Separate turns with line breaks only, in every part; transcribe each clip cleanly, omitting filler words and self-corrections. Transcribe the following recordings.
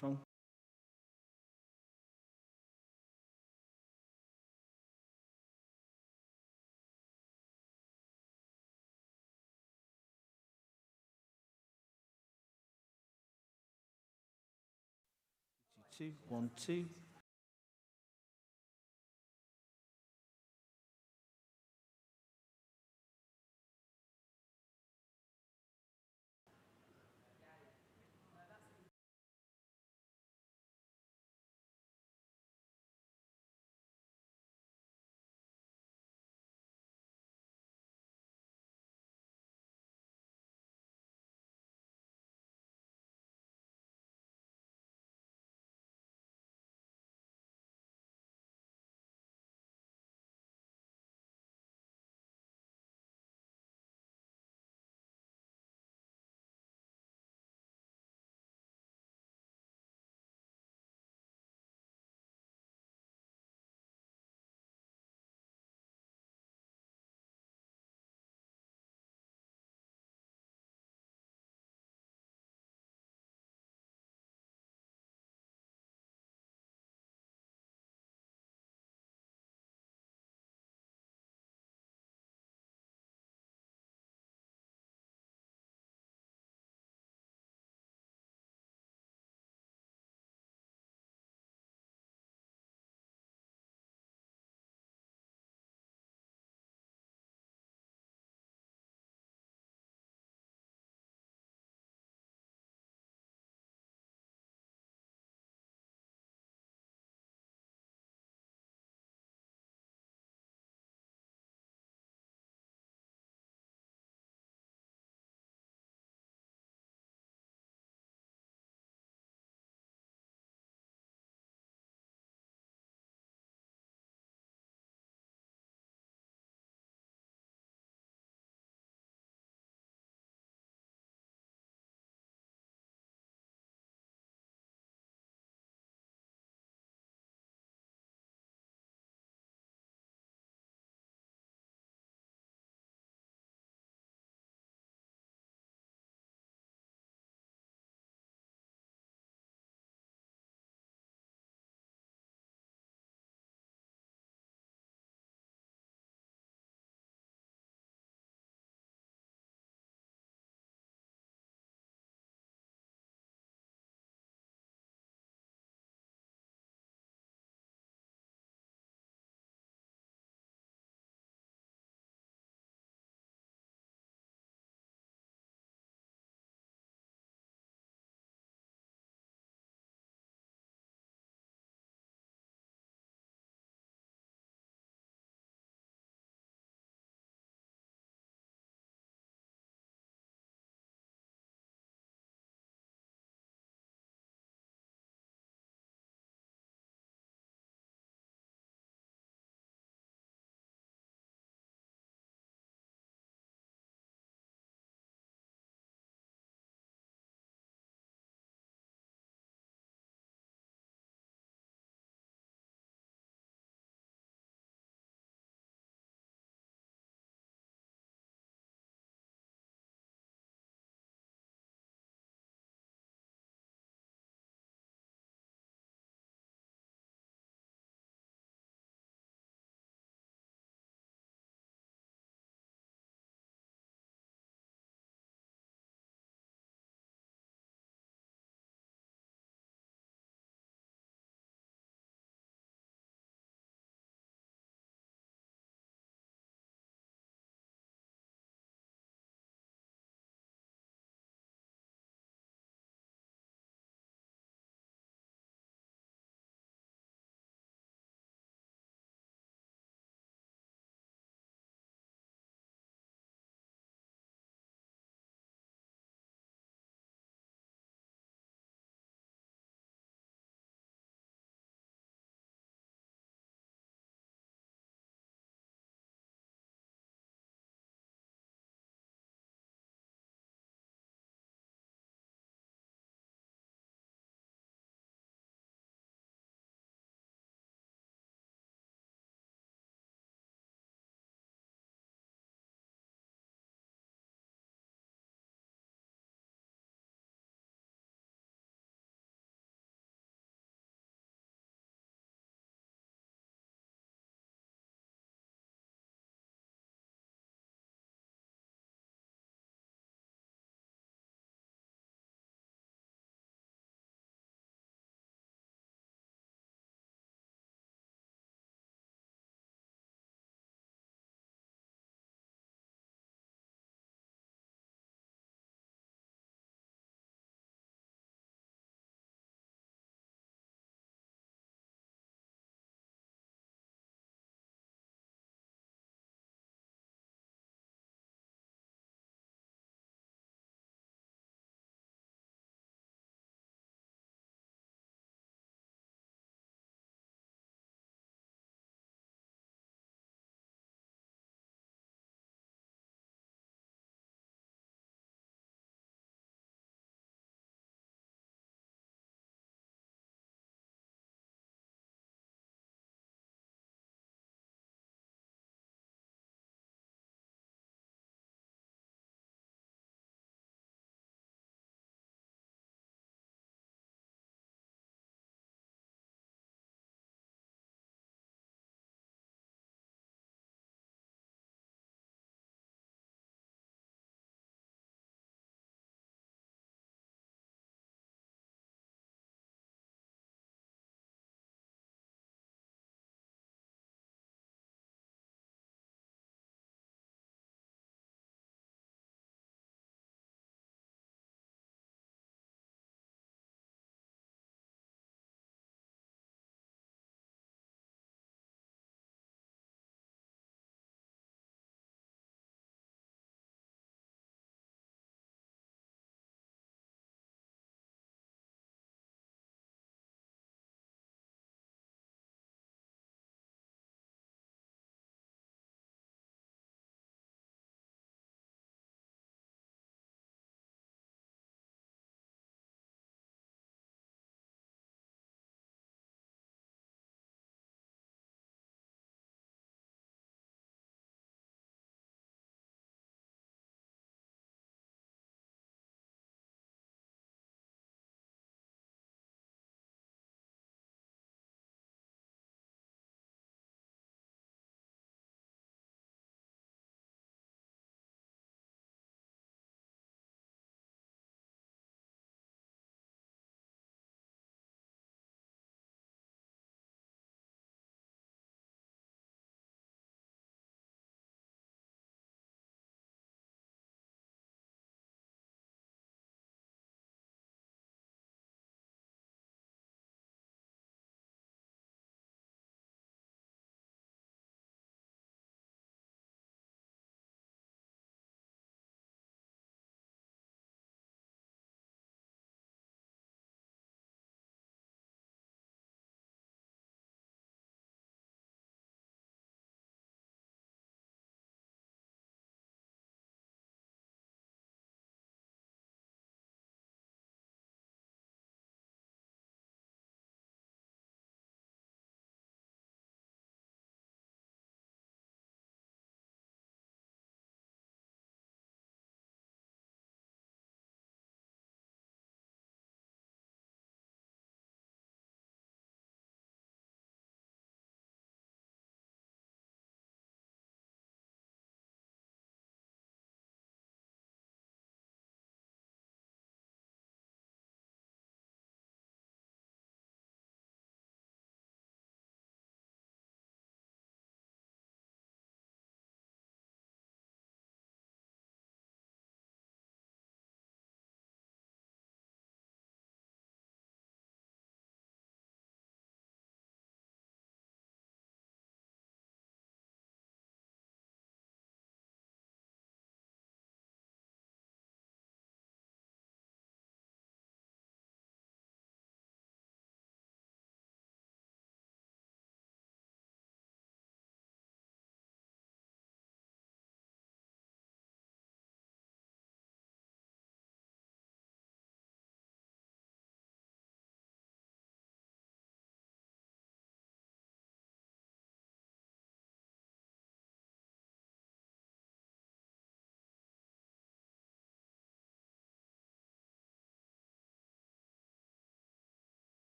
What's wrong? Two, one, two.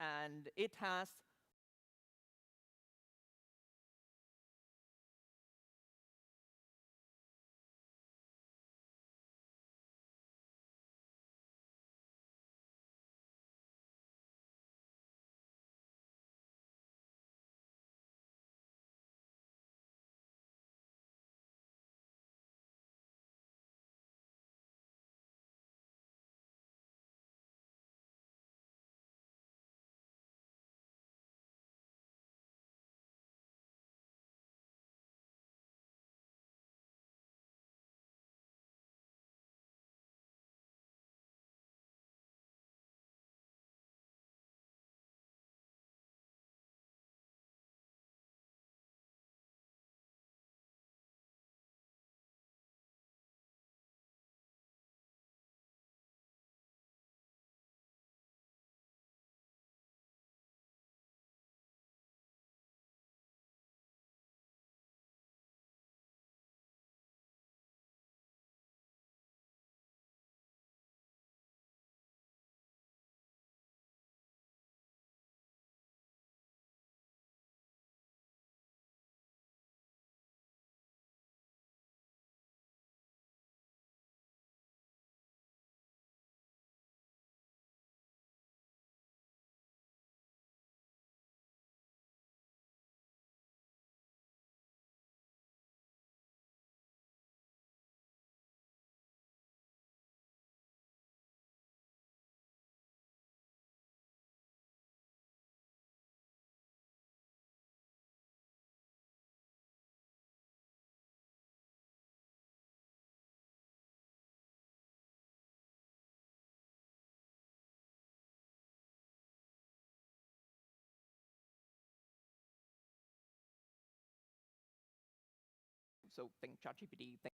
and it has so think ChatGPT, think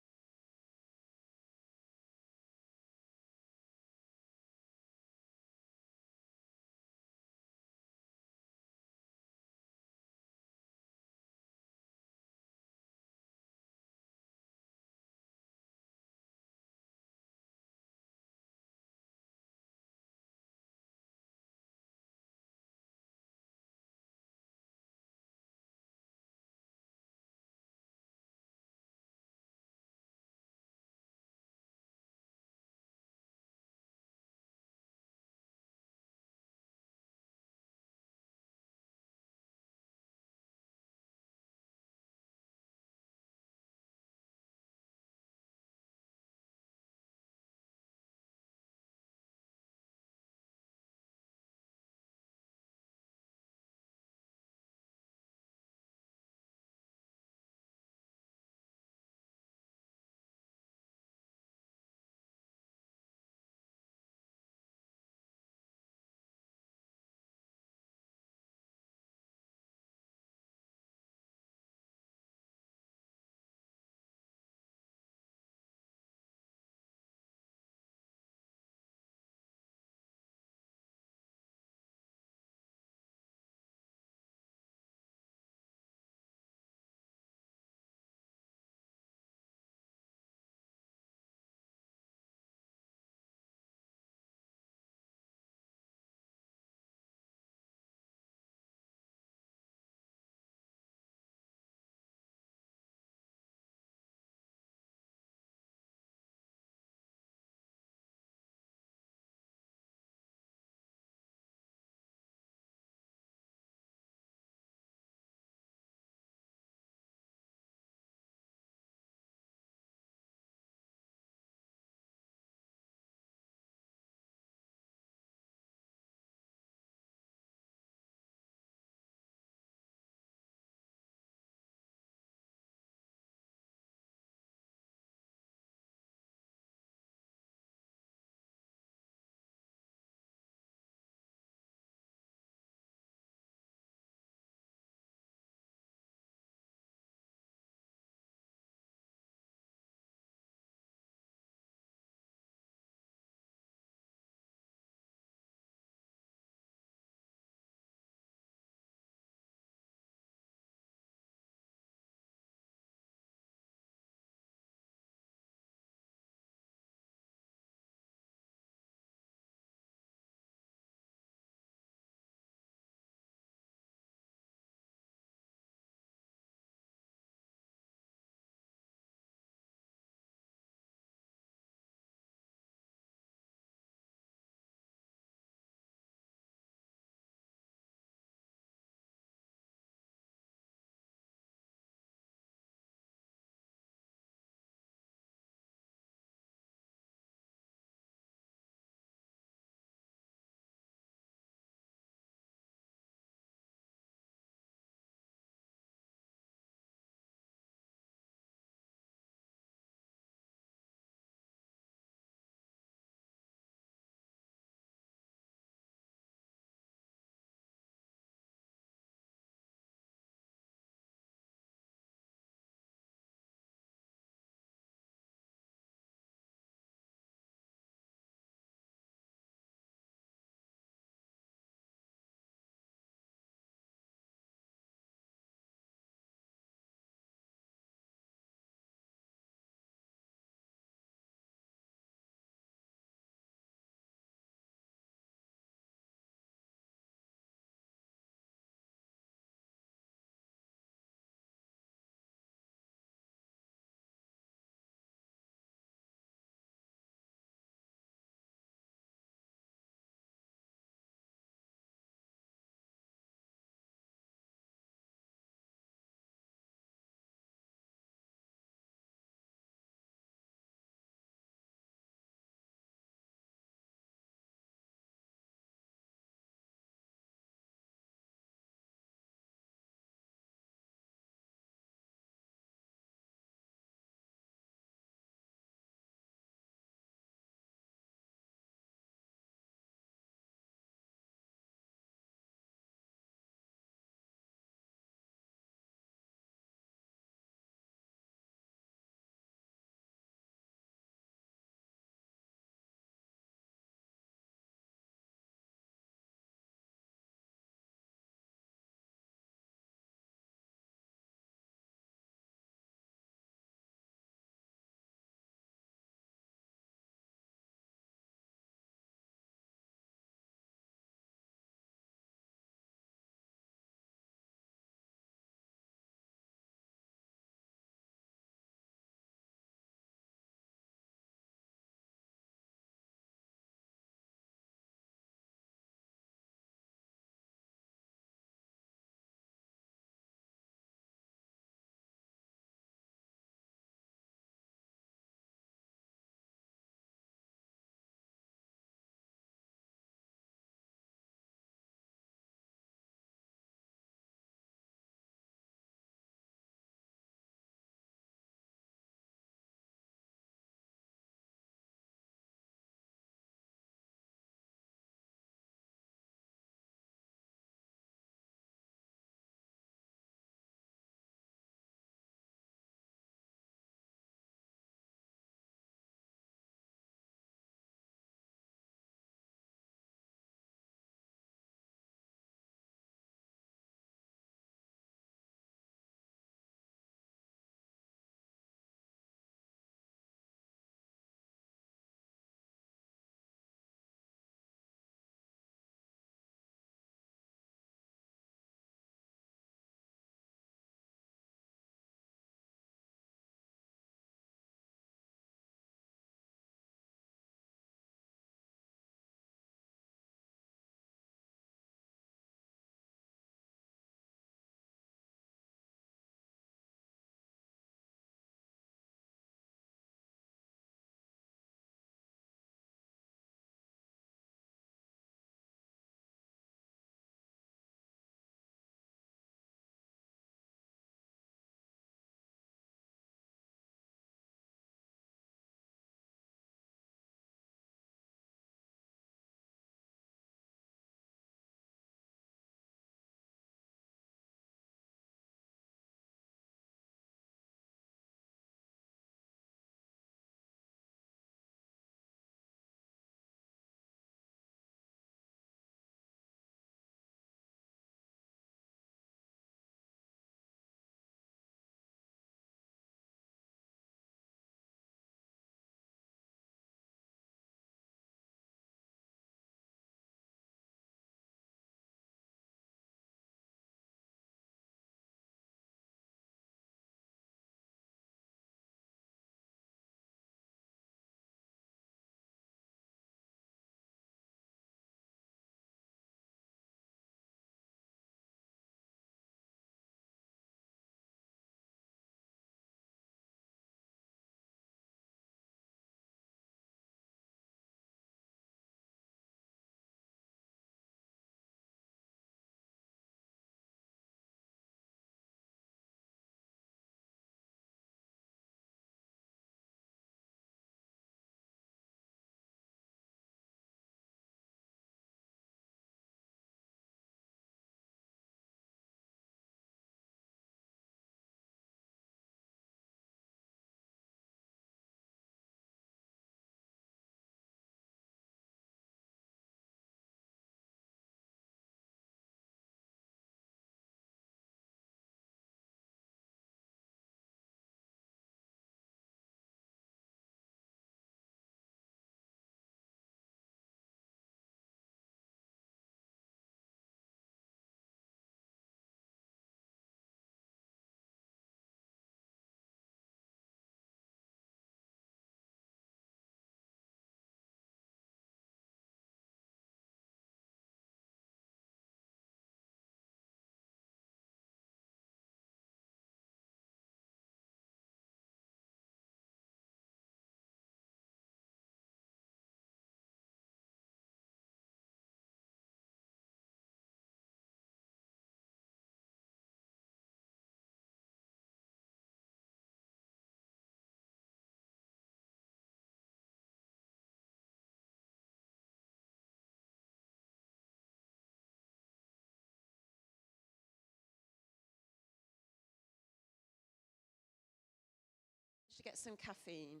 get some caffeine?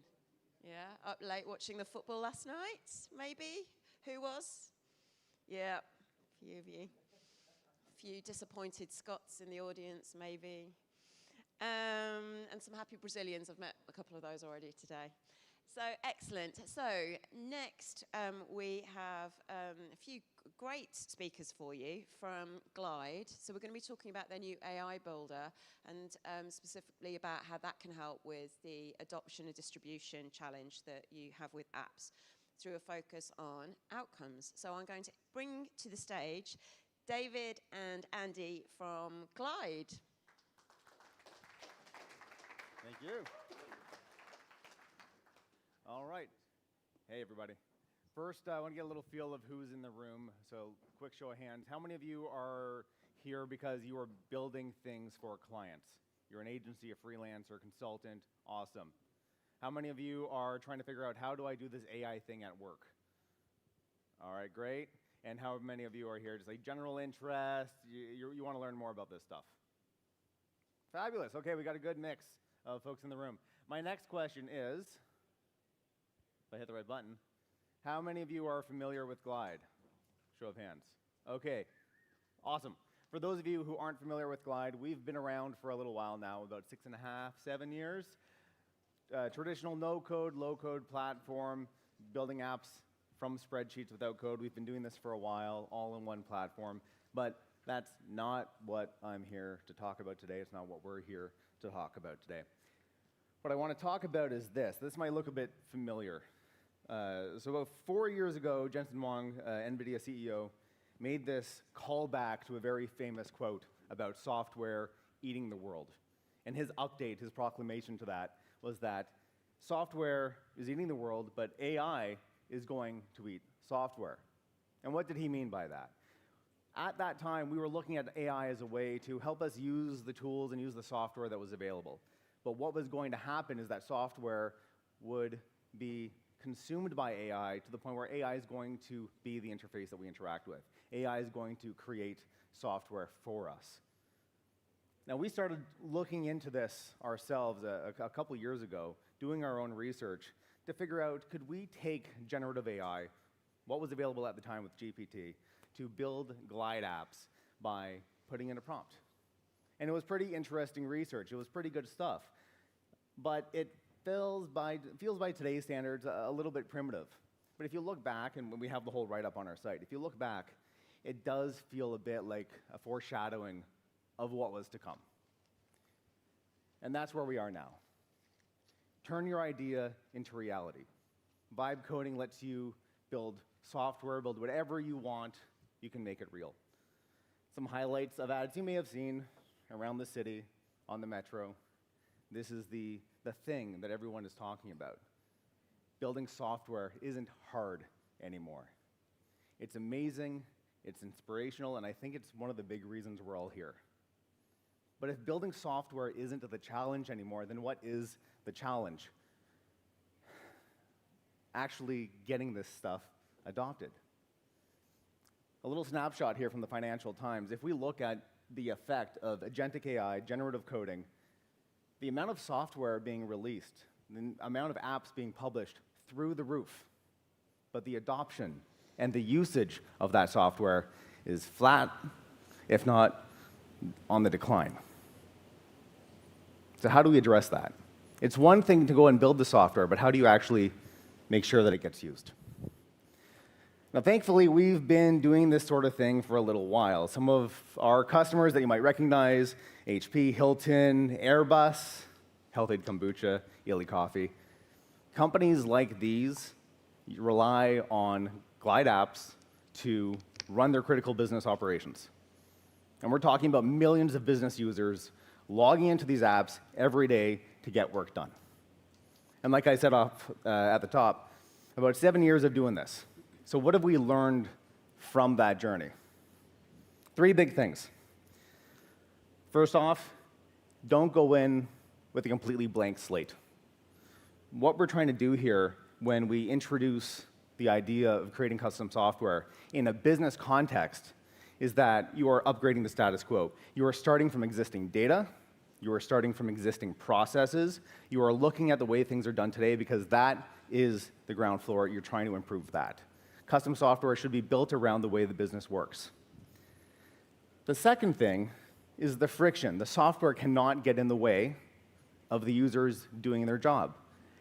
Yeah, up late watching the football last night, maybe? Who was? Yeah, a few of you. A few disappointed Scots in the audience, maybe. And some happy Brazilians. I've met a couple of those already today. So, excellent. So, next we have a few great speakers for you from Glide. So, we're going to be talking about their new AI builder and specifically about how that can help with the adoption and distribution challenge that you have with apps through a focus on outcomes. So, I'm going to bring to the stage David and Andy from Glide.
Thank you. All right. Hey, everybody. First, I want to get a little feel of who's in the room. So, quick show of hands. How many of you are here because you are building things for clients? You're an agency, a freelancer, consultant. Awesome. How many of you are trying to figure out, how do I do this AI thing at work? All right, great. And how many of you are here just like general interest? You want to learn more about this stuff? Fabulous. Okay, we got a good mix of folks in the room. My next question is, if I hit the right button, how many of you are familiar with Glide? Show of hands. Okay, awesome. For those of you who aren't familiar with Glide, we've been around for a little while now, about 6.5, 7 years. Traditional no-code, low-code platform, building apps from spreadsheets without code. We've been doing this for a while, all in one platform. But that's not what I'm here to talk about today. It's not what we're here to talk about today. What I want to talk about is this. This might look a bit familiar. So about 4 years ago, Jensen Huang, NVIDIA CEO, made this callback to a very famous quote about software eating the world. And his update, his proclamation to that, was that software is eating the world, but AI is going to eat software. And what did he mean by that? At that time, we were looking at AI as a way to help us use the tools and use the software that was available. But what was going to happen is that software would be consumed by AI to the point where AI is going to be the interface that we interact with. AI is going to create software for us. Now, we started looking into this ourselves a couple years ago, doing our own research to figure out, could we take generative AI, what was available at the time with GPT, to build Glide apps by putting in a prompt. And it was pretty interesting research. It was pretty good stuff. But it feels by today's standards a little bit primitive. But if you look back, and we have the whole write-up on our site, if you look back, it does feel a bit like a foreshadowing of what was to come. And that's where we are now. Turn your idea into reality. Vibe coding lets you build software, build whatever you want. You can make it real. Some highlights of ads you may have seen around the city, on the metro. This is the thing that everyone is talking about. Building software isn't hard anymore. It's amazing, it's inspirational, and I think it's one of the big reasons we're all here. But if building software isn't the challenge anymore, then what is the challenge? Actually getting this stuff adopted. A little snapshot here from the Financial Times. If we look at the effect of agentic AI, generative coding, the amount of software being released, the amount of apps being published through the roof, but the adoption and the usage of that software is flat, if not on the decline. So how do we address that? It's one thing to go and build the software, but how do you actually make sure that it gets used? Now, thankfully, we've been doing this sort of thing for a little while. Some of our customers that you might recognize, HP, Hilton, Airbus, Health Aid Kombucha, Illy Coffee. Companies like these rely on Glide apps to run their critical business operations. And we're talking about millions of business users logging into these apps every day to get work done. And like I said at the top, about 7 years of doing this. So what have we learned from that journey? 3 big things. First off, don't go in with a completely blank slate. What we're trying to do here when we introduce the idea of creating custom software in a business context is that you are upgrading the status quo. You are starting from existing data, You are starting from existing processes. You are looking at the way things are done today because that is the ground floor. You're trying to improve that. Custom software should be built around the way the business works. The second thing is the friction. The software cannot get in the way of the users doing their job.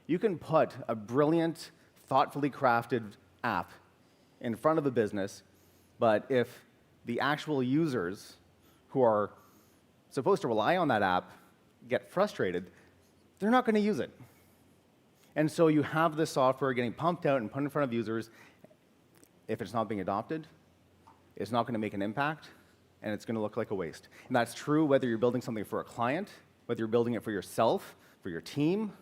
You can put a brilliant, thoughtfully crafted app in front of a business, but if the actual users who are supposed to rely on that app get frustrated, they're not going to use it. And so you have this software getting pumped out and put in front of users. If it's not being adopted, it's not going to make an impact, and it's going to look like a waste. And that's true whether you're building something for a client, whether you're building it for yourself, for your team.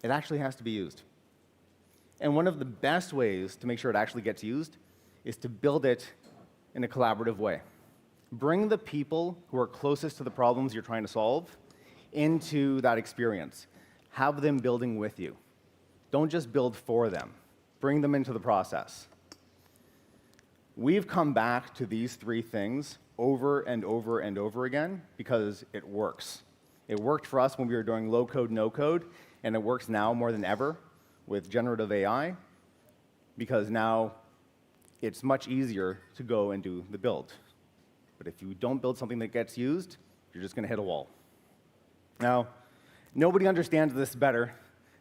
It actually has to be used. And one of the best ways to make sure it actually gets used is to build it in a collaborative way. Bring the people who are closest to the problems you're trying to solve into that experience. Have them building with you. Don't just build for them. Bring them into the process. We've come back to these three things over and over and over again because it works. It worked for us when we were doing low-code, no-code, and it works now more than ever with generative AI because now it's much easier to go and do the build. But if you don't build something that gets used, you're just going to hit a wall. Now, nobody understands this better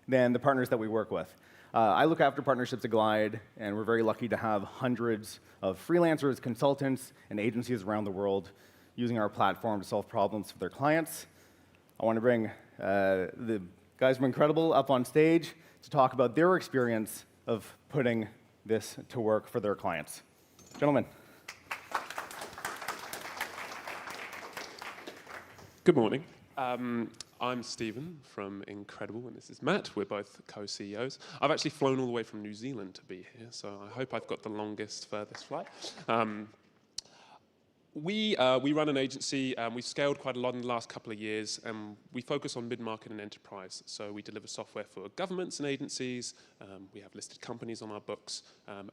than the partners that we work with. I look after partnerships at Glide, and we're very lucky to have hundreds of freelancers, consultants, and agencies around the world using our platform to solve problems for their clients. I want to bring the guys from Incredible up on stage to talk about their experience of putting this to work for their clients. Gentlemen.
Good morning. I'm Stephen from Incredible, and this is Matt. We're both co-CEOs. I've actually flown all the way from New Zealand to be here, so I hope I've got the longest, furthest flight. We run an agency, and we've scaled quite a lot in the last couple of years, and we focus on mid-market and enterprise. So we deliver software for governments and agencies. We have listed companies on our books,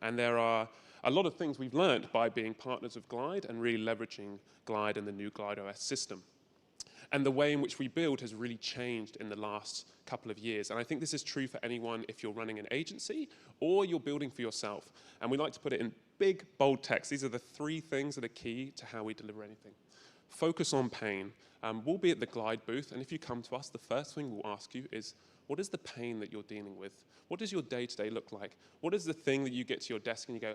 and there are a lot of things we've learned by being partners of Glide and really leveraging Glide and the new Glide OS system. And the way in which we build has really changed in the last couple of years. And I think this is true for anyone if you're running an agency or you're building for yourself. And we like to put it in big, bold text. These are the three things that are key to how we deliver anything. Focus on pain. We'll be at the Glide booth, and if you come to us, the first thing we'll ask you is, what is the pain that you're dealing with? What does your day-to-day look like? What is the thing that you get to your desk and you go,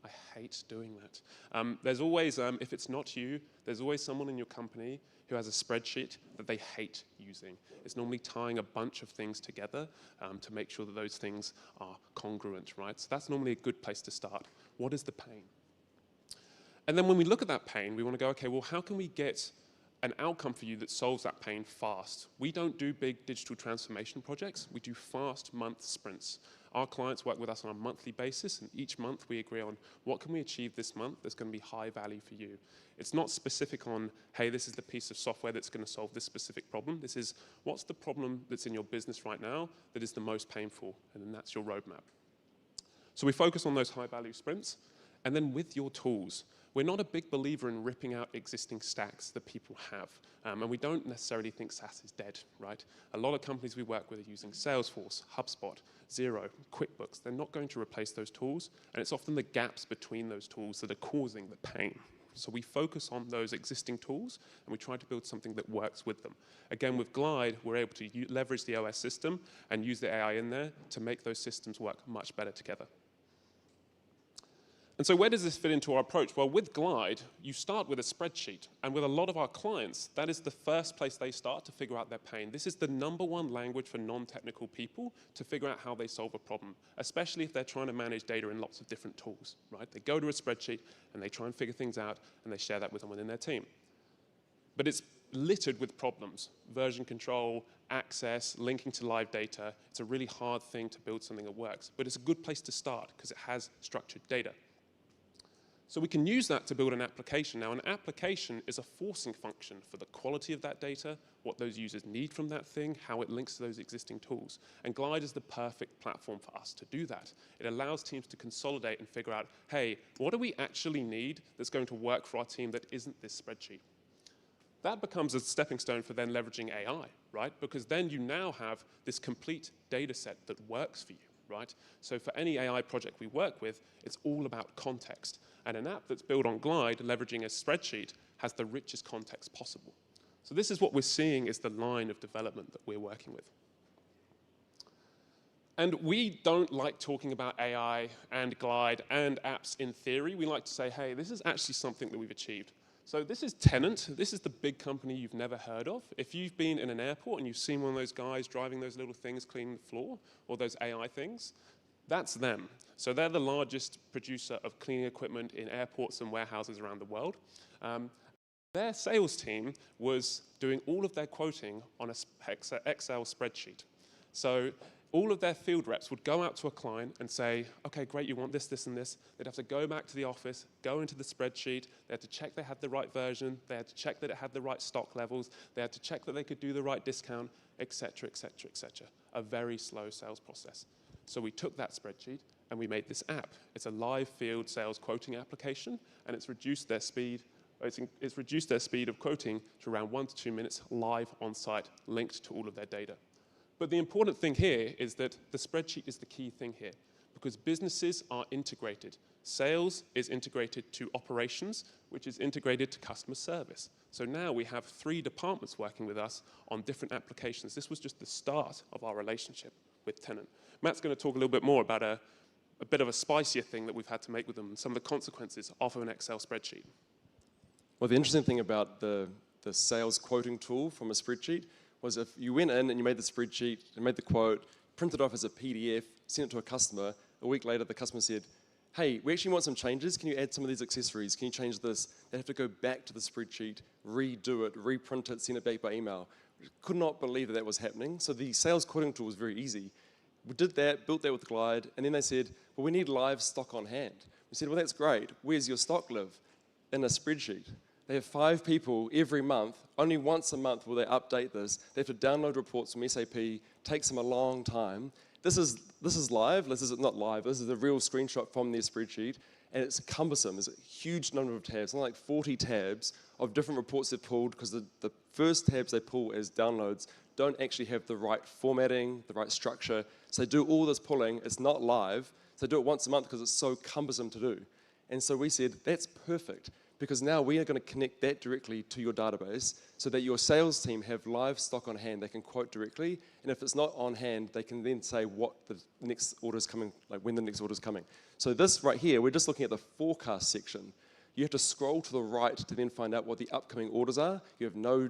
I hate doing that. There's always, if it's not you, there's always someone in your company who has a spreadsheet that they hate using. It's normally tying a bunch of things together to make sure that those things are congruent, right? So that's normally a good place to start. What is the pain? And then when we look at that pain, we want to go, okay, well, how can we get an outcome for you that solves that pain fast? We don't do big digital transformation projects. We do fast month sprints. Our clients work with us on a monthly basis, and each month we agree on what can we achieve this month that's going to be high value for you. It's not specific on, hey, this is the piece of software that's going to solve this specific problem. This is, what's the problem that's in your business right now that is the most painful, and then that's your roadmap. So we focus on those high value sprints, and then with your tools, we're not a big believer in ripping out existing stacks that people have. And we don't necessarily think SaaS is dead, right? A lot of companies we work with are using Salesforce, HubSpot, Xero, QuickBooks. They're not going to replace those tools, and it's often the gaps between those tools that are causing the pain. So we focus on those existing tools, and we try to build something that works with them. Again, with Glide, we're able to leverage the OS system and use the AI in there to make those systems work much better together. And so where does this fit into our approach? Well, with Glide, you start with a spreadsheet. And with a lot of our clients, that is the first place they start to figure out their pain. This is the #1 language for non-technical people to figure out how they solve a problem, especially if they're trying to manage data in lots of different tools, right? They go to a spreadsheet, and they try and figure things out, and they share that with someone in their team. But it's littered with problems: version control, access, linking to live data. It's a really hard thing to build something that works. But it's a good place to start, because it has structured data. So we can use that to build an application. Now, an application is a forcing function for the quality of that data, what those users need from that thing, how it links to those existing tools. And Glide is the perfect platform for us to do that. It allows teams to consolidate and figure out, hey, what do we actually need that's going to work for our team that isn't this spreadsheet? That becomes a stepping stone for then leveraging AI, right? Because then you now have this complete data set that works for you, right? So for any AI project we work with, it's all about context. And an app that's built on Glide, leveraging a spreadsheet, has the richest context possible. So this is what we're seeing is the line of development that we're working with. And we don't like talking about AI and Glide and apps in theory. We like to say, hey, this is actually something that we've achieved. So this is Tenant. This is the big company you've never heard of. If you've been in an airport and you've seen one of those guys driving those little things cleaning the floor, or those AI things, that's them. So they're the largest producer of cleaning equipment in airports and warehouses around the world. Their sales team was doing all of their quoting on an Excel spreadsheet. So all of their field reps would go out to a client and say, okay, great, you want this, this, and this. They'd have to go back to the office, go into the spreadsheet. They had to check they had the right version. They had to check that it had the right stock levels. They had to check that they could do the right discount, et cetera, et cetera, et cetera. A very slow sales process. So we took that spreadsheet and we made this app. It's a live field sales quoting application, and it's reduced their speed. It's reduced their speed of quoting to around 1 to 2 minutes live on site, linked to all of their data. But the important thing here is that the spreadsheet is the key thing here, because businesses are integrated. Sales is integrated to operations, which is integrated to customer service. So now we have 3 departments working with us on different applications. This was just the start of our relationship with Tenant. Matt's going to talk a little bit more about a bit of a spicier thing that we've had to make with them and some of the consequences of an Excel spreadsheet.
Well, the interesting thing about the sales quoting tool from a spreadsheet was if you went in and you made the spreadsheet and made the quote, printed off as a PDF, sent it to a customer, a week later the customer said, hey, we actually want some changes, can you add some of these accessories, can you change this? They have to go back to the spreadsheet, redo it, reprint it, send it back by email. Could not believe that that was happening. So the sales quoting tool was very easy. We did that, built that with Glide, and then they said, well, we need live stock on hand. We said, well, that's great. Where's your stock live? In a spreadsheet. They have 5 people every month. Only once a month will they update this. They have to download reports from SAP. Takes them a long time. This is live. This is not live. This is a real screenshot from their spreadsheet. And it's cumbersome. There's a huge number of tabs, something like 40 tabs of different reports they've pulled, because the first tabs they pull as downloads don't actually have the right formatting, the right structure. So they do all this pulling. It's not live. So they do it once a month because it's so cumbersome to do. And so we said, that's perfect, because now we are going to connect that directly to your database so that your sales team have live stock on hand. They can quote directly, and if it's not on hand, they can then say what the next order is coming, like when the next order is coming. So this right here, we're just looking at the forecast section. You have to scroll to the right to then find out what the upcoming orders are. You have no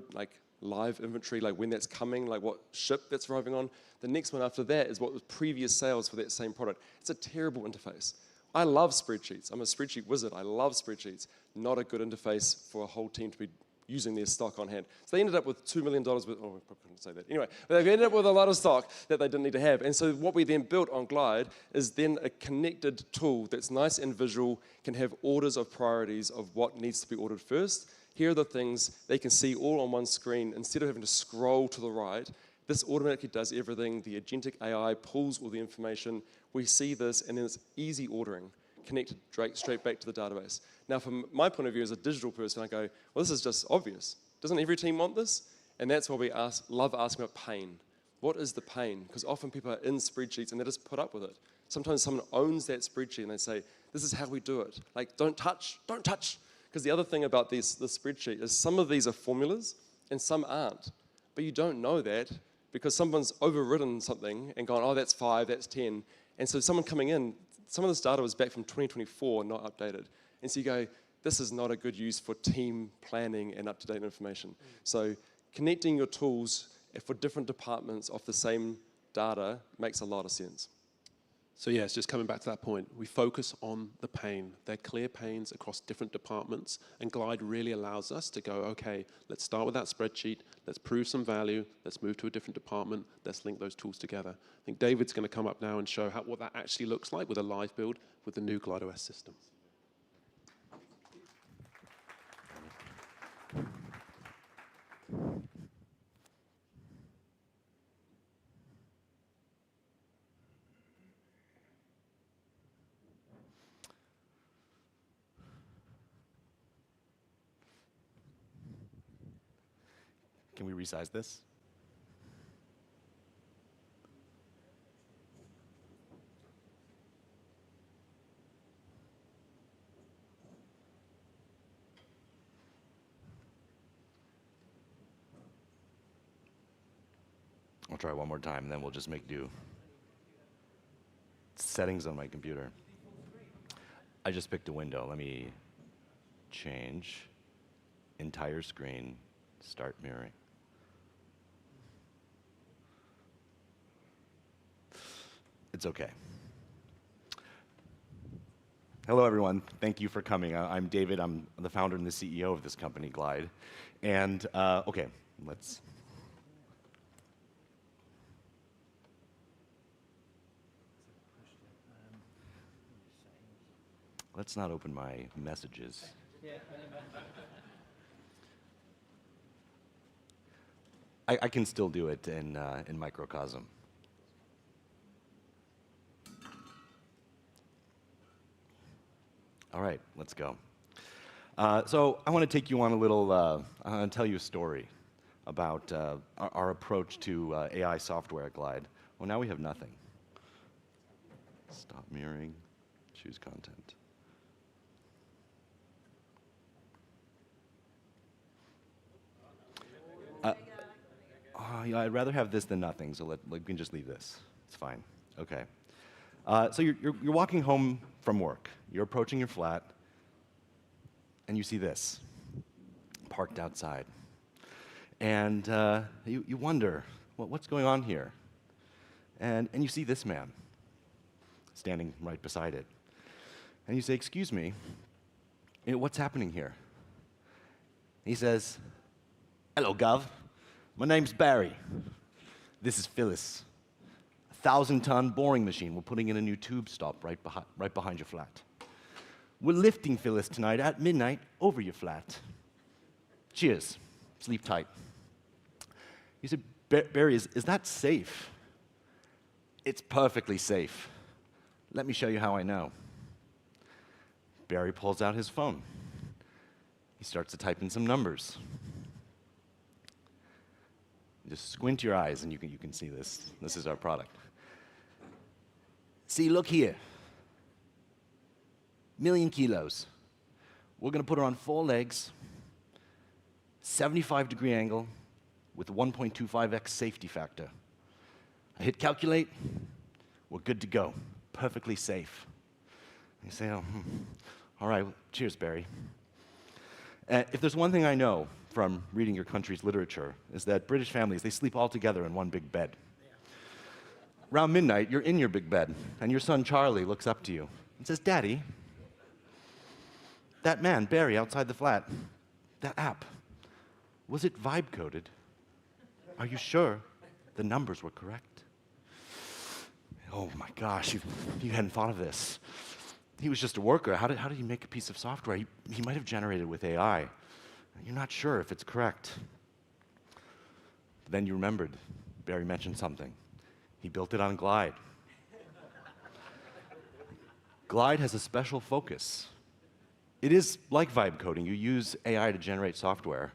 live inventory, like when that's coming, like what ship that's arriving on. The next one after that is what was previous sales for that same product. It's a terrible interface. I love spreadsheets. I'm a spreadsheet wizard. I love spreadsheets. Not a good interface for a whole team to be using their stock on hand. So they ended up with $2 million worth, oh, I probably couldn't say that. Anyway, they ended up with a lot of stock that they didn't need to have. And so what we then built on Glide is then a connected tool that's nice and visual, can have orders of priorities of what needs to be ordered first. Here are the things they can see all on one screen instead of having to scroll to the right. This automatically does everything. The agentic AI pulls all the information. We see this, and then it's easy ordering, connected straight back to the database. Now, from my point of view as a digital person, I go, well, this is just obvious. Doesn't every team want this? And that's why we love asking about pain. What is the pain? Because often people are in spreadsheets and they just put up with it. Sometimes someone owns that spreadsheet and they say, this is how we do it. Like, don't touch, don't touch. Because the other thing about this spreadsheet is some of these are formulas and some aren't. But you don't know that because someone's overridden something and gone, oh, that's 5, that's 10. And so someone coming in, some of this data was back from 2024, not updated. And so you go, this is not a good use for team planning and up-to-date information. So connecting your tools for different departments of the same data makes a lot of sense.
So yes, just coming back to that point, we focus on the pain. They're clear pains across different departments, and Glide really allows us to go, okay, let's start with that spreadsheet, let's prove some value, let's move to a different department, let's link those tools together. I think David's going to come up now and show what that actually looks like with a live build with the new Glide OS system.
Can we resize this? I'll try one more time, and then we'll just make do. Settings on my computer. I just picked a window. Let me change. Entire screen, start mirroring. It's okay. Hello, everyone. Thank you for coming. I'm David. I'm the founder and the CEO of this company, Glide. And, okay, let's not open my messages. I can still do it in microcosm. All right, let's go. So I want to take you on a little, I want to tell you a story about our approach to AI software at Glide. Well, now we have nothing. Stop mirroring, choose content. Yeah, I'd rather have this than nothing, so we can just leave this. It's fine. Okay. So you're walking home from work. You're approaching your flat, and you see this parked outside. And you wonder, what's going on here? And you see this man standing right beside it. And you say, excuse me, what's happening here? He says, hello, Gov. My name's Barry. This is Phyllis. 1,000-ton boring machine. We're putting in a new tube stop right behind your flat. We're lifting Phyllis tonight at midnight over your flat. Cheers. Sleep tight. He said, Barry, is that safe? It's perfectly safe. Let me show you how I know. Barry pulls out his phone. He starts to type in some numbers. Just squint your eyes and you can see this. This is our product. See, look here. 1,000,000 kilos. We're going to put her on 4 legs, 75-degree angle with 1.25x safety factor. I hit calculate. We're good to go. Perfectly safe. You say, oh, all right, well, cheers, Barry. If there's one thing I know from reading your country's literature, is that British families, they sleep all together in one big bed. Around midnight, you're in your big bed, and your son Charlie looks up to you and says, Daddy, that man, Barry, outside the flat, that app, was it vibe-coded? Are you sure the numbers were correct? Oh my gosh, you hadn't thought of this. He was just a worker. How did he make a piece of software? He might have generated with AI. You're not sure if it's correct. Then you remembered, Barry mentioned something. He built it on Glide. Glide has a special focus. It is like vibe coding. You use AI to generate software.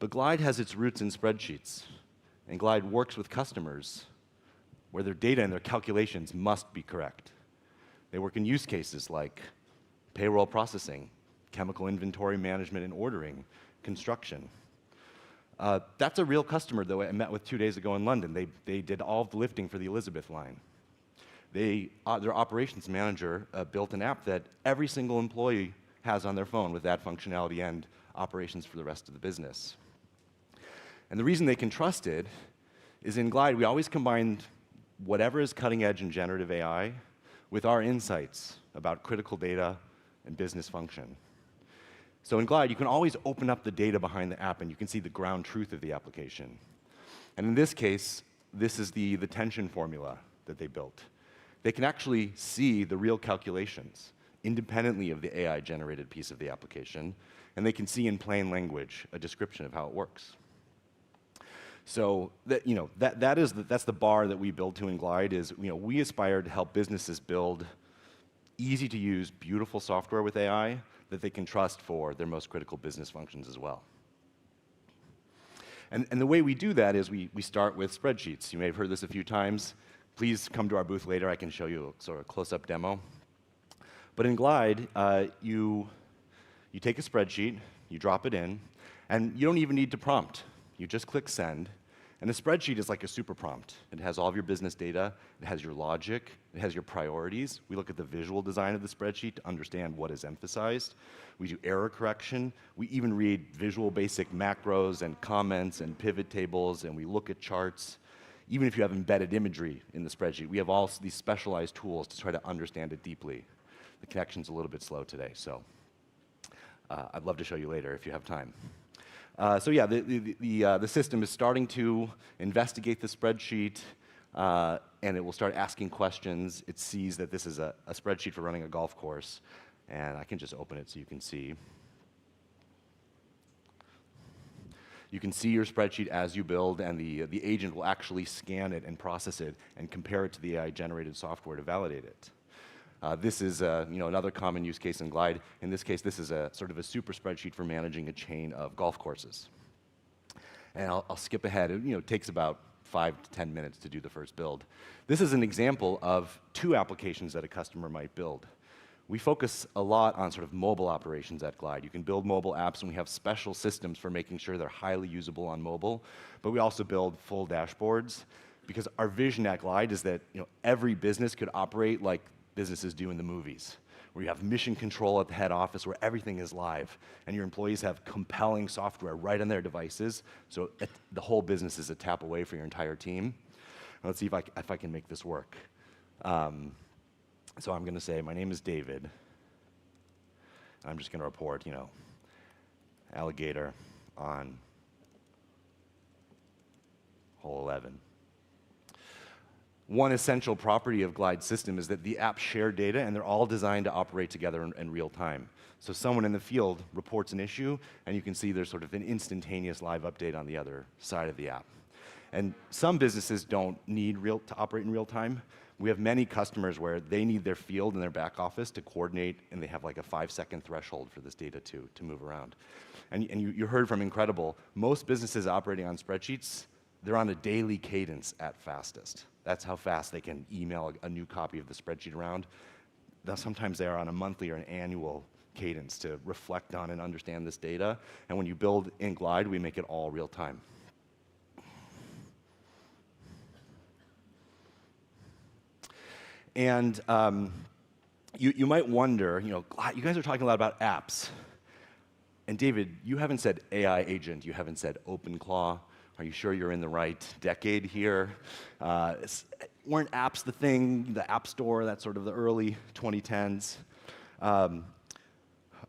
But Glide has its roots in spreadsheets. And Glide works with customers where their data and their calculations must be correct. They work in use cases like payroll processing, chemical inventory management and ordering, construction. That's a real customer, though, I met with 2 days ago in London. They did all of the lifting for the Elizabeth line. Their operations manager built an app that every single employee has on their phone with that functionality and operations for the rest of the business. And the reason they can trust it is in Glide, we always combine whatever is cutting edge in generative AI with our insights about critical data and business function. So in Glide, you can always open up the data behind the app and you can see the ground truth of the application. And in this case, this is the tension formula that they built. They can actually see the real calculations independently of the AI-generated piece of the application, and they can see in plain language a description of how it works. So that's the bar that we build to in Glide is, we aspire to help businesses build easy-to-use, beautiful software with AI that they can trust for their most critical business functions as well. And the way we do that is we start with spreadsheets. You may have heard this a few times. Please come to our booth later. I can show you a sort of close-up demo. But in Glide, you take a spreadsheet, you drop it in, and you don't even need to prompt. You just click send. And the spreadsheet is like a super prompt. It has all of your business data, it has your logic, it has your priorities. We look at the visual design of the spreadsheet to understand what is emphasized. We do error correction. We even read visual basic macros and comments and pivot tables, and we look at charts. Even if you have embedded imagery in the spreadsheet, we have all these specialized tools to try to understand it deeply. The connection's a little bit slow today, so I'd love to show you later if you have time. So yeah, the system is starting to investigate the spreadsheet, and it will start asking questions. It sees that this is a spreadsheet for running a golf course, and I can just open it so you can see. You can see your spreadsheet as you build, and the agent will actually scan it and process it and compare it to the AI-generated software to validate it. This is another common use case in Glide. In this case, this is a sort of a super spreadsheet for managing a chain of golf courses. And I'll skip ahead. It takes about 5 to 10 minutes to do the first build. This is an example of 2 applications that a customer might build. We focus a lot on sort of mobile operations at Glide. You can build mobile apps, and we have special systems for making sure they're highly usable on mobile. But we also build full dashboards, because our vision at Glide is that every business could operate like businesses do in the movies, where you have mission control at the head office, where everything is live, and your employees have compelling software right on their devices, so the whole business is a tap away for your entire team. Let's see if I can make this work. So I'm going to say, my name is David. I'm just going to report, alligator on hole 11. One essential property of Glide's system is that the apps share data, and they're all designed to operate together in real time. So someone in the field reports an issue, and you can see there's sort of an instantaneous live update on the other side of the app. And some businesses don't need to operate in real time. We have many customers where they need their field and their back office to coordinate, and they have like a 5-second threshold for this data to move around. And you heard from Incredible, most businesses operating on spreadsheets, they're on a daily cadence at fastest. That's how fast they can email a new copy of the spreadsheet around. Now, sometimes they are on a monthly or an annual cadence to reflect on and understand this data. And when you build in Glide, we make it all real time. And you might wonder, you guys are talking a lot about apps. And David, you haven't said AI agent, you haven't said OpenClaw. Are you sure you're in the right decade here? Weren't apps the thing, the App Store, that's sort of the early 2010s? Our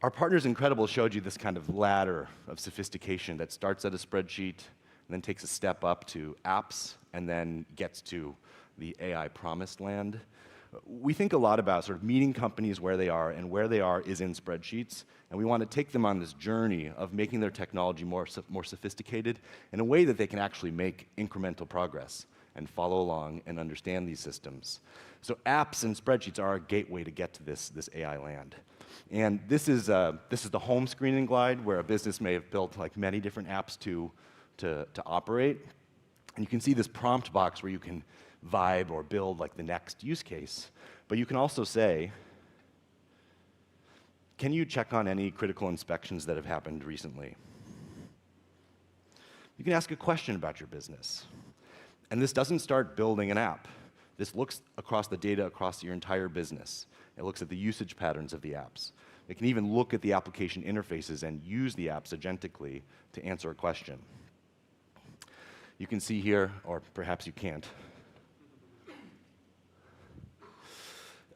partners Incredible showed you this kind of ladder of sophistication that starts at a spreadsheet, and then takes a step up to apps, and then gets to the AI promised land. We think a lot about sort of meeting companies where they are, and where they are is in spreadsheets, and we want to take them on this journey of making their technology more sophisticated in a way that they can actually make incremental progress and follow along and understand these systems. So apps and spreadsheets are a gateway to get to this AI land. And this is the home screen in Glide, where a business may have built like many different apps to operate. And you can see this prompt box where you can vibe or build like the next use case. But you can also say, can you check on any critical inspections that have happened recently? You can ask a question about your business. And this doesn't start building an app. This looks across the data across your entire business. It looks at the usage patterns of the apps. It can even look at the application interfaces and use the apps agentically to answer a question. You can see here, or perhaps you can't,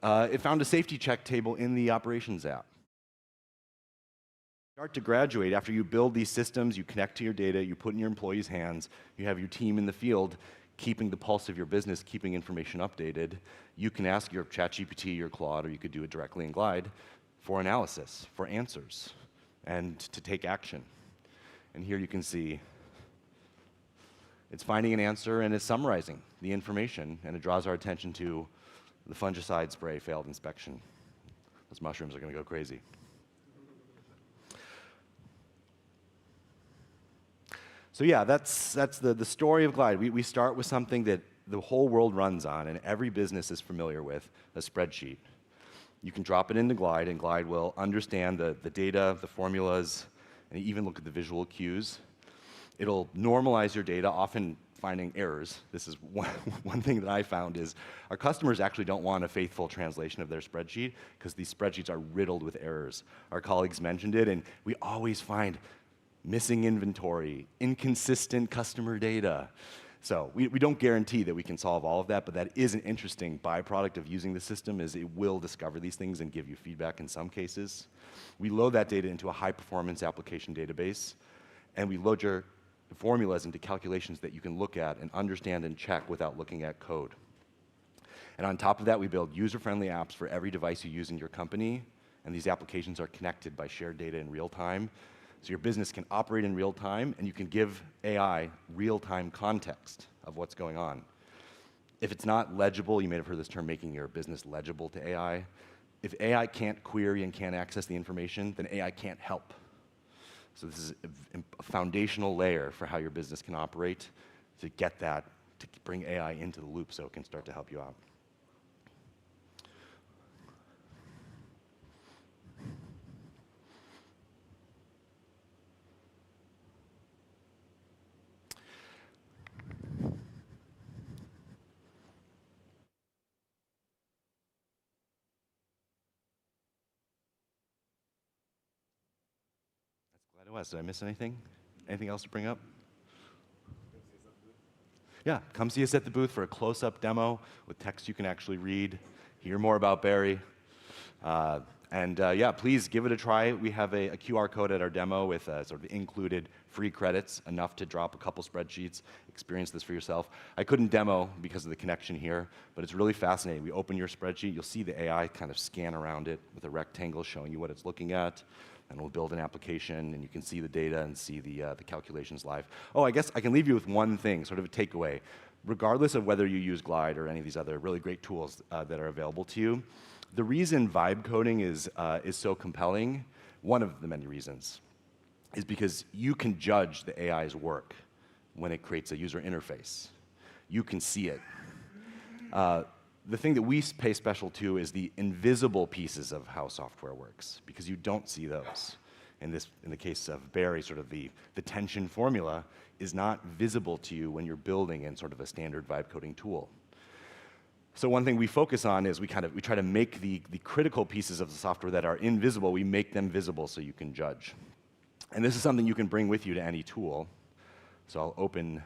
it found a safety check table in the operations app. Start to graduate. After you build these systems, you connect to your data, you put in your employees' hands, you have your team in the field keeping the pulse of your business, keeping information updated. You can ask your ChatGPT, your Claude, or you could do it directly in Glide for analysis, for answers, and to take action. And here you can see it's finding an answer and it's summarizing the information, and it draws our attention to the fungicide spray failed inspection. Those mushrooms are going to go crazy. So yeah, that's the story of Glide. We start with something that the whole world runs on, and every business is familiar with, a spreadsheet. You can drop it into Glide, and Glide will understand the data, the formulas, and even look at the visual cues. It'll normalize your data, often finding errors. This is one thing that I found is our customers actually don't want a faithful translation of their spreadsheet because these spreadsheets are riddled with errors. Our colleagues mentioned it, and we always find missing inventory, inconsistent customer data. So we don't guarantee that we can solve all of that, but that is an interesting byproduct of using the system is it will discover these things and give you feedback in some cases. We load that data into a high-performance application database, and we load your formulas into calculations that you can look at and understand and check without looking at code. And on top of that, we build user-friendly apps for every device you use in your company, and these applications are connected by shared data in real time. So your business can operate in real time, and you can give AI real-time context of what's going on. If it's not legible, you may have heard this term, making your business legible to AI. If AI can't query and can't access the information, then AI can't help. So this is a foundational layer for how your business can operate to get that, to bring AI into the loop so it can start to help you out. Glad it was. Did I miss anything? Anything else to bring up? Yeah, come see us at the booth for a close-up demo with text you can actually read, hear more about Barry. Yeah, please give it a try. We have a QR code at our demo with sort of included free credits, enough to drop a couple spreadsheets, experience this for yourself. I couldn't demo because of the connection here, but it's really fascinating. We open your spreadsheet, you'll see the AI kind of scan around it with a rectangle showing you what it's looking at. And we'll build an application, and you can see the data and see the calculations live. Oh, I guess I can leave you with one thing, sort of a takeaway. Regardless of whether you use Glide or any of these other really great tools that are available to you, the reason vibe coding is so compelling, one of the many reasons, is because you can judge the AI's work when it creates a user interface. You can see it. The thing that we pay special to is the invisible pieces of how software works, because you don't see those. In the case of Barry, sort of the tension formula is not visible to you when you're building in sort of a standard vibe coding tool. So one thing we focus on is we try to make the critical pieces of the software that are invisible, we make them visible so you can judge. And this is something you can bring with you to any tool. So I'll open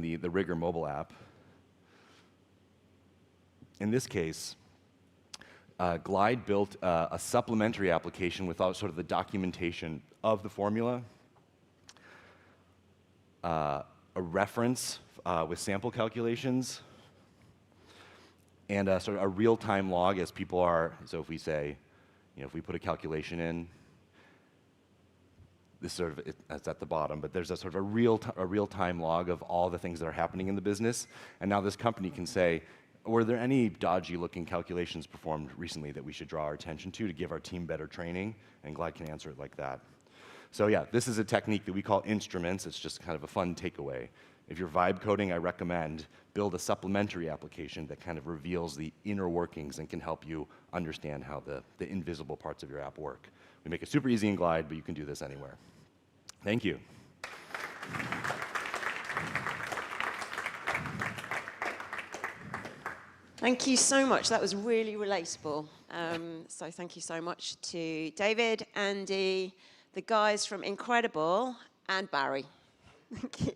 the Rigor mobile app. In this case, Glide built a supplementary application without sort of the documentation of the formula, a reference with sample calculations, and sort of a real-time log as people are. So if we say, if we put a calculation in, this sort of it's at the bottom, but there's a sort of a real-time log of all the things that are happening in the business, and now this company can say, were there any dodgy-looking calculations performed recently that we should draw our attention to give our team better training? And Glide can answer it like that. So yeah, this is a technique that we call instruments. It's just kind of a fun takeaway. If you're vibe coding, I recommend build a supplementary application that kind of reveals the inner workings and can help you understand how the invisible parts of your app work. We make it super easy in Glide, but you can do this anywhere. Thank you.
Thank you so much. That was really relatable. So thank you so much to David, Andy, the guys from Incredible, and Barry. Thank you.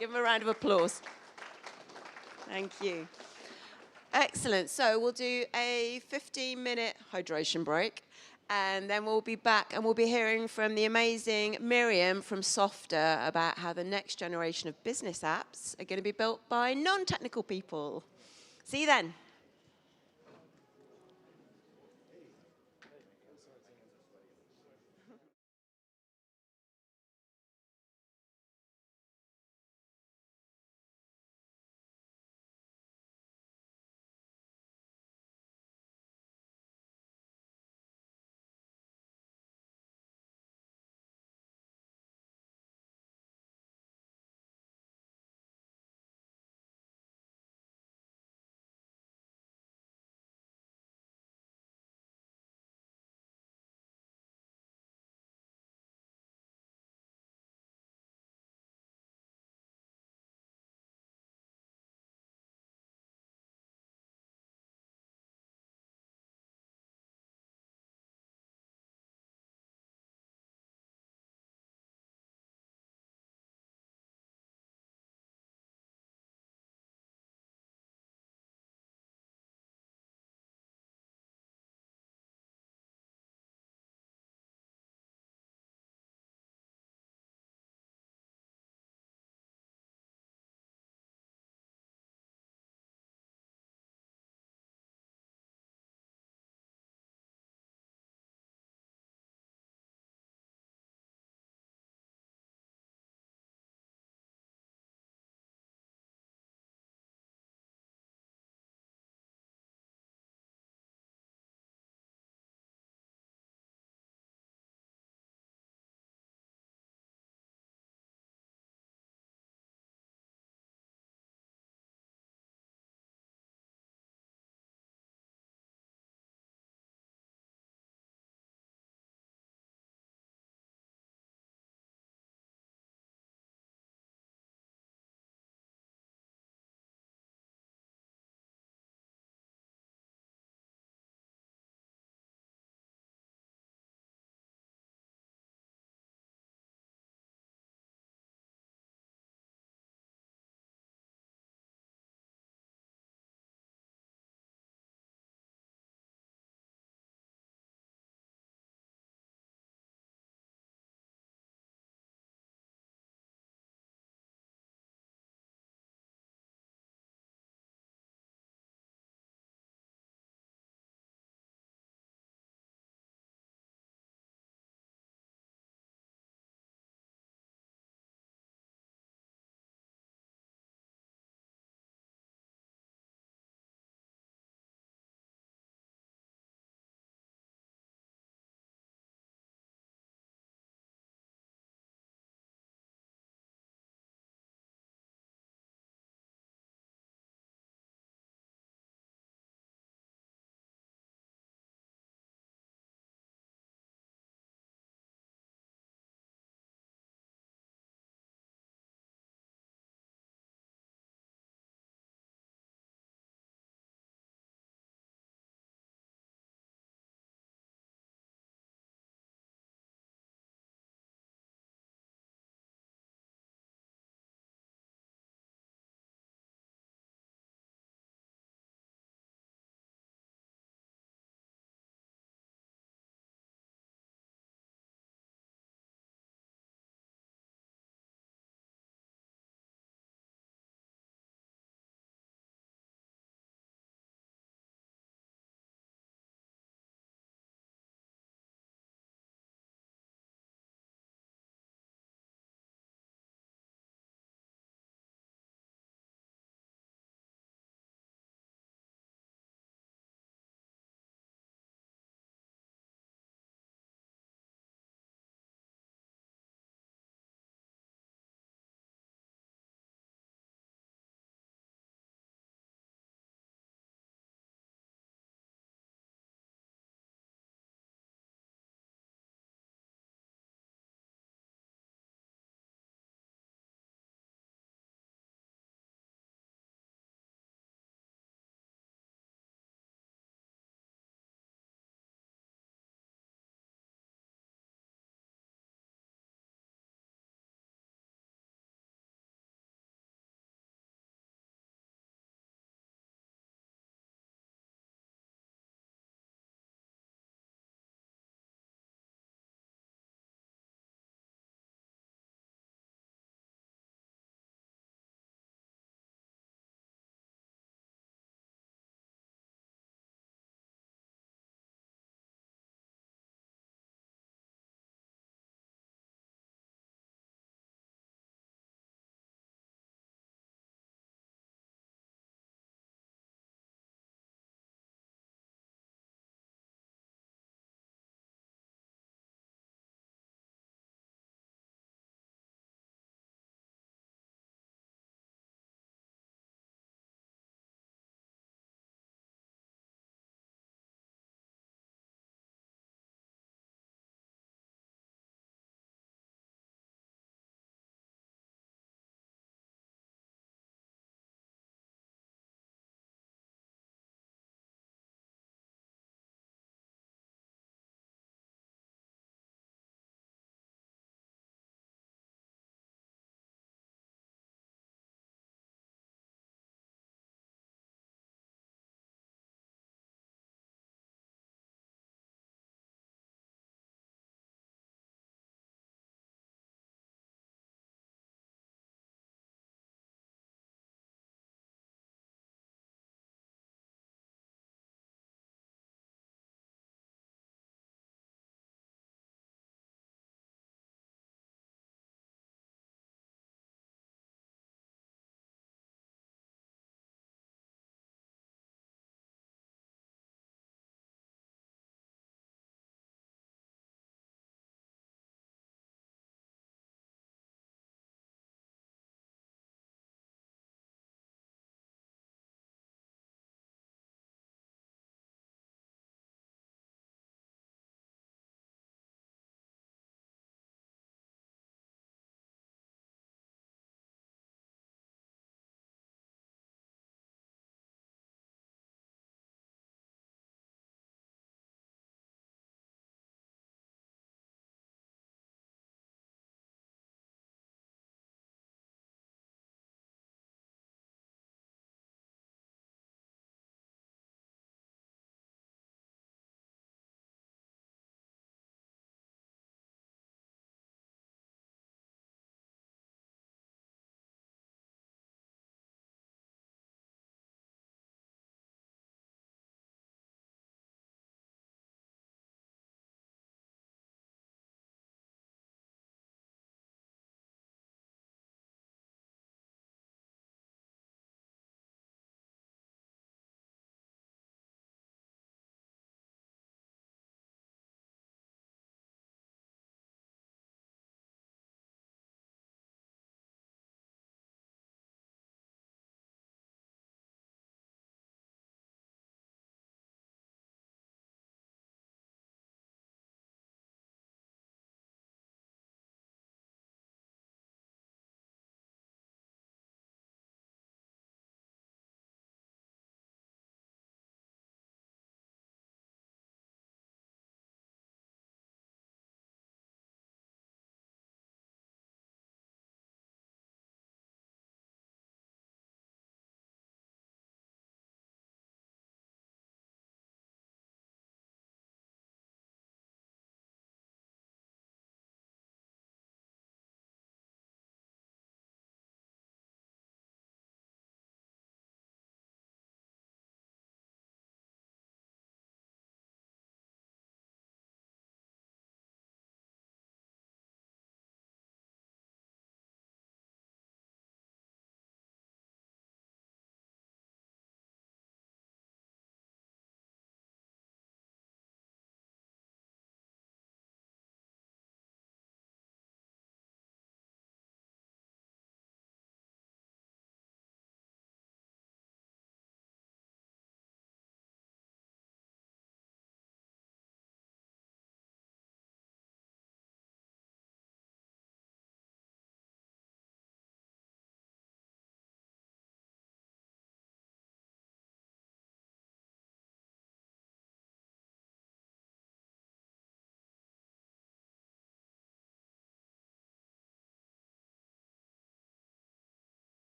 Give them a round of applause. Thank you. Excellent. So we'll do a 15-minute hydration break, and then we'll be back and we'll be hearing from the amazing Miriam from Softer about how the next generation of business apps are going to be built by non-technical people. See you then.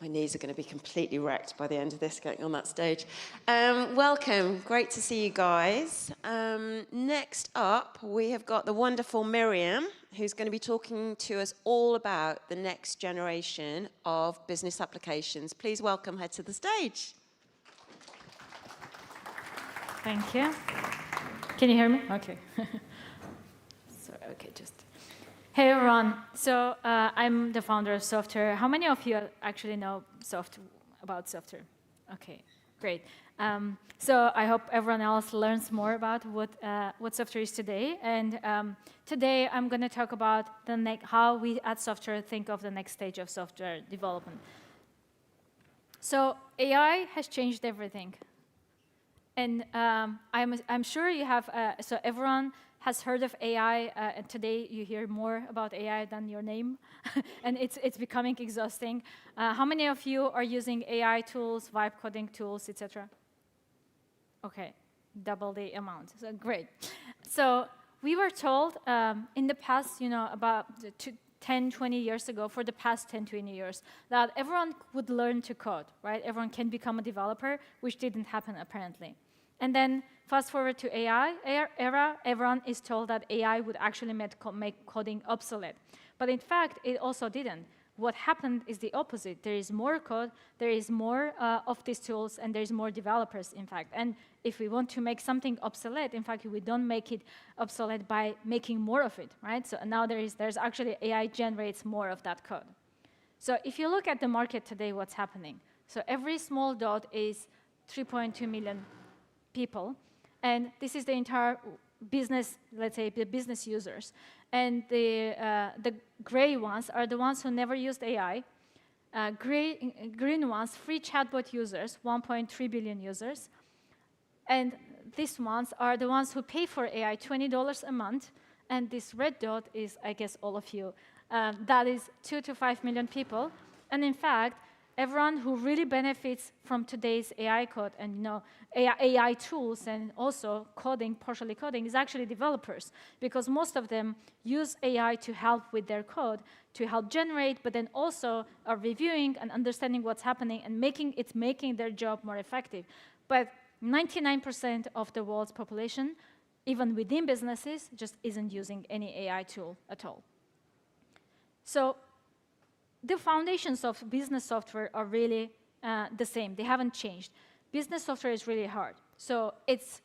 My knees are going to be completely wrecked by the end of this, going on that stage. Welcome. Great to see you guys. Next up, we have got the wonderful Miriam, who's going to be talking to us all about the next generation of business applications. Please welcome her to the stage.
Thank you. Can you hear me? Okay. Sorry, okay, just. Hey everyone, so I'm the founder of Software. How many of you actually know about software? Okay, great. So I hope everyone else learns more about what software is today. And today I'm going to talk about how we at Software think of the next stage of software development. So AI has changed everything. And I'm sure you have, so everyone has heard of AI, and today you hear more about AI than your name, and it's becoming exhausting. How many of you are using AI tools, vibe coding tools, etc.? Okay, double the amount, so great. So we were told in the past, about 10, 20 years ago, for the past 10, 20 years, that everyone would learn to code, right? Everyone can become a developer, which didn't happen apparently. And then fast forward to AI era, everyone is told that AI would actually make coding obsolete. But in fact, it also didn't. What happened is the opposite. There is more code, there is more of these tools, and there's more developers, in fact. And if we want to make something obsolete, in fact, we don't make it obsolete by making more of it, right? So now there's actually AI generates more of that code. So if you look at the market today, what's happening? So every small dot is 3.2 million people, and this is the entire business, let's say, the business users. And the gray ones are the ones who never used AI. Green ones, free chatbot users, 1.3 billion users. And these ones are the ones who pay for AI, $20 a month. And this red dot is, I guess, all of you. That is 2 to 5 million people. And in fact, everyone who really benefits from today's AI code and AI tools and also coding, partially coding, is actually developers, because most of them use AI to help with their code, to help generate, but then also are reviewing and understanding what's happening and making their job more effective. But 99% of the world's population, even within businesses, just isn't using any AI tool at all. So the foundations of business software are really the same. They haven't changed. Business software is really hard. So it's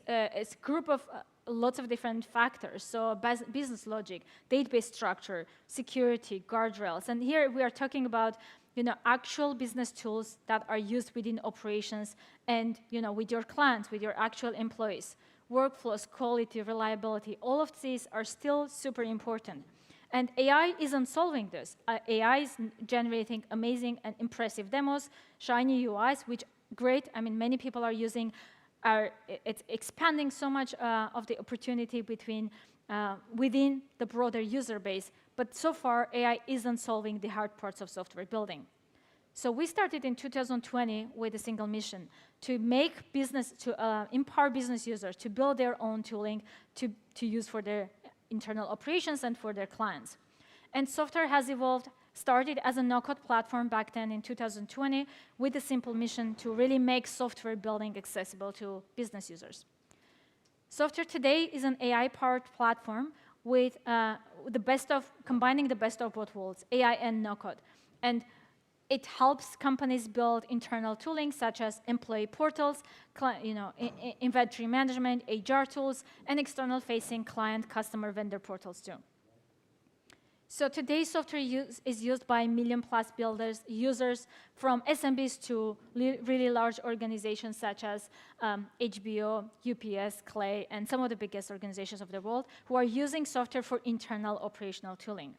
a group of lots of different factors. So business logic, database structure, security, guardrails. And here we are talking about actual business tools that are used within operations and with your clients, with your actual employees. Workflows, quality, reliability, all of these are still super important. And AI isn't solving this. AI is generating amazing and impressive demos, shiny UIs, which great. I mean, many people are using. It's expanding so much of the opportunity within the broader user base. But so far, AI isn't solving the hard parts of software building. So we started in 2020 with a single mission to make business, to empower business users to build their own tooling to use for their internal operations and for their clients. And software has evolved, started as a no-code platform back then in 2020 with a simple mission to really make software building accessible to business users. Software today is an AI-powered platform with combining the best of both worlds, AI and no-code. And it helps companies build internal tooling such as employee portals, inventory management, HR tools, and external-facing client, customer, vendor portals too. So today's software is used by million-plus users from SMBs to really large organizations such as HBO, UPS, Clay, and some of the biggest organizations of the world who are using software for internal operational tooling.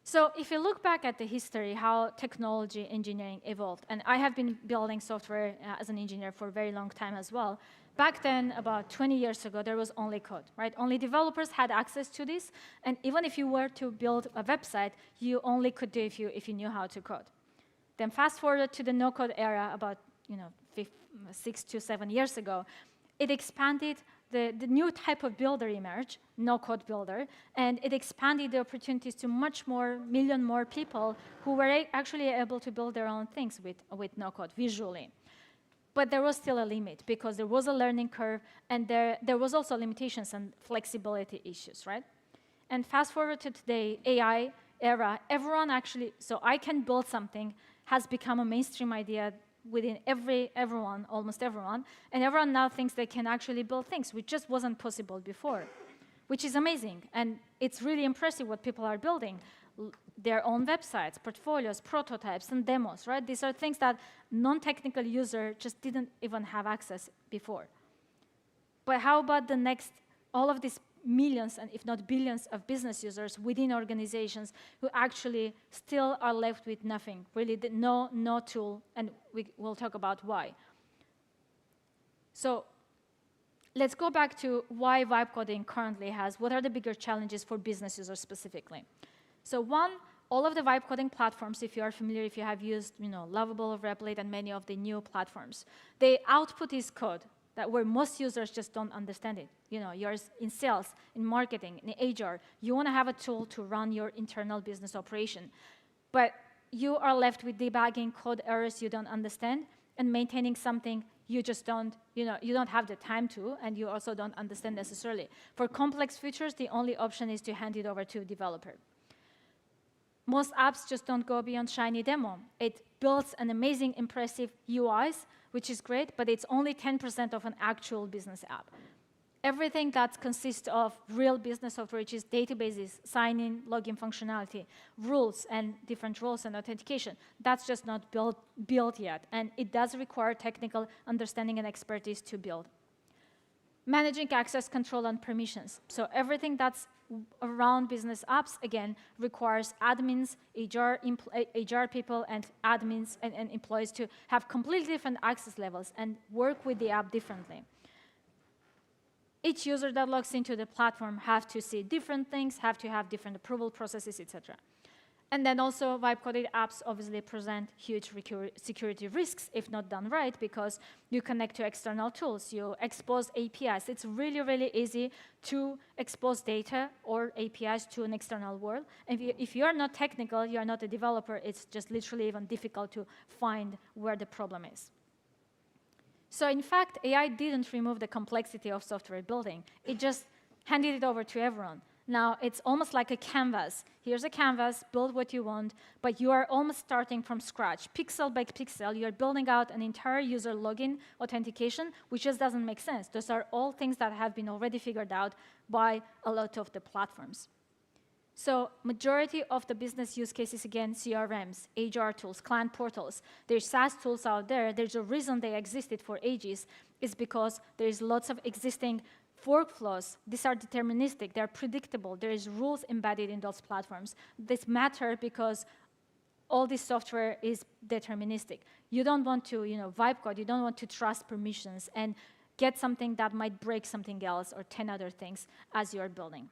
So if you look back at the history, how technology engineering evolved, and I have been building software as an engineer for a very long time as well. Back then, about 20 years ago, there was only code, right? Only developers had access to this, and even if you were to build a website, you only could do if you knew how to code. Then fast forward to the no-code era, about 6 to 7 years ago, it expanded the new type of builder emerged, no-code builder, and it expanded the opportunities to much more, million more people who were actually able to build their own things with no-code visually. But there was still a limit because there was a learning curve, and there was also limitations and flexibility issues, right? And fast forward to today, AI era, everyone actually, so I can build something has become a mainstream idea within everyone, almost everyone, and everyone now thinks they can actually build things, which just wasn't possible before, which is amazing. And it's really impressive what people are building. Their own websites, portfolios, prototypes, and demos, right? These are things that non-technical user just didn't even have access before. But how about the next, all of these millions, and if not billions, of business users within organizations who actually still are left with nothing, really no tool, and we'll talk about why. So let's go back to why vibe coding currently has, what are the bigger challenges for business users specifically? So one, all of the vibe coding platforms, if you are familiar, if you have used, Lovable, Replit, and many of the new platforms, they output is code where most users just don't understand it. You're in sales, in marketing, in HR. You want to have a tool to run your internal business operation. But you are left with debugging code errors you don't understand and maintaining something you just don't, you don't have the time to, and you also don't understand necessarily. For complex features, the only option is to hand it over to a developer. Most apps just don't go beyond shiny demo. It builds an amazing, impressive UIs, which is great, but it's only 10% of an actual business app. Everything that consists of real business software, which is databases, sign-in, login functionality, rules, and different roles and authentication, that's just not built yet, and it does require technical understanding and expertise to build. Managing access control and permissions. So everything that's around business apps, again, requires admins, HR people, and admins and employees to have completely different access levels and work with the app differently. Each user that logs into the platform have to see different things, have to have different approval processes, etc. And then also, vibe-coded apps obviously present huge security risks if not done right, because you connect to external tools, you expose APIs. It's really, really easy to expose data or APIs to an external world. And if you're not technical, you're not a developer, it's just literally even difficult to find where the problem is. So in fact, AI didn't remove the complexity of software building. It just handed it over to everyone. Now, it's almost like a canvas. Here's a canvas, build what you want, but you are almost starting from scratch. Pixel by pixel, you're building out an entire user login authentication, which just doesn't make sense. Those are all things that have been already figured out by a lot of the platforms. So majority of the business use cases, again, CRMs, HR tools, client portals. There's SaaS tools out there. There's a reason they existed for ages. It's because there's lots of existing workflows. These are deterministic. They're predictable. There is rules embedded in those platforms. This matter because all this software is deterministic. You don't want to, vibe code. You don't want to trust permissions and get something that might break something else or 10 other things as you're building.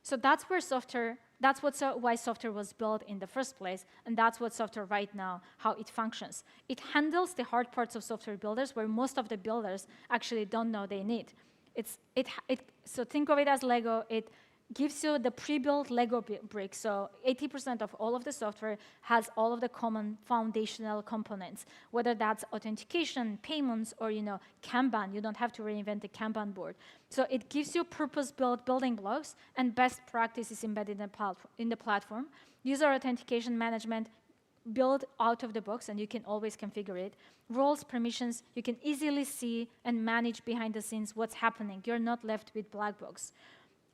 So that's why software was built in the first place, and that's what software right now, how it functions. It handles the hard parts of software builders where most of the builders actually don't know they need. So think of it as Lego. It gives you the pre-built Lego bricks. So 80% of all of the software has all of the common foundational components, whether that's authentication, payments, or Kanban. You don't have to reinvent the Kanban board. So it gives you purpose-built building blocks and best practices embedded in the platform. User authentication management built out of the box, and you can always configure it. Roles, permissions, you can easily see and manage behind the scenes what's happening. You're not left with black box.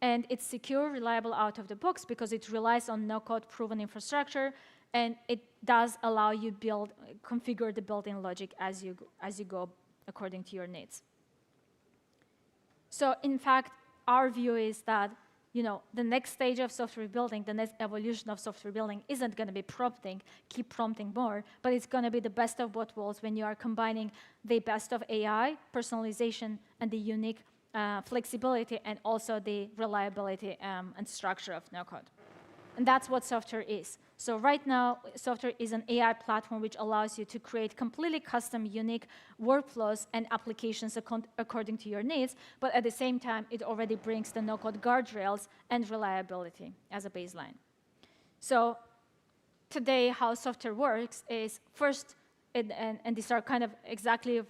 And it's secure, reliable out of the box because it relies on no-code proven infrastructure, and it does allow you configure the built-in logic as you go according to your needs. So in fact, our view is that the next stage of software building, the next evolution of software building isn't going to be keep prompting more, but it's going to be the best of both worlds when you are combining the best of AI, personalization, and the unique flexibility, and also the reliability and structure of no-code. And that's what software is. So right now, software is an AI platform which allows you to create completely custom, unique workflows and applications according to your needs, but at the same time, it already brings the no-code guardrails and reliability as a baseline. So today, how software works is first, and these are kind of exactly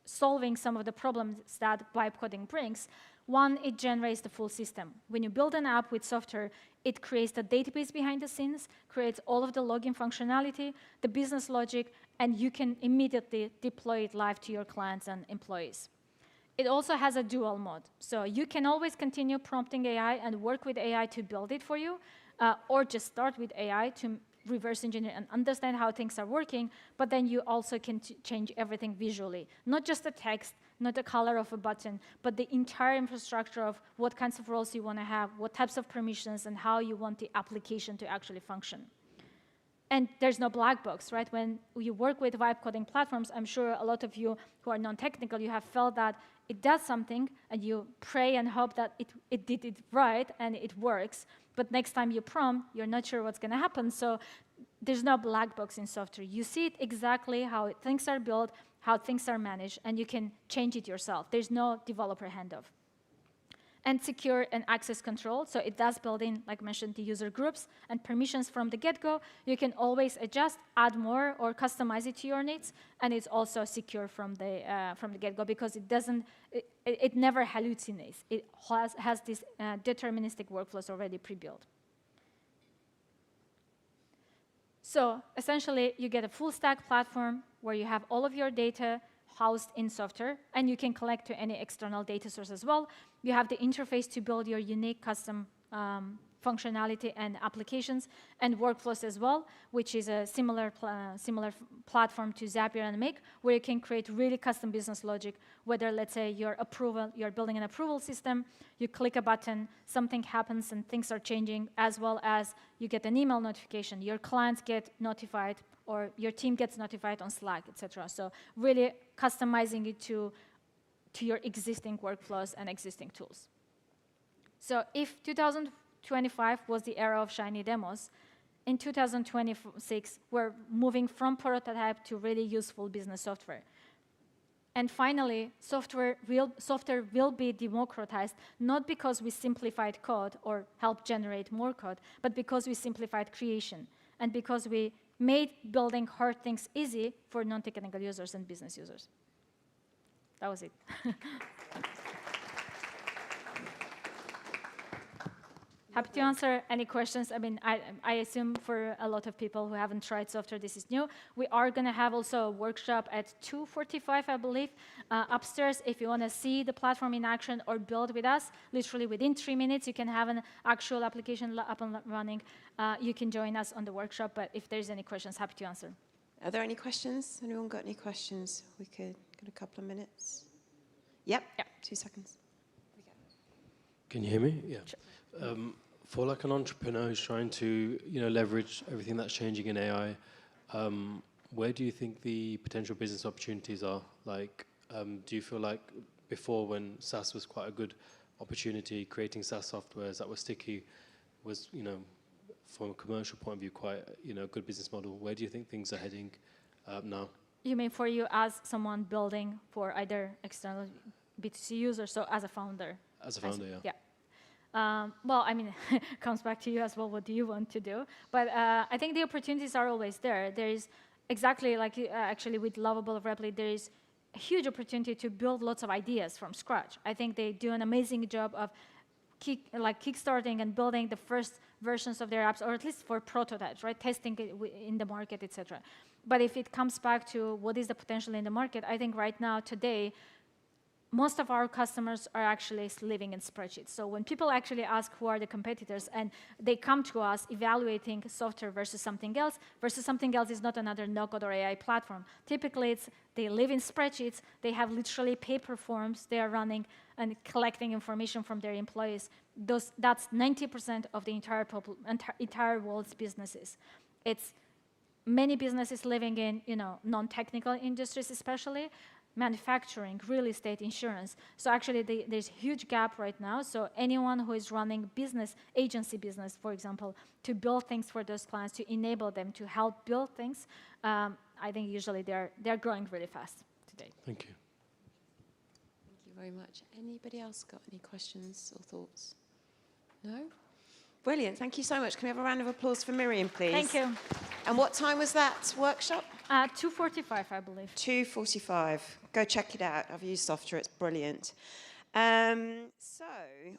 solving some of the problems that vibe coding brings. One, it generates the full system. When you build an app with software, it creates the database behind the scenes, creates all of the login functionality, the business logic, and you can immediately deploy it live to your clients and employees. It also has a dual mode. So you can always continue prompting AI and work with AI to build it for you, or just start with AI to reverse engineer and understand how things are working, but then you also can change everything visually. Not just the text, not the color of a button, but the entire infrastructure of what kinds of roles you want to have, what types of permissions, and how you want the application to actually function. And there's no black box, right? When you work with vibe coding platforms, I'm sure a lot of you who are non-technical, you have felt that it does something, and you pray and hope that it did it right, and it works. But next time you prompt, you're not sure what's going to happen. So there's no black box in software. You see it exactly how things are built, how things are managed, and you can change it yourself. There's no developer handoff. And secure and access control. So it does build in, like mentioned, the user groups and permissions from the get-go. You can always adjust, add more, or customize it to your needs. And it's also secure from the get-go because it never hallucinates. It has these deterministic workflows already pre-built. So essentially, you get a full stack platform where you have all of your data housed in software, and you can collect to any external data source as well. You have the interface to build your unique custom functionality and applications and workflows as well, which is a similar platform to Zapier and Make, where you can create really custom business logic, whether, let's say, you're building an approval system, you click a button, something happens and things are changing, as well as you get an email notification, your clients get notified, or your team gets notified on Slack, etc. So really customizing it to your existing workflows and existing tools. So if 2025 was the era of shiny demos, in 2026, we're moving from prototype to really useful business software. And finally, software will be democratized, not because we simplified code or helped generate more code, but because we simplified creation, and because we made building hard things easy for non-technical users and business users. That was it. Happy to answer any questions. I mean, I assume for a lot of people who haven't tried software, this is new. We are going to have also a workshop at 2:45, I believe, upstairs. If you want to see the platform in action or build with us, literally within 3 minutes, you can have an actual application up and running. You can join us on the workshop, but if there's any questions, happy to answer.
Are there any questions? Anyone got any questions? We could get a couple of minutes. Yep. 2 seconds.
Can you hear me? Yeah.
Sure.
For like an entrepreneur who's trying to leverage everything that's changing in AI, where do you think the potential business opportunities are? Like, do you feel like before, when SaaS was quite a good opportunity, creating SaaS softwares that were sticky was, from a commercial point of view, quite a good business model? Where do you think things are heading now?
You mean for you as someone building for either external B2C users, so as a founder?
As a founder, yeah.
Well, I mean, it comes back to you as well. What do you want to do? But I think the opportunities are always there. There is exactly like actually with Lovable Repli, there is a huge opportunity to build lots of ideas from scratch. I think they do an amazing job of kickstarting and building the first versions of their apps, or at least for prototypes, right? Testing it in the market, etc. But if it comes back to what is the potential in the market, I think right now, today, most of our customers are actually living in spreadsheets. So when people actually ask who are the competitors, and they come to us evaluating software versus something else is not another no-code or AI platform. Typically, they live in spreadsheets, they have literally paper forms they are running and collecting information from their employees. That's 90% of the entire world's businesses. It's many businesses living in non-technical industries especially, manufacturing, real estate, insurance. So actually, there's a huge gap right now. So anyone who is running business, agency business, for example, to build things for those clients, to enable them to help build things, I think usually they're growing really fast today.
Thank you.
Thank you very much. Anybody else got any questions or thoughts? No? Brilliant. Thank you so much. Can we have a round of applause for Miriam, please?
Thank you.
And what time was that workshop?
2:45, I believe.
2:45. Go check it out. I've used software. It's brilliant. So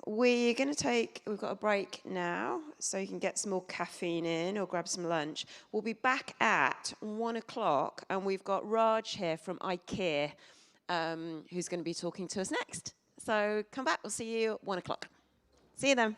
we're going to we've got a break now, so you can get some more caffeine in or grab some lunch. We'll be back at 1 o'clock, and we've got Raj here from IKEA, who's going to be talking to us next. So come back. We'll see you at 1 o'clock. See you then.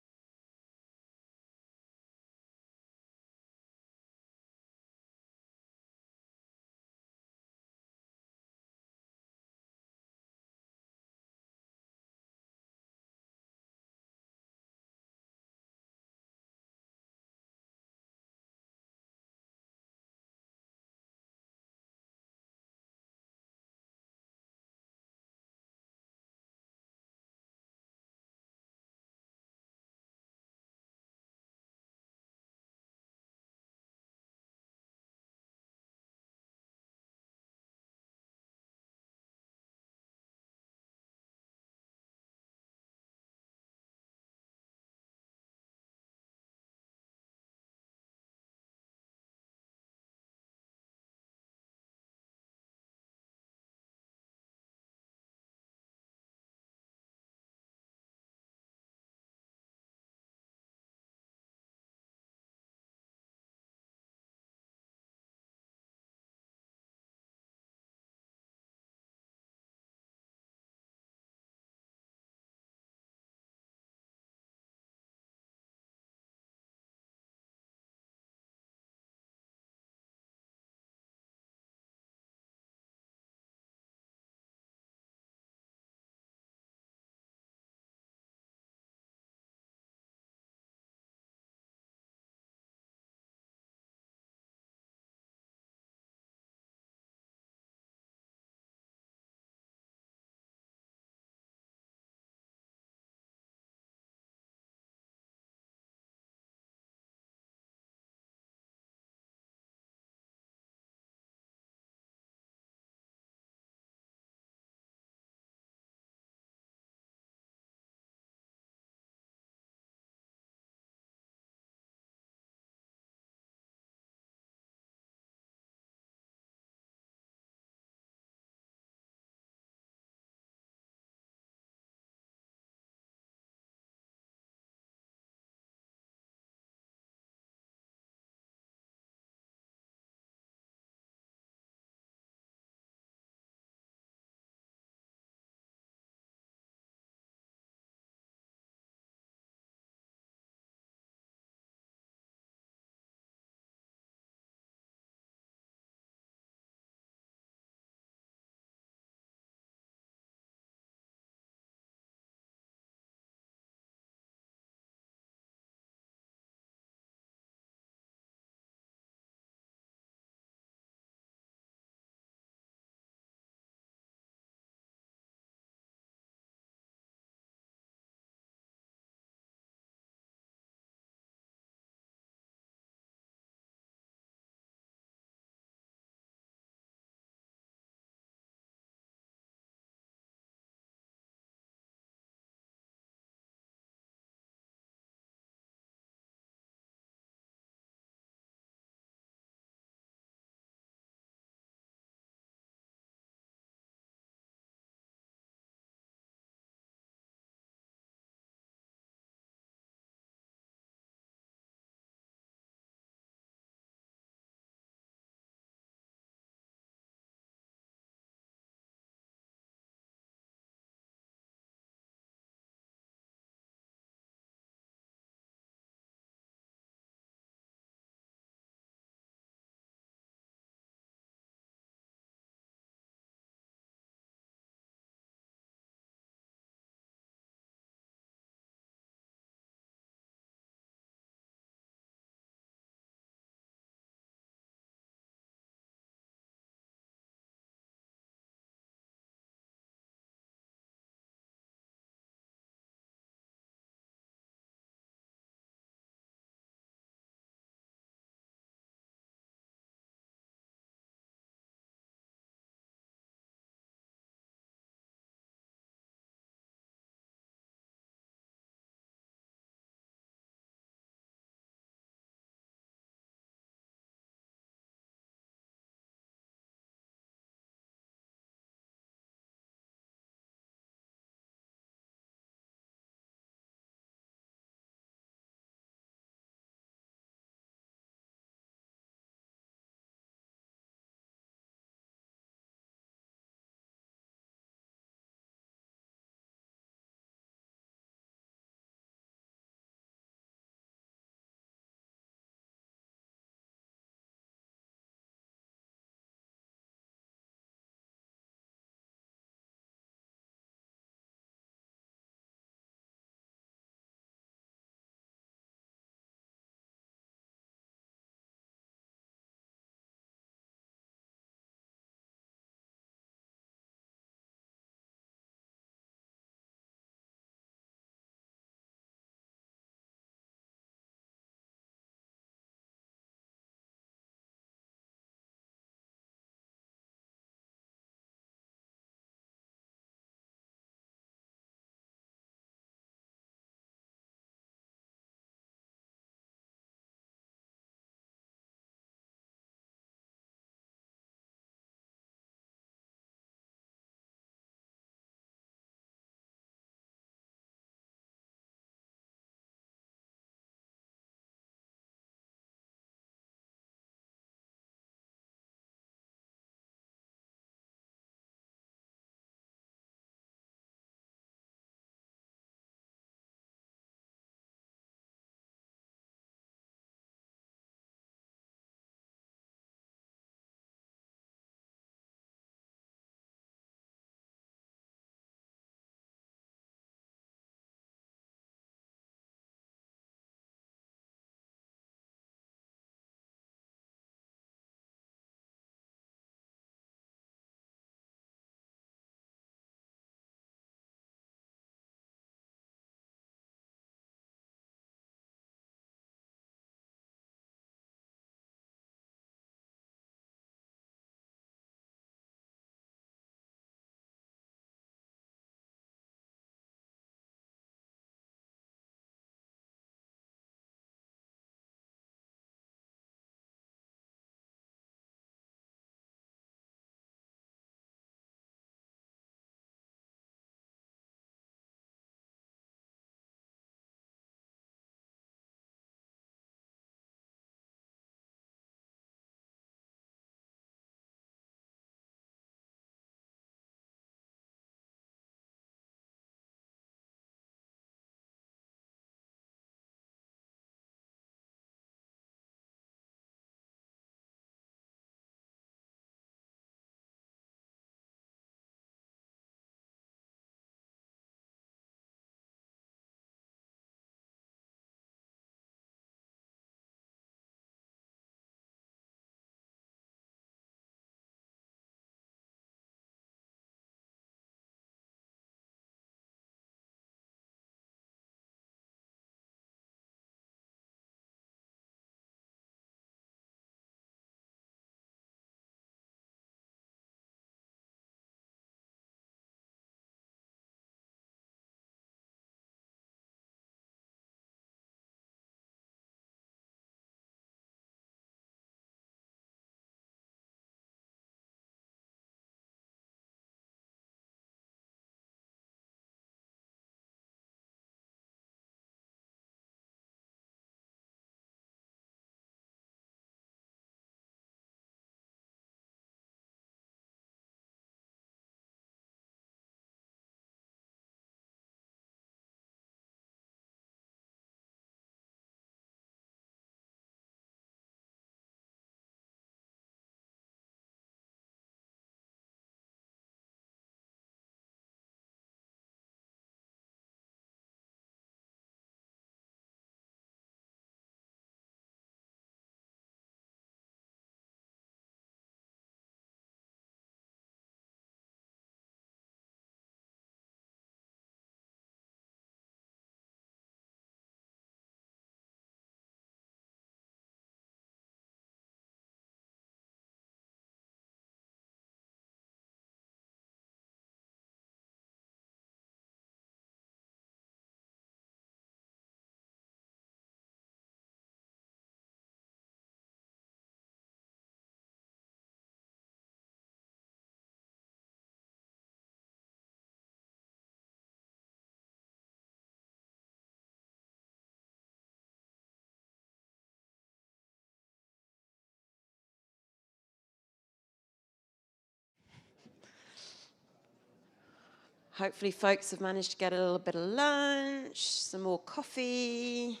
Hopefully folks have managed to get a little bit of lunch, some more coffee,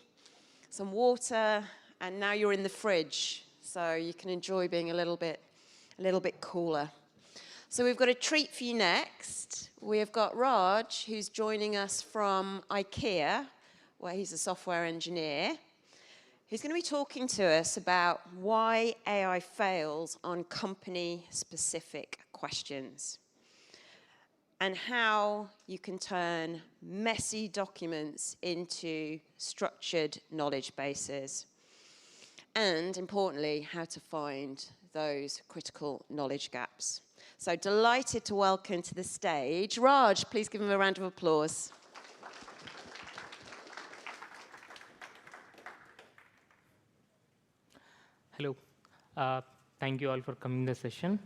some water, and now you're in the fridge, so you can enjoy being a little bit cooler. So we've got a treat for you next. We've got Raj, who's joining us from IKEA, where he's a software engineer. He's going to be talking to us about why AI fails on company-specific questions, and how you can turn messy documents into structured knowledge bases. And importantly, how to find those critical knowledge gaps. So delighted to welcome to the stage Raj. Please give him a round of applause.
Hello. Thank you all for coming to the session.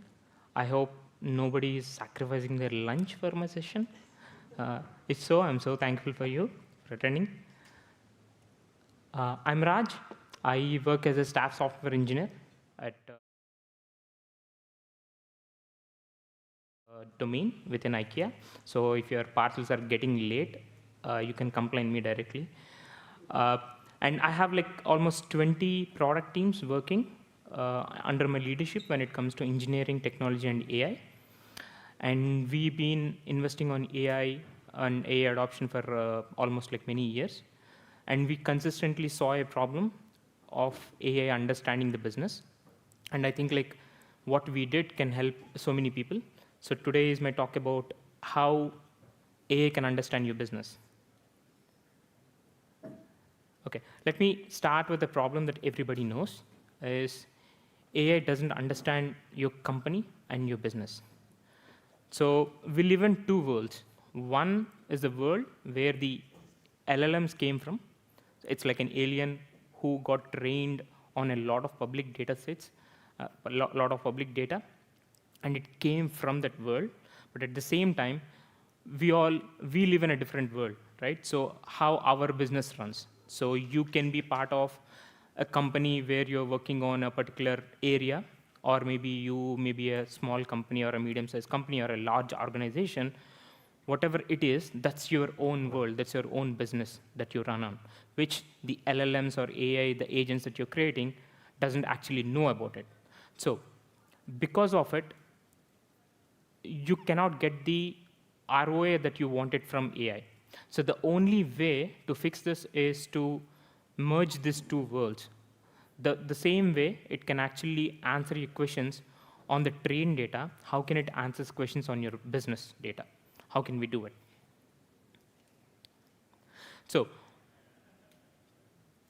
I hope nobody is sacrificing their lunch for my session. If so, I'm so thankful for you for attending. I'm Raj. I work as a staff software engineer at domain within IKEA. So if your parcels are getting late, you can complain me directly. And I have like almost 20 product teams working under my leadership when it comes to engineering, technology, and AI. And we've been investing on AI and AI adoption for almost like many years. And we consistently saw a problem of AI understanding the business. And I think like what we did can help so many people. So today is my talk about how AI can understand your business. Okay, let me start with the problem that everybody knows is AI doesn't understand your company and your business. So we live in two worlds. One is the world where the LLMs came from. It's like an alien who got trained on a lot of public data sets, a lot of public data, and it came from that world. But at the same time, we live in a different world, right? So how our business runs. So you can be part of a company where you're working on a particular area, or maybe you may be a small company or a medium-sized company or a large organization. Whatever it is, that's your own world, that's your own business that you run on, which the LLMs or AI, the agents that you're creating, doesn't actually know about it. So because of it, you cannot get the ROI that you wanted from AI. So the only way to fix this is to merge these two worlds. The same way it can actually answer your questions on the trained data, how can it answer questions on your business data? How can we do it? So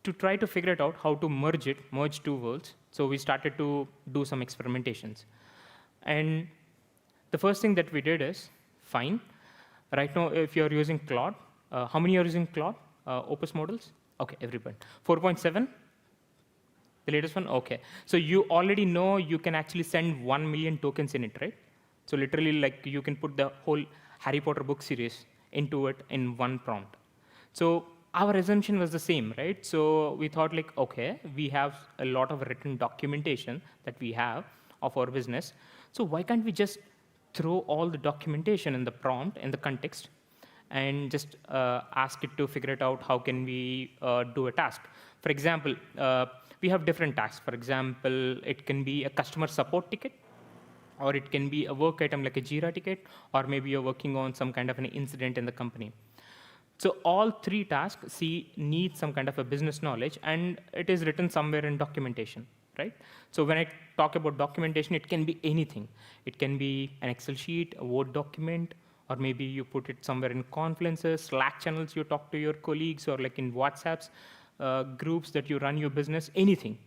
to try to figure it out, how to merge two worlds, so we started to do some experimentations. And the first thing that we did is, fine, right now if you're using Claude, how many are using Claude, Opus models? Okay, everybody. 4.7, the latest one? Okay. So you already know you can actually send 1 million tokens in it, right? So literally, like, you can put the whole Harry Potter book series into it in one prompt. So our assumption was the same, right? So we thought like, okay, we have a lot of written documentation that we have of our business. So why can't we just throw all the documentation in the prompt, in the context, and just ask it to figure it out, how can we do a task? For example, we have different tasks. For example, it can be a customer support ticket, or it can be a work item like a Jira ticket, or maybe you're working on some kind of an incident in the company. So all three tasks need some kind of a business knowledge, and it is written somewhere in documentation, right? So when I talk about documentation, it can be anything. It can be an Excel sheet, a Word document, or maybe you put it somewhere in conferences, Slack channels you talk to your colleagues, or like in WhatsApps, groups that you run your business, anything.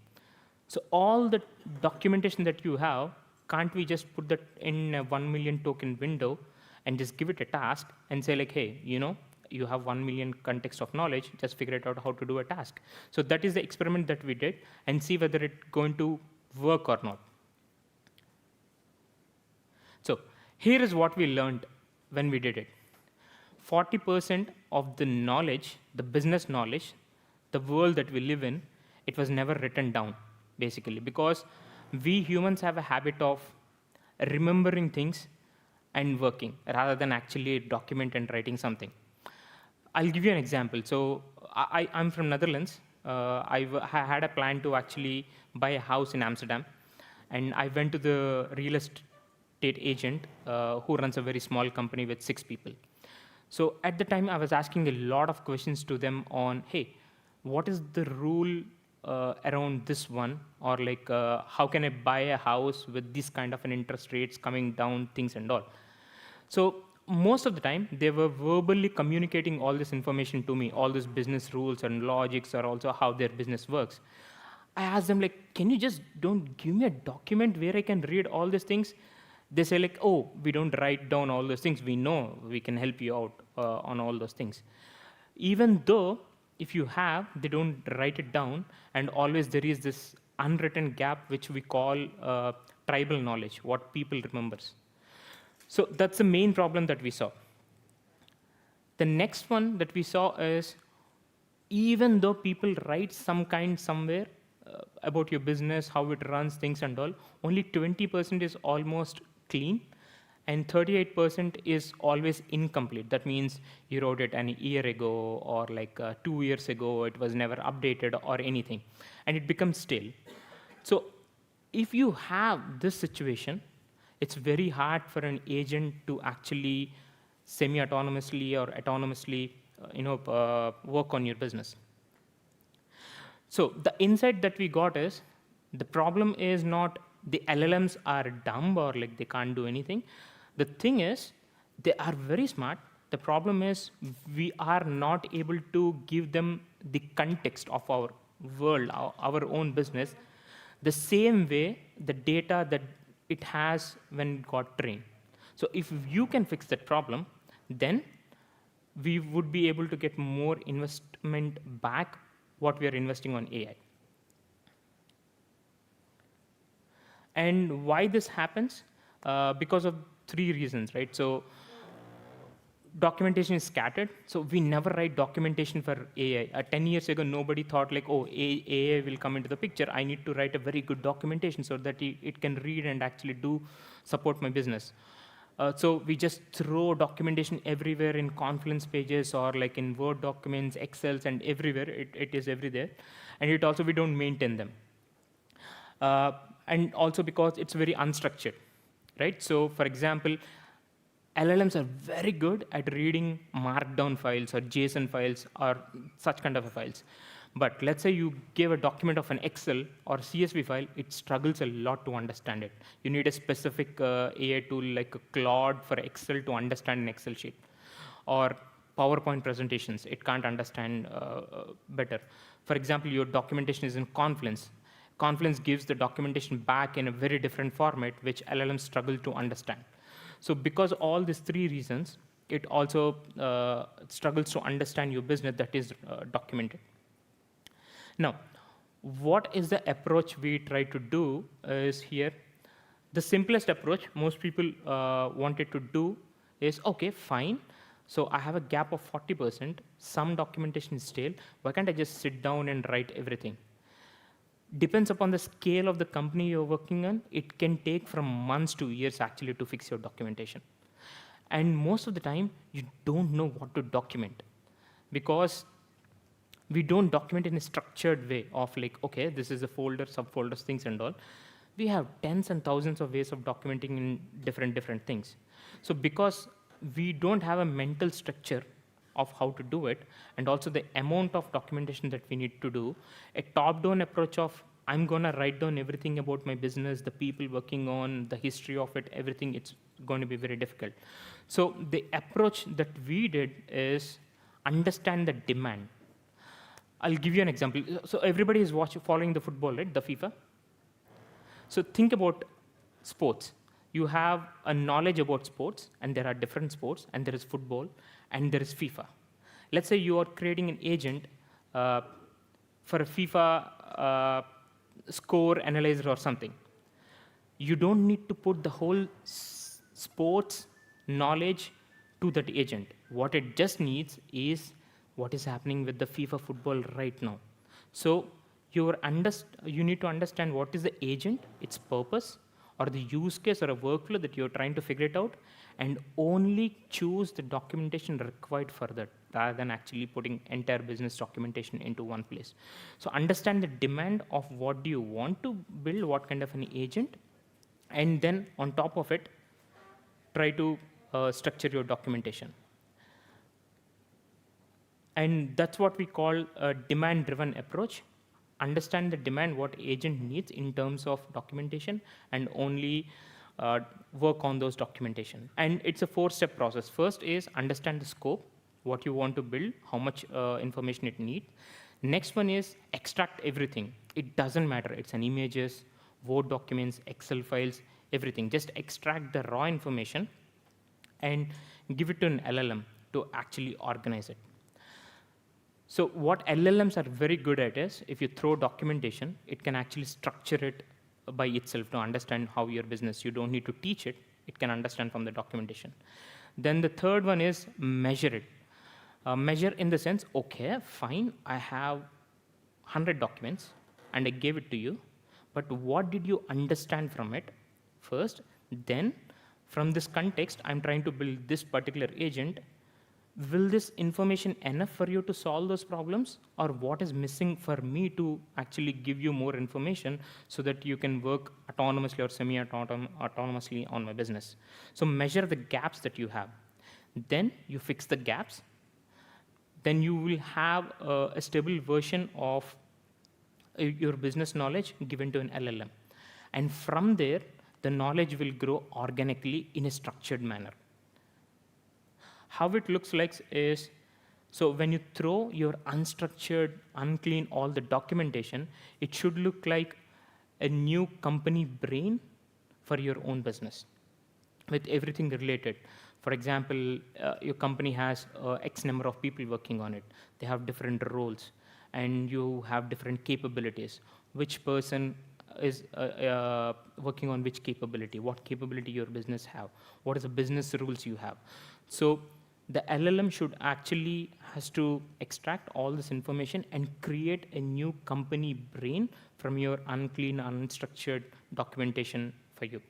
So all the documentation that you have, can't we just put that in a 1 million token window and just give it a task and say like, hey, you have 1 million context of knowledge, just figure it out how to do a task. So that is the experiment that we did, and see whether it's going to work or not. So here is what we learned when we did it. 40% of the knowledge, the business knowledge, the world that we live in, it was never written down, basically, because we humans have a habit of remembering things and working rather than actually document and writing something. I'll give you an example. So I'm from Netherlands. I had a plan to actually buy a house in Amsterdam, and I went to the real estate agent who runs a very small company with 6 people. So at the time, I was asking a lot of questions to them on, hey, what is the rule around this one? Or like, how can I buy a house with this kind of an interest rates coming down, things and all. So most of the time, they were verbally communicating all this information to me, all these business rules and logics or also how their business works. I asked them, like, can you just don't give me a document where I can read all these things? They say, like, oh, we don't write down all those things. We know we can help you out on all those things. Even though if you have, they don't write it down, and always there is this unwritten gap which we call tribal knowledge, what people remembers. So that's the main problem that we saw. The next one that we saw is, even though people write some kind somewhere about your business, how it runs, things and all, only 20% is almost clean, and 38% is always incomplete. That means you wrote it a year ago, or like 2 years ago, it was never updated or anything, and it becomes stale. So if you have this situation, it's very hard for an agent to actually semi-autonomously or autonomously work on your business. So the insight that we got is, the problem is not the LLMs are dumb or like they can't do anything. The thing is, they are very smart. The problem is we are not able to give them the context of our world, our own business, the same way the data that it has when it got trained. So if you can fix that problem, then we would be able to get more investment back what we are investing on AI. And why this happens? Because of 3 reasons, right? So documentation is scattered. So we never write documentation for AI. 10 years ago, nobody thought like, oh, AI will come into the picture. I need to write a very good documentation so that it can read and actually support my business. So we just throw documentation everywhere in Confluence pages or like in Word documents, Excels, and everywhere. It is everywhere. And it also, we don't maintain them. And also because it's very unstructured, right? So for example, LLMs are very good at reading markdown files or JSON files or such kind of files. But let's say you give a document of an Excel or CSV file, it struggles a lot to understand it. You need a specific AI tool like a Claude for Excel to understand an Excel sheet. Or PowerPoint presentations, it can't understand better. For example, your documentation is in Confluence. Confluence gives the documentation back in a very different format, which LLMs struggle to understand. So because all these 3 reasons, it also struggles to understand your business that is documented. Now, what is the approach we try to do is here. The simplest approach most people wanted to do is, okay, fine. So I have a gap of 40%. Some documentation is stale. Why can't I just sit down and write everything? Depends upon the scale of the company you're working on. It can take from months to years actually to fix your documentation. And most of the time, you don't know what to document, because we don't document in a structured way of like, okay, this is a folder, subfolders, things and all. We have tens and thousands of ways of documenting in different things. So because we don't have a mental structure of how to do it, and also the amount of documentation that we need to do, a top-down approach of, I'm going to write down everything about my business, the people working on, the history of it, everything, it's going to be very difficult. So the approach that we did is understand the demand. I'll give you an example. So everybody is following the football, right? The FIFA. So think about sports. You have a knowledge about sports, and there are different sports, and there is football, and there is FIFA. Let's say you are creating an agent for a FIFA score analyzer or something. You don't need to put the whole sports knowledge to that agent. What it just needs is what is happening with the FIFA football right now. So you need to understand what is the agent, its purpose, or the use case or a workflow that you're trying to figure it out, and only choose the documentation required for that, rather than actually putting entire business documentation into one place. So understand the demand of what do you want to build, what kind of an agent, and then on top of it, try to structure your documentation. And that's what we call a demand-driven approach. Understand the demand, what agent needs in terms of documentation, and only work on those documentation. And it's a 4-step process. First is understand the scope, what you want to build, how much information it needs. Next one is extract everything. It doesn't matter. It's an images, Word documents, Excel files, everything. Just extract the raw information and give it to an LLM to actually organize it. So what LLMs are very good at is, if you throw documentation, it can actually structure it by itself to understand how your business, you don't need to teach it, it can understand from the documentation. Then the third one is measure it. Measure in the sense, okay, fine, I have 100 documents and I gave it to you, but what did you understand from it first? Then from this context, I'm trying to build this particular agent. Will this information enough for you to solve those problems, or what is missing for me to actually give you more information so that you can work autonomously or semi-autonomously on my business? So measure the gaps that you have. Then you fix the gaps. Then you will have a stable version of your business knowledge given to an LLM. And from there, the knowledge will grow organically in a structured manner. How it looks like is, so when you throw your unstructured, unclean, all the documentation, it should look like a new company brain for your own business with everything related. For example, your company has X number of people working on it. They have different roles, and you have different capabilities. Which person is working on which capability? What capability your business have? What is the business rules you have? So the LLM should actually has to extract all this information and create a new company brain from your unclean, unstructured documentation for you.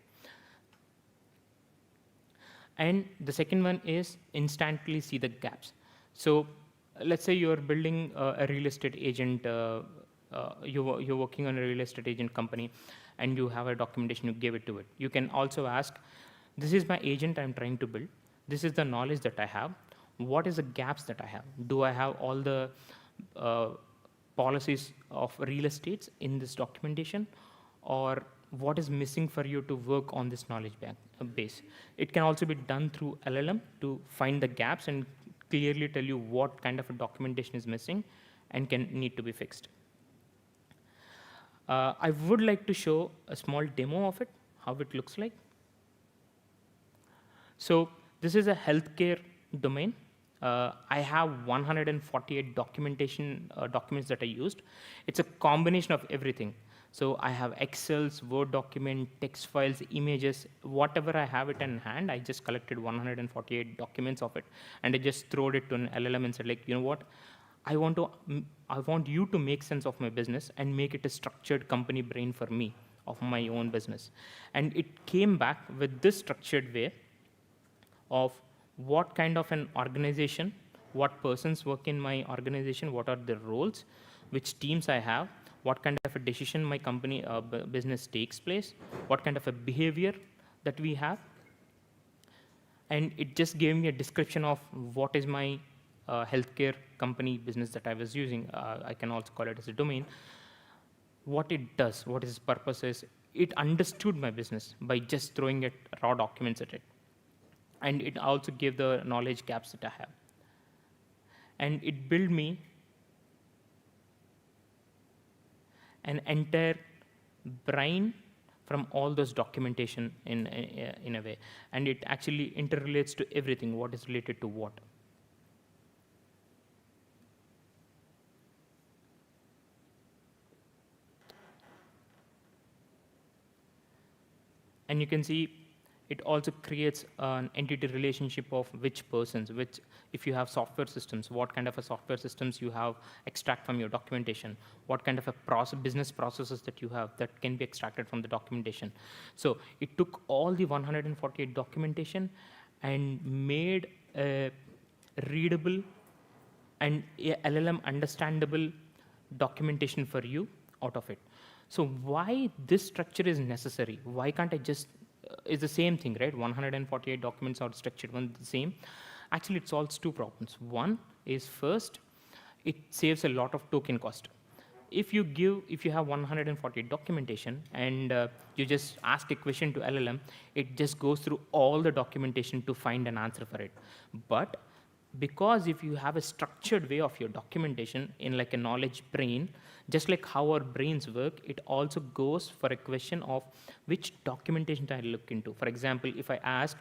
And the second one is instantly see the gaps. So let's say you're building a real estate agent, you're working on a real estate agent company, and you have a documentation, you give it to it. You can also ask, this is my agent I'm trying to build. This is the knowledge that I have. What is the gaps that I have? Do I have all the policies of real estates in this documentation? Or what is missing for you to work on this knowledge base? It can also be done through LLM to find the gaps and clearly tell you what kind of a documentation is missing and can need to be fixed. I would like to show a small demo of it, how it looks like. So this is a healthcare domain. I have 148 documents that I used. It's a combination of everything. So I have Excels, Word document, text files, images, whatever I have it in hand. I just collected 148 documents of it, and I just throwed it to an LLM and said, like, you know what? I want you to make sense of my business and make it a structured company brain for me of my own business. And it came back with this structured way of what kind of an organization, what persons work in my organization, what are the roles, which teams I have, what kind of a decision my company business takes place, what kind of a behavior that we have. And it just gave me a description of what is my healthcare company business that I was using. I can also call it as a domain. What it does, what its purpose is. It understood my business by just throwing it raw documents at it. And it also gave the knowledge gaps that I have. And it built me an entire brain from all those documentation in a way. And it actually interrelates to everything, what is related to what. And you can see it also creates an entity relationship of which persons, which if you have software systems, what kind of a software systems you have extract from your documentation, what kind of a business processes that you have that can be extracted from the documentation. So it took all the 148 documentation and made a readable and a LLM understandable documentation for you out of it. So why this structure is necessary? Why can't I just, it's the same thing, right? 148 documents are structured one the same. Actually, it solves two problems. One is first, it saves a lot of token cost. If you have 148 documentation and you just ask a question to LLM, it just goes through all the documentation to find an answer for it. But because if you have a structured way of your documentation in like a knowledge brain, just like how our brains work, it also goes for a question of which documentation I look into. For example, if I ask,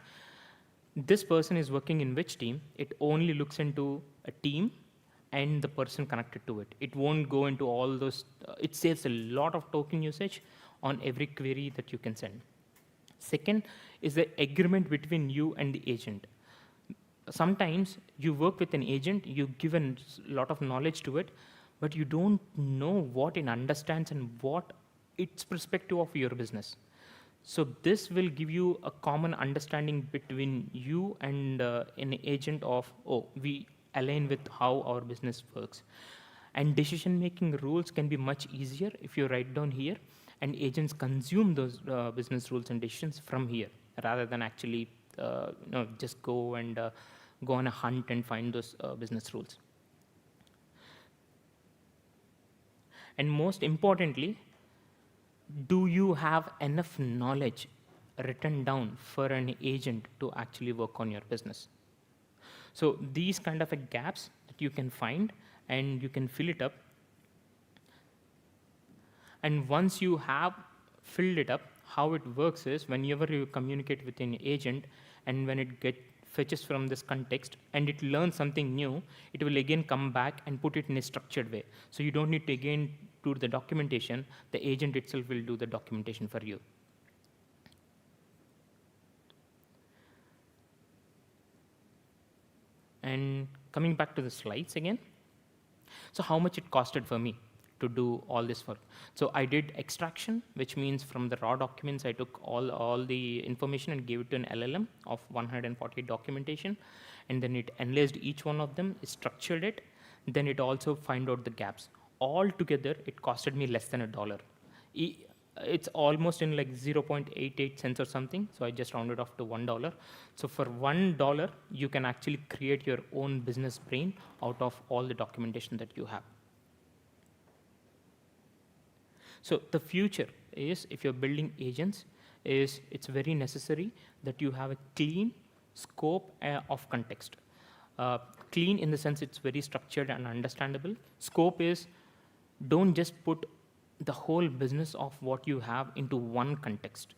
this person is working in which team, it only looks into a team and the person connected to it. It won't go into all those, it saves a lot of token usage on every query that you can send. Second is the agreement between you and the agent. Sometimes you work with an agent, you give a lot of knowledge to it, but you don't know what it understands and what its perspective of your business. So this will give you a common understanding between you and an agent of, oh, we align with how our business works. And decision-making rules can be much easier if you write down here, and agents consume those business rules and decisions from here, rather than actually just go and go on a hunt and find those business rules. And most importantly, do you have enough knowledge written down for an agent to actually work on your business? So these kind of gaps that you can find and you can fill it up. And once you have filled it up, how it works is whenever you communicate with an agent and when it fetches from this context and it learns something new, it will again come back and put it in a structured way. So you don't need to again do the documentation. The agent itself will do the documentation for you. And coming back to the slides again. So how much it costed for me to do all this work? So I did extraction, which means from the raw documents, I took all the information and gave it to an LLM of 148 documentation. And then it analyzed each one of them, structured it. Then it also find out the gaps. All together, it costed me less than $1. It's almost in like 0.88 cents or something. So I just rounded off to $1. So for $1, you can actually create your own business brain out of all the documentation that you have. So the future is, if you're building agents, it's very necessary that you have a clean scope of context. Clean in the sense it's very structured and understandable. Scope is, don't just put the whole business of what you have into one context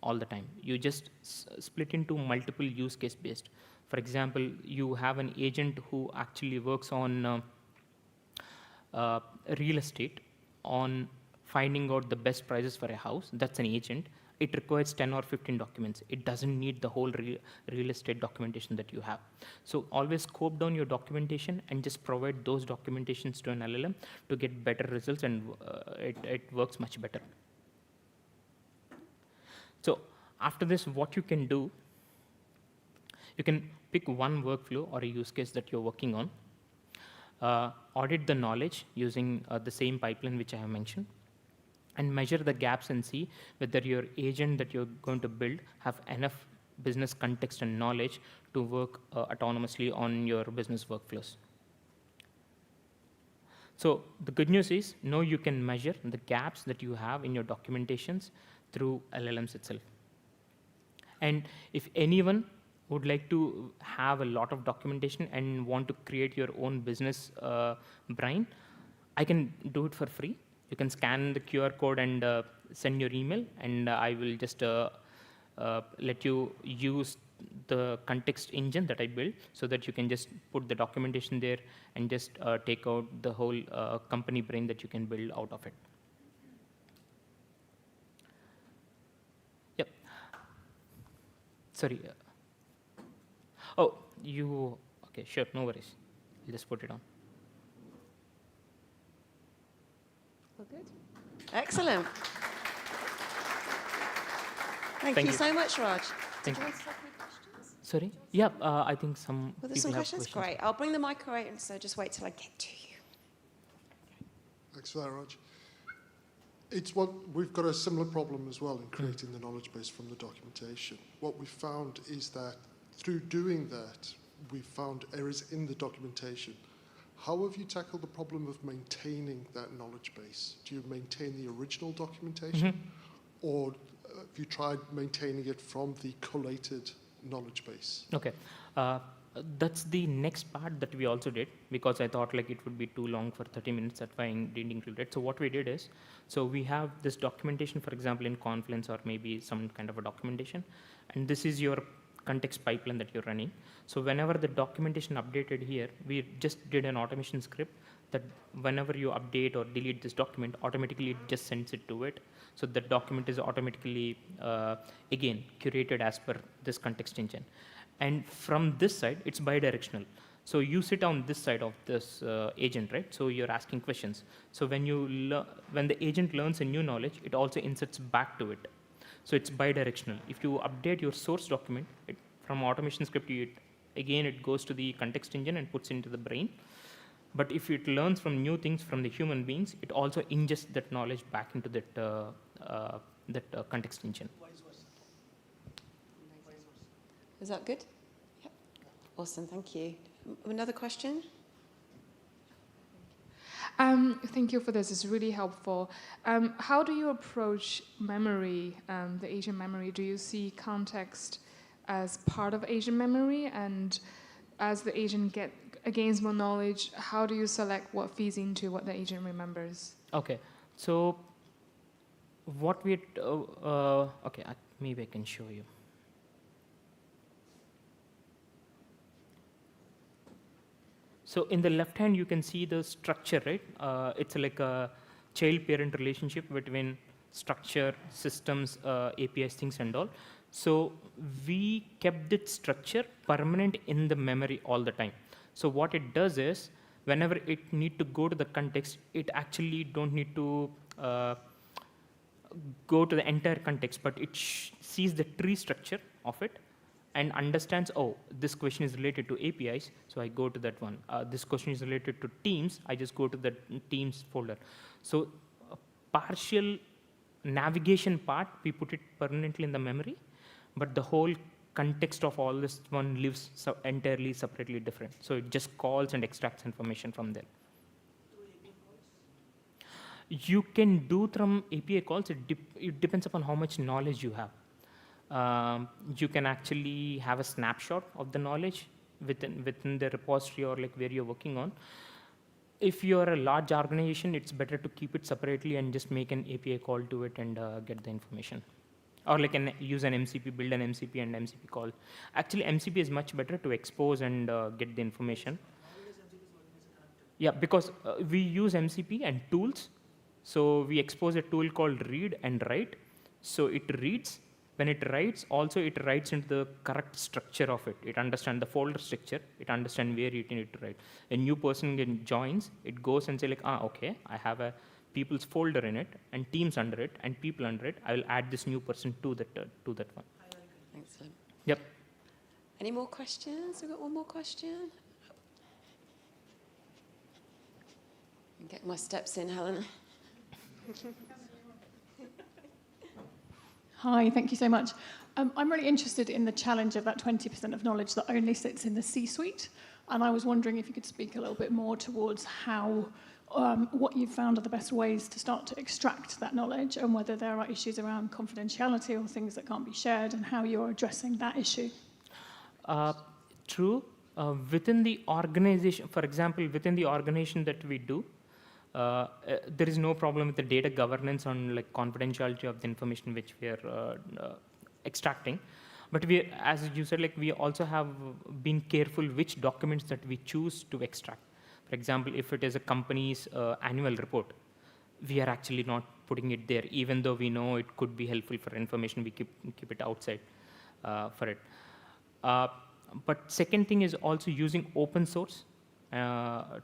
all the time. You just split into multiple use case based. For example, you have an agent who actually works on real estate, on finding out the best prices for a house. That's an agent. It requires 10 or 15 documents. It doesn't need the whole real estate documentation that you have. So always scope down your documentation and just provide those documentations to an LLM to get better results, and it works much better. So after this, what you can do, you can pick one workflow or a use case that you're working on, audit the knowledge using the same pipeline which I have mentioned, and measure the gaps and see whether your agent that you're going to build have enough business context and knowledge to work autonomously on your business workflows. So the good news is, now you can measure the gaps that you have in your documentations through LLMs itself. And if anyone would like to have a lot of documentation and want to create your own business brain, I can do it for free. You can scan the QR code and send your email, and I will just let you use the context engine that I built so that you can just put the documentation there and just take out the whole company brain that you can build out of it. Yep. Sorry. Oh, you, okay, sure, no worries. I'll just put it on.
All good? Excellent. Thank
Thank
you
you.
so much, Raj.
Thank
Did you
you.
want to take any questions?
Sorry? Yeah, I think some
Well, there's some
people have
questions. Great. I'll bring the mic around, so just wait till I get to you.
Thanks for that, Raj. It's what we've got a similar problem as well in creating the knowledge base from the documentation. What we found is that through doing that, we found errors in the documentation. How have you tackled the problem of maintaining that knowledge base? Do you maintain the original documentation, or have you tried maintaining it from the collated knowledge base?
Okay. That's the next part that we also did, because I thought like it would be too long for 30 minutes. That's why I didn't include it. So what we did is, so we have this documentation, for example, in Confluence or maybe some kind of a documentation, and this is your context pipeline that you're running. So whenever the documentation updated here, we just did an automation script that whenever you update or delete this document, automatically it just sends it to it. So the document is automatically, again, curated as per this context engine. And from this side, it's bidirectional. So you sit on this side of this agent, right? So you're asking questions. So when when the agent learns a new knowledge, it also inserts back to it. So it's bidirectional. If you update your source document from automation script, again it goes to the context engine and puts into the brain. But if it learns from new things from the human beings, it also ingests that knowledge back into that context engine.
Is that good? Yep. Awesome, thank you. Another question?
Thank you for this. It's really helpful. How do you approach memory, the agent memory? Do you see context as part of agent memory? And as the agent gains more knowledge, how do you select what feeds into what the agent remembers?
Okay. So what we, okay, maybe I can show you. So in the left hand, you can see the structure, right? It's like a child-parent relationship between structure, systems, APIs, things and all. So we kept that structure permanent in the memory all the time. So what it does is, whenever it need to go to the context, it actually don't need to go to the entire context, but it sees the tree structure of it and understands, oh, this question is related to APIs, so I go to that one. This question is related to teams, I just go to the teams folder. So partial navigation part, we put it permanently in the memory, but the whole context of all this one lives entirely separately different. So it just calls and extracts information from there. You can do from API calls, it depends upon how much knowledge you have. You can actually have a snapshot of the knowledge within the repository or like where you're working on. If you're a large organization, it's better to keep it separately and just make an API call to it and get the information. Or like use an MCP, build an MCP and MCP call. Actually, MCP is much better to expose and get the information. Yeah, because we use MCP and tools. So we expose a tool called read and write. So it reads. When it writes, also it writes into the correct structure of it. It understands the folder structure. It understands where you need to write. A new person joins, it goes and say like, okay, I have a people's folder in it and teams under it and people under it. I will add this new person to that one.
Excellent.
Yep.
Any more questions? We've got one more question. I'm getting my steps in, Helen.
Hi, thank you so much. I'm really interested in the challenge of that 20% of knowledge that only sits in the C-suite. And I was wondering if you could speak a little bit more towards how, what you've found are the best ways to start to extract that knowledge and whether there are issues around confidentiality or things that can't be shared and how you're addressing that issue.
True. Within the organization, for example, within the organization that we do, there is no problem with the data governance on like confidentiality of the information which we are extracting. But we, as you said, like we also have been careful which documents that we choose to extract. For example, if it is a company's annual report, we are actually not putting it there, even though we know it could be helpful for information. We keep it outside. for it. But second thing is also using open source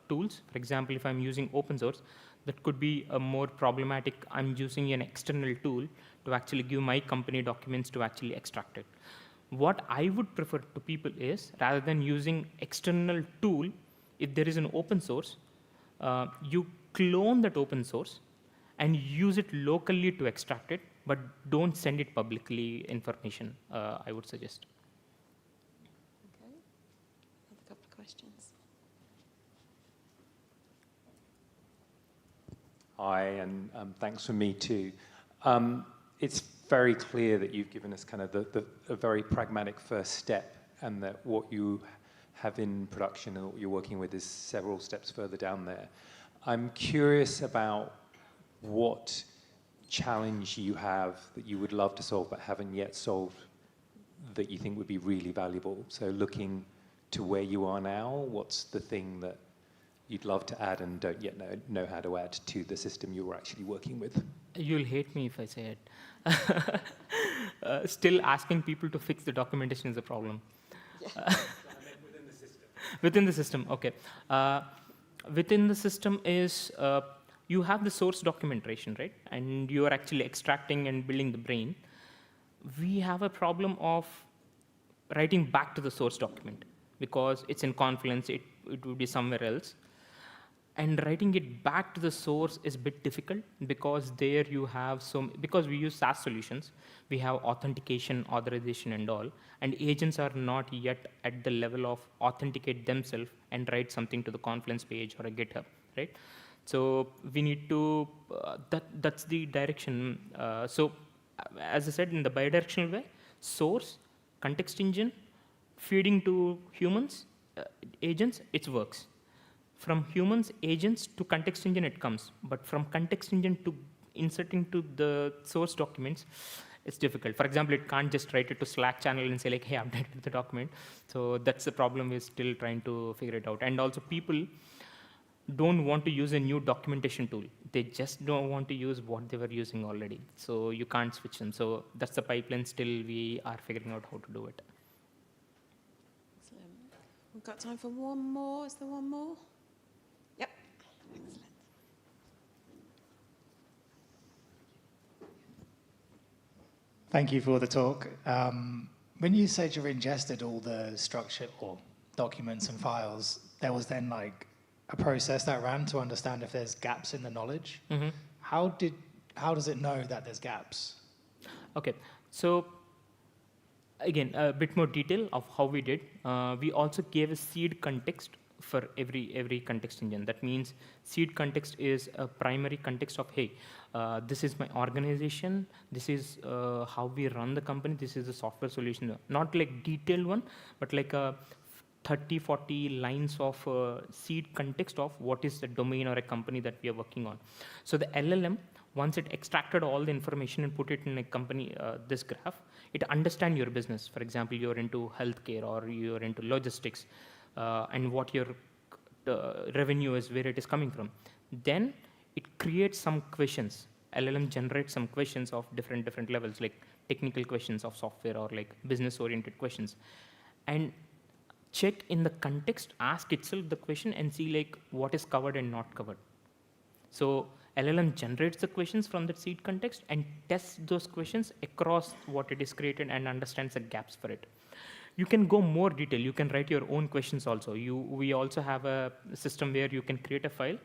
tools. For example, if I'm using open source, that could be a more problematic. I'm using an external tool to actually give my company documents to actually extract it. What I would prefer to people is, rather than using external tool, if there is an open source, you clone that open source and use it locally to extract it, but don't send it publicly information, I would suggest.
Okay. Another couple of questions.
Hi, and thanks from me too. It's very clear that you've given us kind of a very pragmatic first step, and that what you have in production and what you're working with is several steps further down there. I'm curious about what challenge you have that you would love to solve but haven't yet solved that you think would be really valuable. So looking to where you are now, what's the thing that you'd love to add and don't yet know how to add to the system you were actually working with?
You'll hate me if I say it. Still asking people to fix the documentation is a problem.
Yeah.
Within the system. Within the system, okay. Within the system is, you have the source documentation, right? And you are actually extracting and building the brain. We have a problem of writing back to the source document because it's in Confluence, it would be somewhere else. And writing it back to the source is a bit difficult because there you have because we use SaaS solutions, we have authentication, authorization and all, and agents are not yet at the level of authenticate themselves and write something to the Confluence page or a GitHub, right? So we need to, that's the direction. So as I said, in the bidirectional way, source, context engine, feeding to humans, agents, it works. From humans, agents to context engine, it comes. But from context engine to inserting to the source documents, it's difficult. For example, it can't just write it to Slack channel and say like, hey, updated the document. So that's the problem. We're still trying to figure it out. And also people don't want to use a new documentation tool. They just don't want to use what they were using already. So you can't switch them. So that's the pipeline. Still, we are figuring out how to do it.
Excellent. We've got time for one more. Is there one more? Yep. Excellent.
Thank you for the talk. When you said you ingested all the structure or documents and files, there was then like a process that ran to understand if there's gaps in the knowledge.
Mm-hmm.
How does it know that there's gaps?
Okay, so again, a bit more detail of how we did. We also gave a seed context for every context engine. That means seed context is a primary context of, hey, this is my organization, this is how we run the company, this is the software solution. Not like detailed one, but like a 30, 40 lines of seed context of what is the domain or a company that we are working on. So the LLM, once it extracted all the information and put it in a company, this graph, it understands your business. For example, you're into healthcare or you're into logistics, and what your revenue is, where it is coming from. Then it creates some questions. LLM generates some questions of different levels, like technical questions of software or like business-oriented questions. And check in the context, ask itself the question and see like what is covered and not covered. So LLM generates the questions from that seed context and tests those questions across what it is created and understands the gaps for it. You can go more detail. You can write your own questions also. We also have a system where you can create a file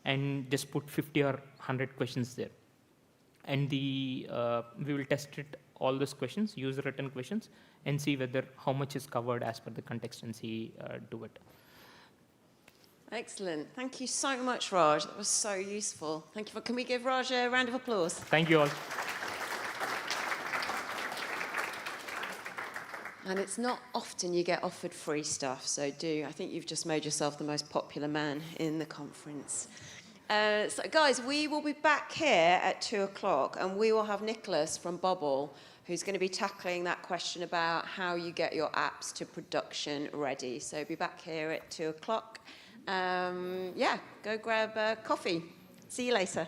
and just put 50 or 100 questions there. And we will test it, all those questions, user-written questions, and see whether how much is covered as per the context and see do it.
Excellent. Thank you so much, Raj. That was so useful. Thank you for. Can we give Raj a round of applause?
Thank you all.
And it's not often you get offered free stuff, so do. I think you've just made yourself the most popular man in the conference. So guys, we will be back here at 2 o'clock, and we will have Nicholas from Bubble, who's going to be tackling that question about how you get your apps to production ready. So be back here at 2 o'clock. Yeah, go grab a coffee. See you later.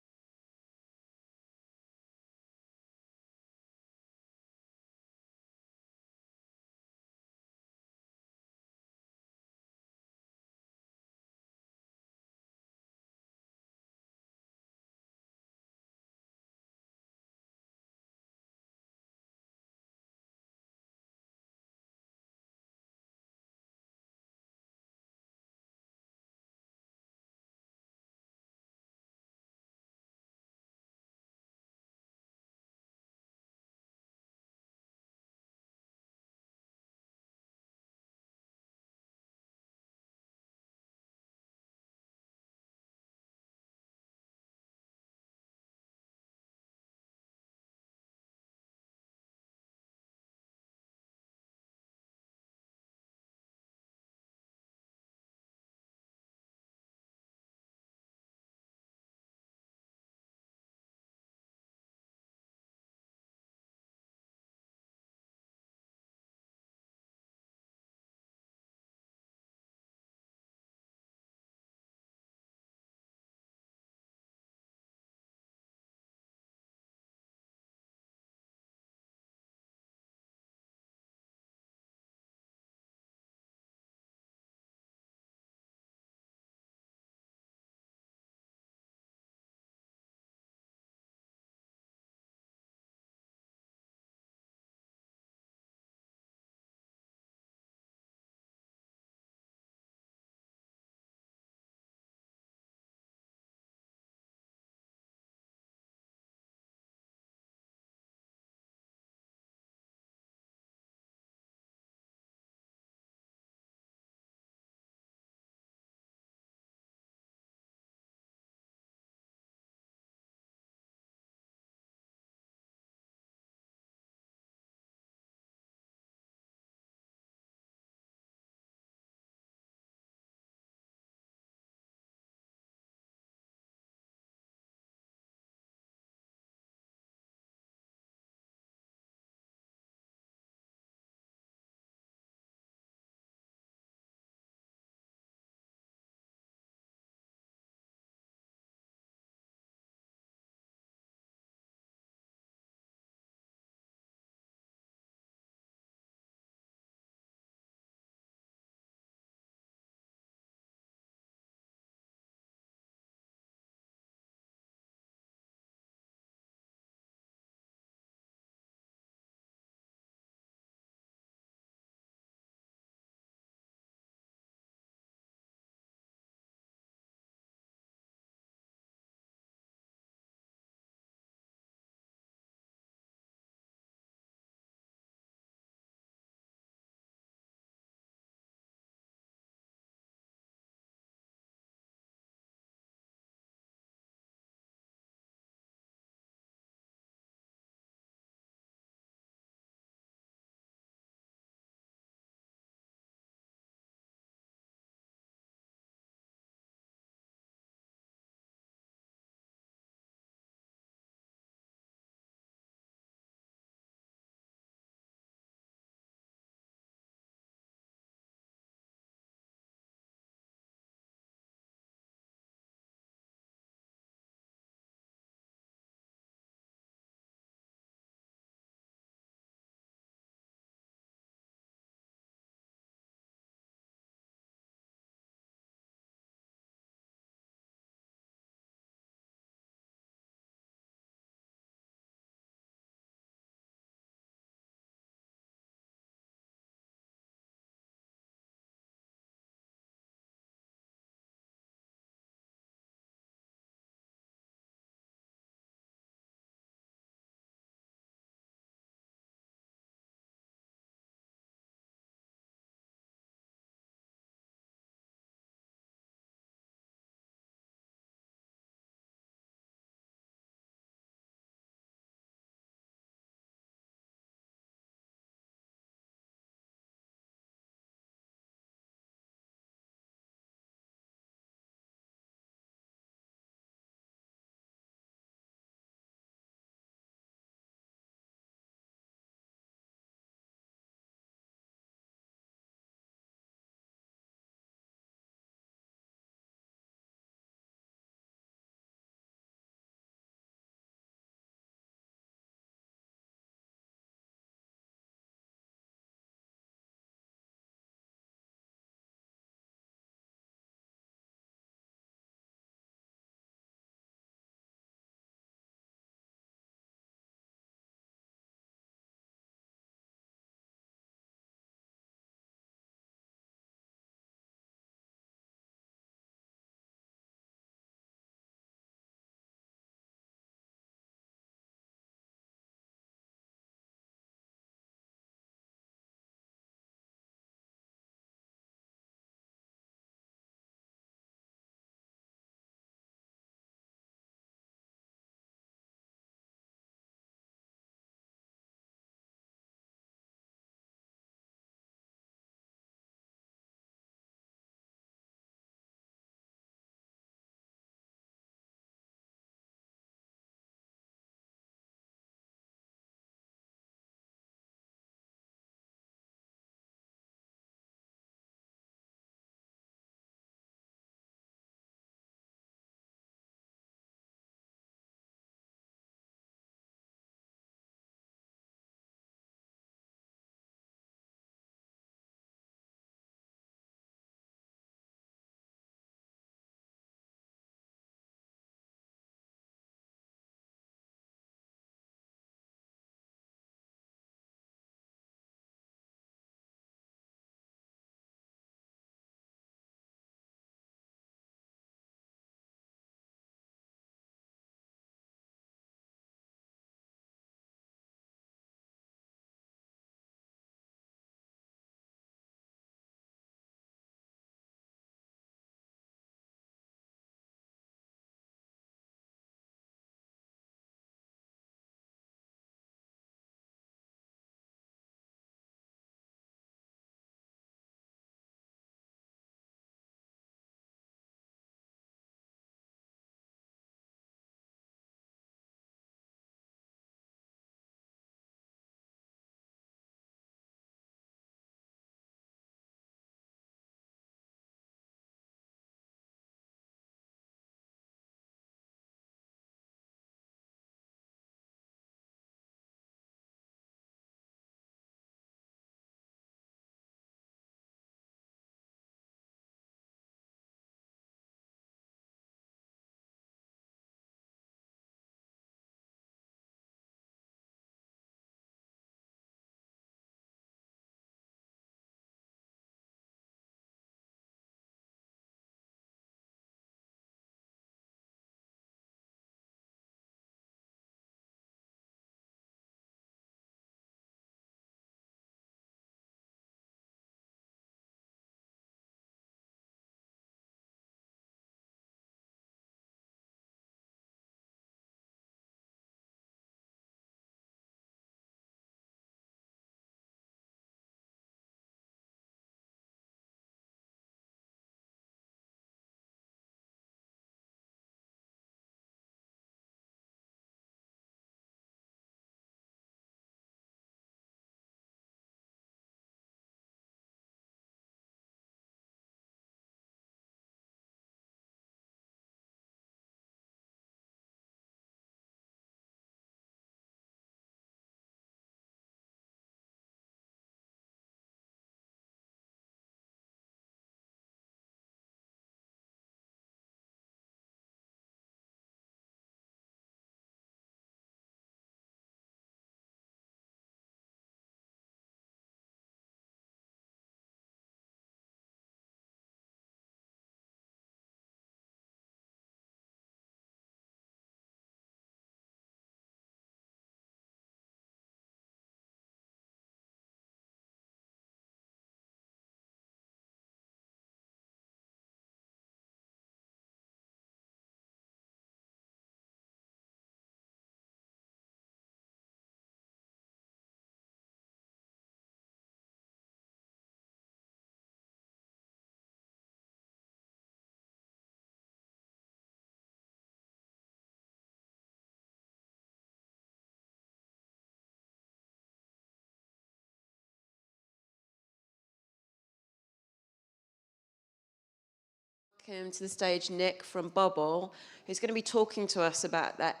welcome to the stage Nick from Bubble, who's going to be talking to us about that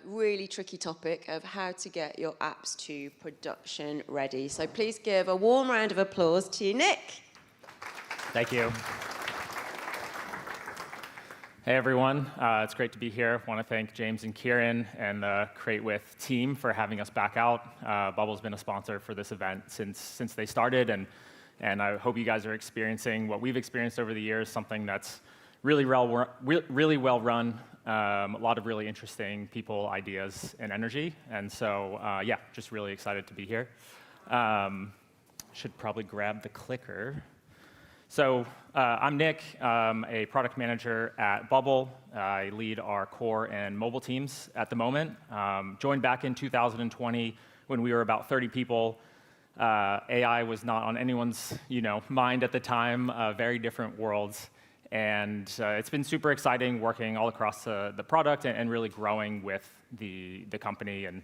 really tricky topic of how to get your apps to production ready. So please give a warm round of applause to Nick.
Thank you. Hey everyone, it's great to be here. I want to thank James and Kieran and the Create With team for having us back out. Bubble's been a sponsor for this event since they started, and I hope you guys are experiencing what we've experienced over the years, something that's really well run, a lot of really interesting people, ideas, and energy. And so, yeah, just really excited to be here. Should probably grab the clicker. So I'm Nick, a product manager at Bubble. I lead our core and mobile teams at the moment. Joined back in 2020 when we were about 30 people. AI was not on anyone's mind at the time, very different worlds. And it's been super exciting working all across the product and really growing with the company and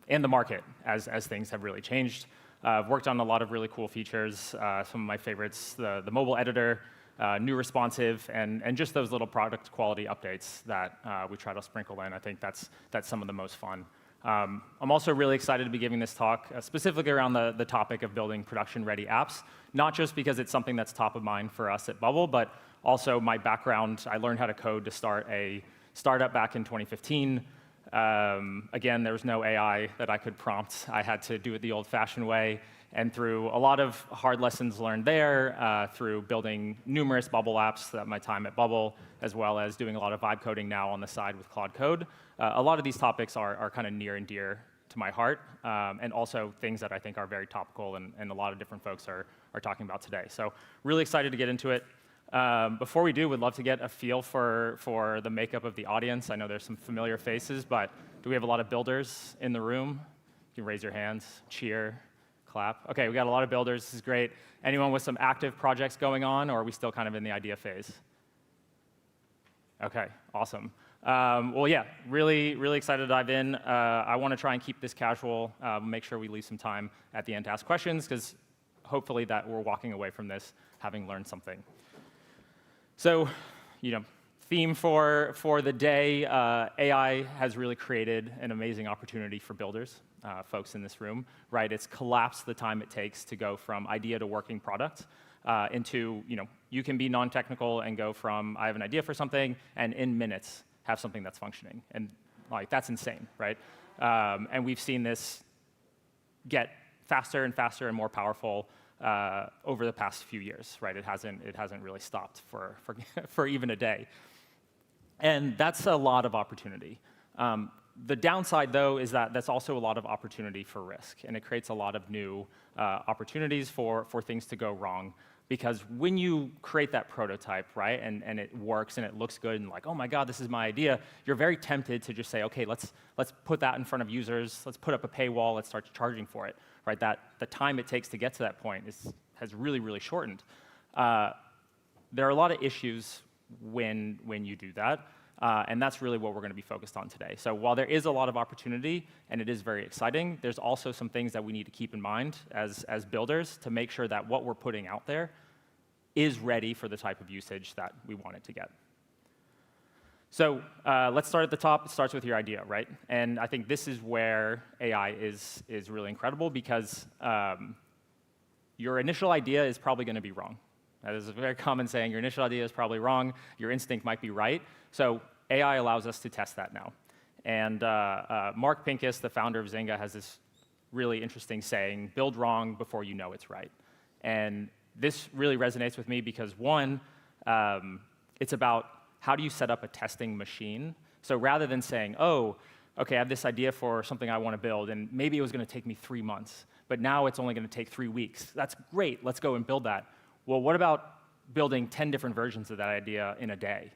the market as things have really changed. I've worked on a lot of really cool features. Some of my favorites, the mobile editor, new responsive, and just those little product quality updates that we try to sprinkle in. I think that's some of the most fun. I'm also really excited to be giving this talk specifically around the topic of building production-ready apps, not just because it's something that's top of mind for us at Bubble, but also my background. I learned how to code to start a startup back in 2015. Again, there was no AI that I could prompt. I had to do it the old-fashioned way. And through a lot of hard lessons learned there, through building numerous Bubble apps at my time at Bubble, as well as doing a lot of vibe coding now on the side with Claude Code, a lot of these topics are kind of near and dear to my heart, and also things that I think are very topical and a lot of different folks are talking about today. So really excited to get into it. Before we do, we'd love to get a feel for the makeup of the audience. I know there's some familiar faces, but do we have a lot of builders in the room? You can raise your hands, cheer, clap. OK, we got a lot of builders. This is great. Anyone with some active projects going on, or are we still kind of in the idea phase? OK, awesome. Well, yeah, really excited to dive in. I want to try and keep this casual, make sure we leave some time at the end to ask questions, because hopefully that we're walking away from this having learned something. So, theme for the day, AI has really created an amazing opportunity for builders, folks in this room, right? It's collapsed the time it takes to go from idea to working product into, you can be non-technical and go from, I have an idea for something, and in minutes have something that's functioning. And that's insane, right? And we've seen this get faster and faster and more powerful over the past few years, right? It hasn't really stopped for even a day. And that's a lot of opportunity. The downside, though, is that that's also a lot of opportunity for risk, and it creates a lot of new opportunities for things to go wrong. Because when you create that prototype, right, and it works and it looks good and like, oh my God, this is my idea, you're very tempted to just say, okay, let's put that in front of users, let's put up a paywall, let's start charging for it, right? That the time it takes to get to that point has really shortened. There are a lot of issues when you do that, and that's really what we're going to be focused on today. So while there is a lot of opportunity and it is very exciting, there's also some things that we need to keep in mind as builders to make sure that what we're putting out there is ready for the type of usage that we want it to get. So let's start at the top. It starts with your idea, right? And I think this is where AI is really incredible, because your initial idea is probably going to be wrong. That is a very common saying. Your initial idea is probably wrong. Your instinct might be right. So AI allows us to test that now. And Mark Pincus, the founder of Zynga, has this really interesting saying, build wrong before you know it's right. And this really resonates with me because, one, it's about how do you set up a testing machine. So rather than saying, oh, OK, I have this idea for something I want to build, and maybe it was going to take me 3 months, but now it's only going to take 3 weeks. That's great. Let's go and build that. Well, what about building 10 different versions of that idea in a day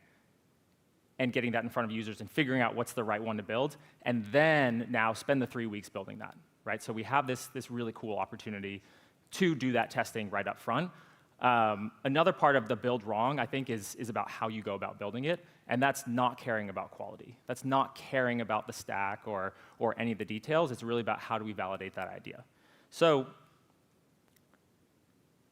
and getting that in front of users and figuring out what's the right one to build, and then now spend the 3 weeks building that, right? So we have this really cool opportunity to do that testing right up front. Another part of the build wrong, I think, is about how you go about building it, and that's not caring about quality. That's not caring about the stack or any of the details. It's really about how do we validate that idea. So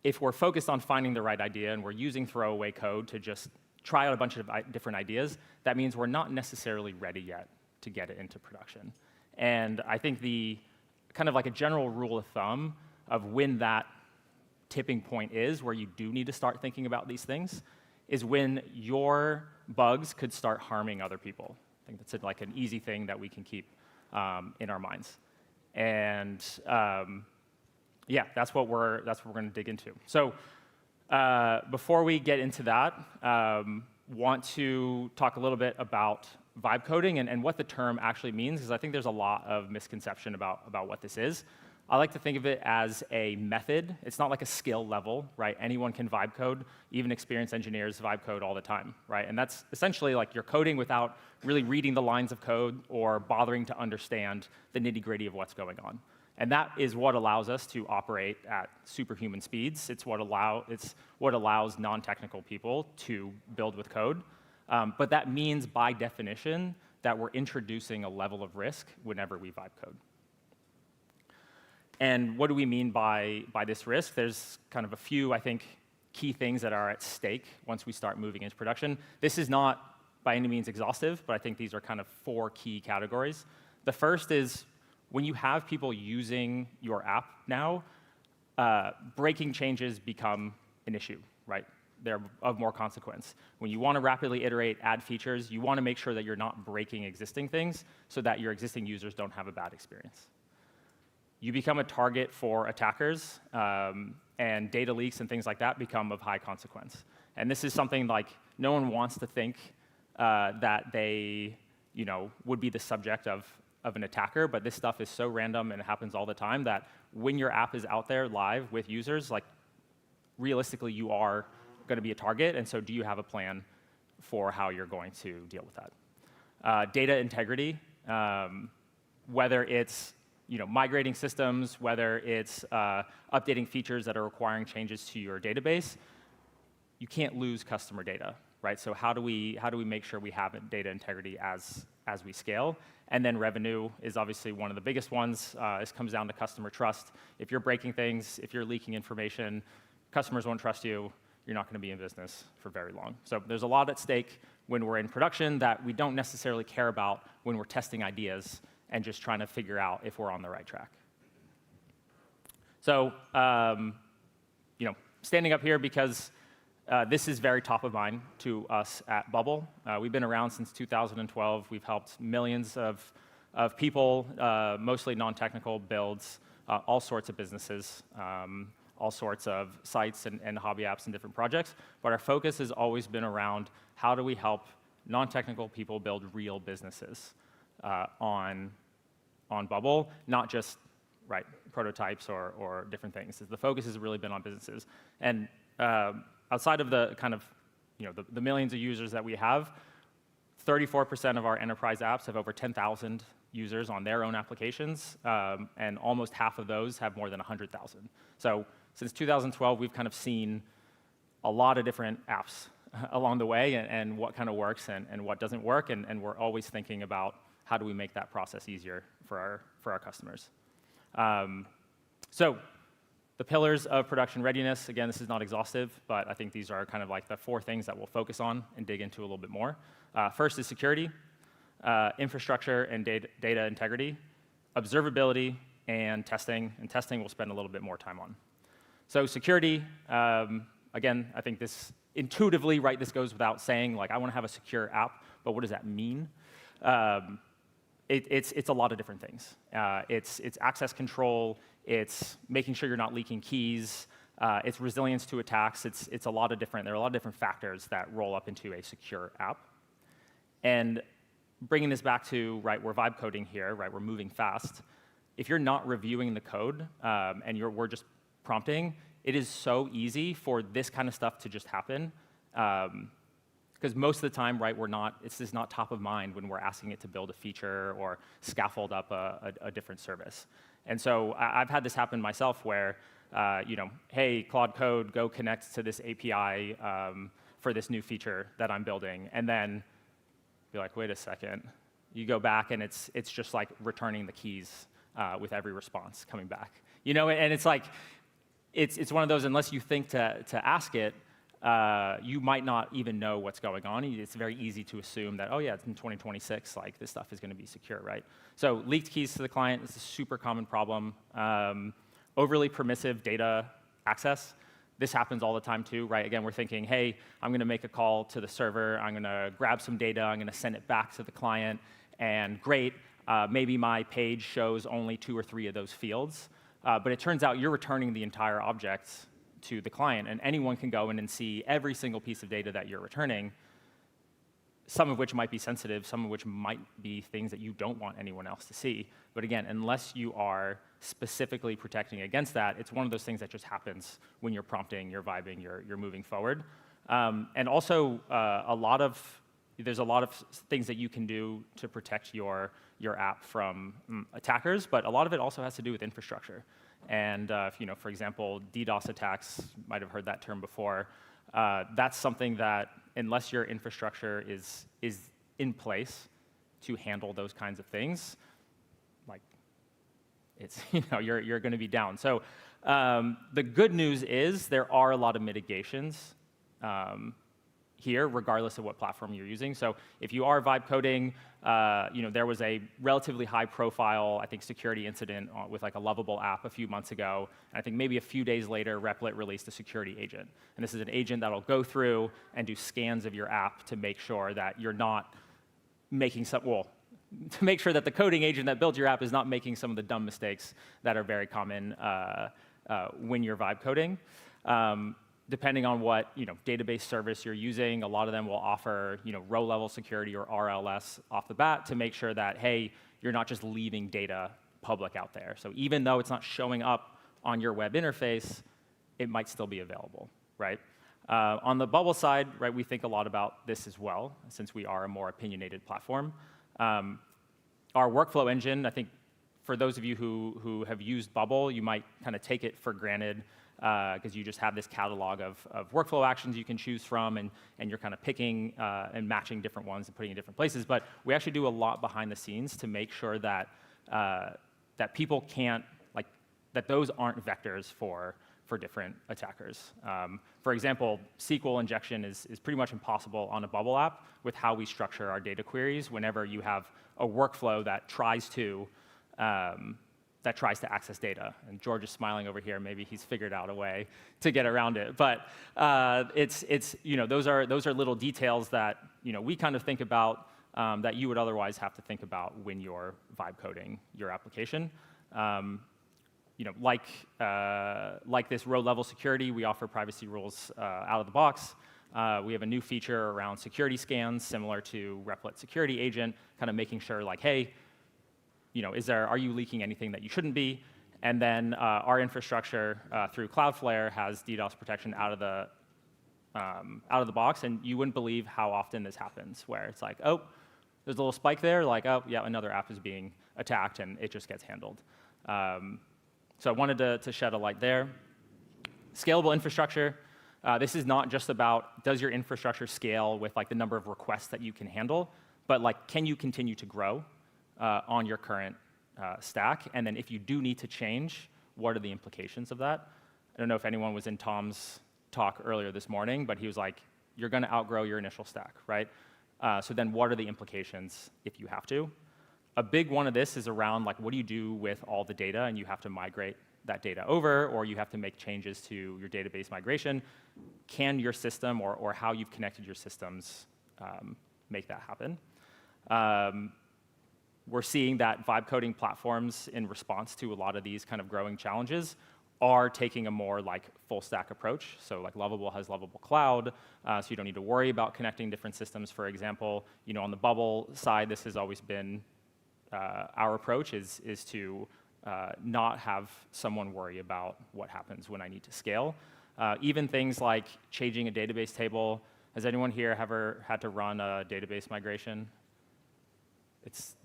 if we're focused on finding the right idea and we're using throwaway code to just try out a bunch of different ideas, that means we're not necessarily ready yet to get it into production. And I think the kind of like a general rule of thumb of when that tipping point is where you do need to start thinking about these things is when your bugs could start harming other people. I think that's like an easy thing that we can keep in our minds. And yeah, that's what we're going to dig into. So before we get into that, want to talk a little bit about vibe coding and what the term actually means, because I think there's a lot of misconception about what this is. I like to think of it as a method. It's not like a skill level, right? Anyone can vibe code. Even experienced engineers vibe code all the time, right? And that's essentially like you're coding without really reading the lines of code or bothering to understand the nitty-gritty of what's going on. And that is what allows us to operate at superhuman speeds. It's what allows non-technical people to build with code. But that means, by definition, that we're introducing a level of risk whenever we vibe code. And what do we mean by this risk? There's kind of a few, I think, key things that are at stake once we start moving into production. This is not by any means exhaustive, but I think these are kind of 4 key categories. The first is when you have people using your app now, breaking changes become an issue, right? They're of more consequence. When you want to rapidly iterate, add features, you want to make sure that you're not breaking existing things so that your existing users don't have a bad experience. You become a target for attackers, and data leaks and things like that become of high consequence. And this is something like no one wants to think that they would be the subject of an attacker, but this stuff is so random and it happens all the time that when your app is out there live with users, like realistically you are going to be a target, and so do you have a plan for how you're going to deal with that? Data integrity, whether it's migrating systems, whether it's updating features that are requiring changes to your database, you can't lose customer data, right? So how do we make sure we have data integrity as we scale? And then revenue is obviously one of the biggest ones. This comes down to customer trust. If you're breaking things, if you're leaking information, customers won't trust you. You're not going to be in business for very long. So there's a lot at stake when we're in production that we don't necessarily care about when we're testing ideas and just trying to figure out if we're on the right track. So, standing up here because this is very top of mind to us at Bubble. We've been around since 2012. We've helped millions of people, mostly non-technical builds, all sorts of businesses, all sorts of sites and hobby apps and different projects. But our focus has always been around how do we help non-technical people build real businesses on Bubble, not just prototypes or different things. The focus has really been on businesses. And outside of the kind of the millions of users that we have, 34% of our enterprise apps have over 10,000 users on their own applications, and almost half of those have more than 100,000. So since 2012, we've kind of seen a lot of different apps along the way and what kind of works and what doesn't work, and we're always thinking about how do we make that process easier for our customers. So the pillars of production readiness, again, this is not exhaustive, but I think these are kind of like the 4 things that we'll focus on and dig into a little bit more. First is security, infrastructure and data integrity, observability, and testing. And testing we'll spend a little bit more time on. So security, again, I think this intuitively, right, this goes without saying, like I want to have a secure app, but what does that mean? It's a lot of different things. It's access control, it's making sure you're not leaking keys, it's resilience to attacks, there are a lot of different factors that roll up into a secure app. And bringing this back to, right, we're vibe coding here, right, we're moving fast. If you're not reviewing the code and we're just prompting, it is so easy for this kind of stuff to just happen. Because most of the time, right, it's just not top of mind when we're asking it to build a feature or scaffold up a different service. And so I've had this happen myself where, hey, Claude Code, go connect to this API for this new feature that I'm building. And then you're like, wait a second. You go back and it's just like returning the keys with every response coming back. And it's like, it's one of those, unless you think to ask it, you might not even know what's going on. It's very easy to assume that, oh yeah, it's in 2026, like this stuff is going to be secure, right? So leaked keys to the client is a super common problem. Overly permissive data access. This happens all the time too, right? Again, we're thinking, hey, I'm going to make a call to the server. I'm going to grab some data. I'm going to send it back to the client. And great, maybe my page shows only 2 or 3 of those fields. But it turns out you're returning the entire object to the client, and anyone can go in and see every single piece of data that you're returning, some of which might be sensitive, some of which might be things that you don't want anyone else to see. But again, unless you are specifically protecting against that, it's one of those things that just happens when you're prompting, you're vibing, you're moving forward. And also, there's a lot of things that you can do to protect your app from attackers, but a lot of it also has to do with infrastructure. And for example, DDoS attacks, might have heard that term before. That's something that, unless your infrastructure is in place to handle those kinds of things, like it's you're going to be down. So the good news is there are a lot of mitigations here, regardless of what platform you're using. So if you are vibe coding, there was a relatively high-profile, I think, security incident with like a lovable app a few months ago. And I think maybe a few days later, Replit released a security agent. And this is an agent that'll go through and do scans of your app to make sure that you're not making to make sure that the coding agent that built your app is not making some of the dumb mistakes that are very common when you're vibe coding. Depending on what database service you're using, a lot of them will offer row-level security or RLS off the bat to make sure that, hey, you're not just leaving data public out there. So even though it's not showing up on your web interface, it might still be available, right? On the Bubble side, right, we think a lot about this as well, since we are a more opinionated platform. Our workflow engine, I think, for those of you who have used Bubble, you might kind of take it for granted because you just have this catalog of workflow actions you can choose from, and you're kind of picking and matching different ones and putting in different places. But we actually do a lot behind the scenes to make sure that that people can't, that those aren't vectors for different attackers. For example, SQL injection is pretty much impossible on a Bubble app with how we structure our data queries whenever you have a workflow that tries to access data. And George is smiling over here. Maybe he's figured out a way to get around it. But those are little details that we kind of think about that you would otherwise have to think about when you're vibe coding your application. Like this row-level security, we offer privacy rules out of the box. We have a new feature around security scans, similar to Replit Security Agent, kind of making sure, like, hey, are you leaking anything that you shouldn't be? And then our infrastructure through Cloudflare has DDoS protection out of the box, and you wouldn't believe how often this happens, where it's like, oh, there's a little spike there, like, oh, yeah, another app is being attacked, and it just gets handled. So I wanted to shed a light there. Scalable infrastructure. This is not just about, does your infrastructure scale with the number of requests that you can handle, but can you continue to grow on your current stack? And then if you do need to change, what are the implications of that? I don't know if anyone was in Tom's talk earlier this morning, but he was like, you're going to outgrow your initial stack, right? So then what are the implications if you have to? A big one of this is around what do you do with all the data, and you have to migrate that data over, or you have to make changes to your database migration. Can your system or how you've connected your systems make that happen? We're seeing that vibe coding platforms, in response to a lot of these kind of growing challenges, are taking a more full stack approach. So Lovable has Lovable Cloud, so you don't need to worry about connecting different systems. For example, on the Bubble side, this has always been our approach is to not have someone worry about what happens when I need to scale. Even things like changing a database table. Has anyone here ever had to run a database migration? It's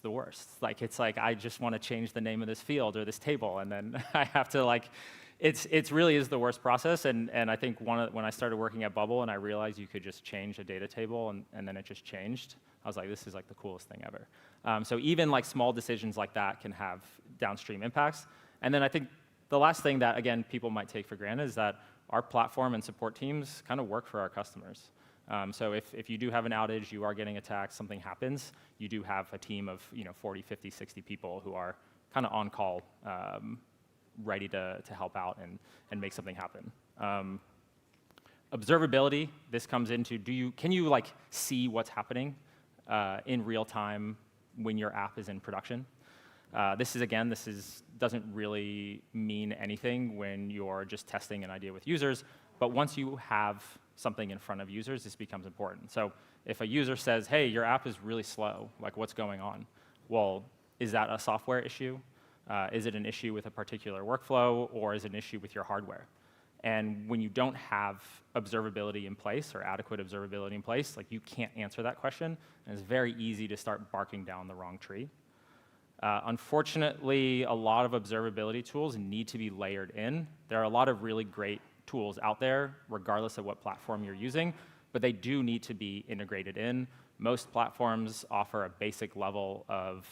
the worst. It's like I just want to change the name of this field or this table, and then I have to it really is the worst process. And I think when I started working at Bubble and I realized you could just change a data table and then it just changed, I was like, this is the coolest thing ever. So even small decisions like that can have downstream impacts. And then I think the last thing that, again, people might take for granted is that our platform and support teams kind of work for our customers. So if you do have an outage, you are getting attacked, something happens, you do have a team of 40, 50, 60 people who are kind of on call, ready to help out and make something happen. Observability, this comes into, can you like see what's happening in real time when your app is in production? This doesn't really mean anything when you're just testing an idea with users, but once you have something in front of users, this becomes important. So if a user says, hey, your app is really slow, like what's going on? Well, is that a software issue? Is it an issue with a particular workflow, or is it an issue with your hardware? And when you don't have observability in place or adequate observability in place, like you can't answer that question, and it's very easy to start barking down the wrong tree. Unfortunately, a lot of observability tools need to be layered in. There are a lot of really great tools out there, regardless of what platform you're using, but they do need to be integrated in. Most platforms offer a basic level of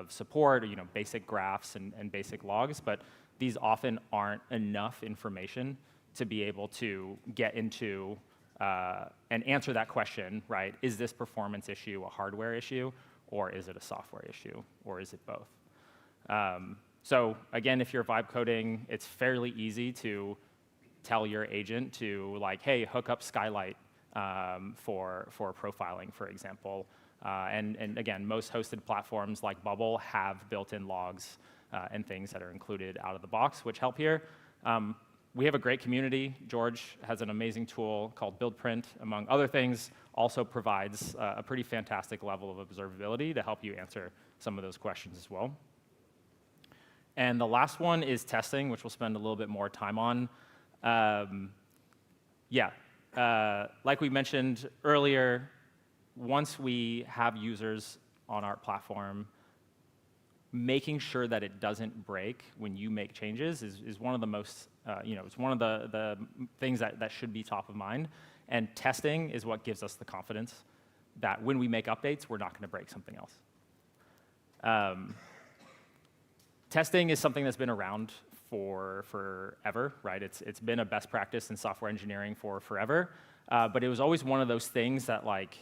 support, or basic graphs and basic logs, but these often aren't enough information to be able to get into and answer that question, right? Is this performance issue a hardware issue, or is it a software issue, or is it both? So again, if you're vibe coding, it's fairly easy to tell your agent to like, hey, hook up Skylight for profiling, for example. And again, most hosted platforms like Bubble have built-in logs and things that are included out of the box, which help here. We have a great community. George has an amazing tool called BuildPrint, among other things, also provides a pretty fantastic level of observability to help you answer some of those questions as well. And the last one is testing, which we'll spend a little bit more time on. Like we mentioned earlier, once we have users on our platform, making sure that it doesn't break when you make changes is one of the most, it's one of the things that should be top of mind. And testing is what gives us the confidence that when we make updates, we're not going to break something else. Testing is something that's been around for forever, right? It's been a best practice in software engineering for forever, but it was always one of those things that like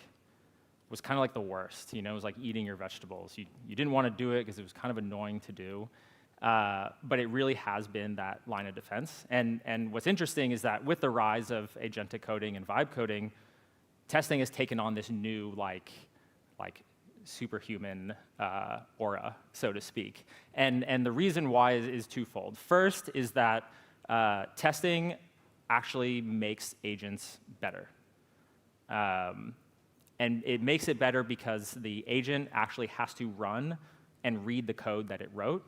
was kind of like the worst. It was like eating your vegetables. You didn't want to do it because it was kind of annoying to do, but it really has been that line of defense. And what's interesting is that with the rise of agentic coding and vibe coding, testing has taken on this new like superhuman aura, so to speak. And the reason why is twofold. First is that testing actually makes agents better. And it makes it better because the agent actually has to run and read the code that it wrote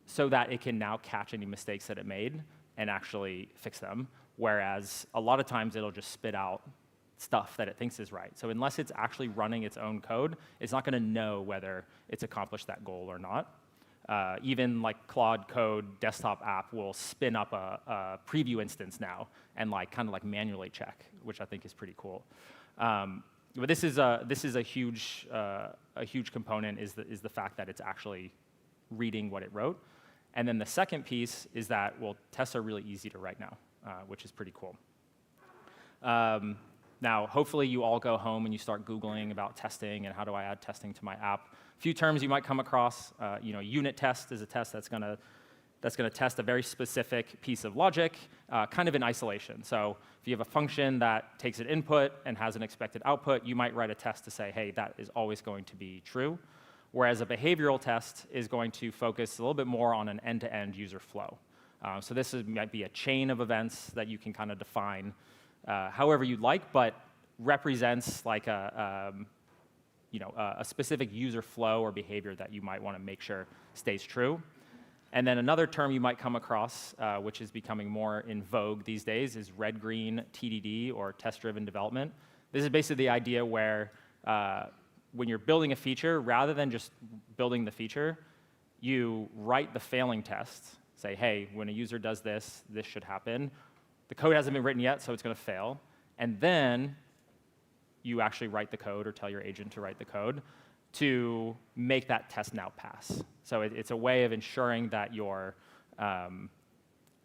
so that it can now catch any mistakes that it made and actually fix them. Whereas a lot of times it'll just spit out stuff that it thinks is right. So unless it's actually running its own code, it's not going to know whether it's accomplished that goal or not. Even like Claude Code desktop app will spin up a preview instance now and kind of manually check, which I think is pretty cool. But this is a huge component is the fact that it's actually reading what it wrote. And then the second piece is that, well, tests are really easy to write now, which is pretty cool. Now, hopefully you all go home and you start Googling about testing and how do I add testing to my app. A few terms you might come across, unit test is a test that's going to test a very specific piece of logic, kind of in isolation. So if you have a function that takes an input and has an expected output, you might write a test to say, hey, that is always going to be true. Whereas a behavioral test is going to focus a little bit more on an end-to-end user flow. So this might be a chain of events that you can kind of define however you'd like, but represents like a specific user flow or behavior that you might want to make sure stays true. And then another term you might come across, which is becoming more in vogue these days, is red-green TDD, or test-driven development. This is basically the idea where when you're building a feature, rather than just building the feature, you write the failing test. Say, hey, when a user does this, this should happen. The code hasn't been written yet, so it's going to fail. And then you actually write the code or tell your agent to write the code to make that test now pass. So it's a way of ensuring that your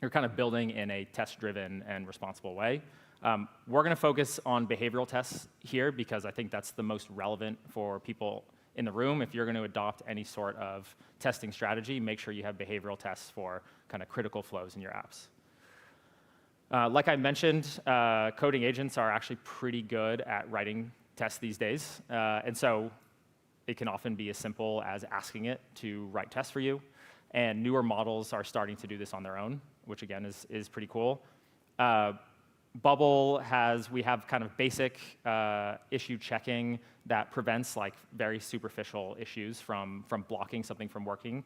you're kind of building in a test-driven and responsible way. We're going to focus on behavioral tests here because I think that's the most relevant for people in the room. If you're going to adopt any sort of testing strategy, make sure you have behavioral tests for kind of critical flows in your apps. Like I mentioned, coding agents are actually pretty good at writing tests these days. And so it can often be as simple as asking it to write tests for you. And newer models are starting to do this on their own, which again is pretty cool. Bubble we have kind of basic issue checking that prevents like very superficial issues from blocking something from working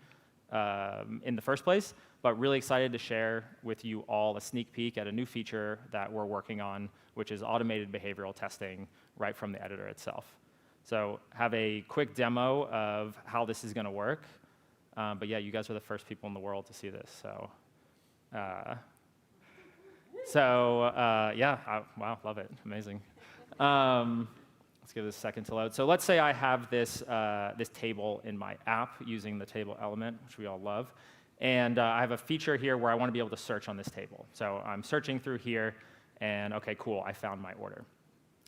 in the first place. But really excited to share with you all a sneak peek at a new feature that we're working on, which is automated behavioral testing right from the editor itself. So have a quick demo of how this is going to work. But yeah, you guys are the first people in the world to see this. So, wow, love it. Amazing. Let's give this a second to load. So let's say I have this, this table in my app using the table element, which we all love. And I have a feature here where I want to be able to search on this table. So I'm searching through here, and OK, cool, I found my order.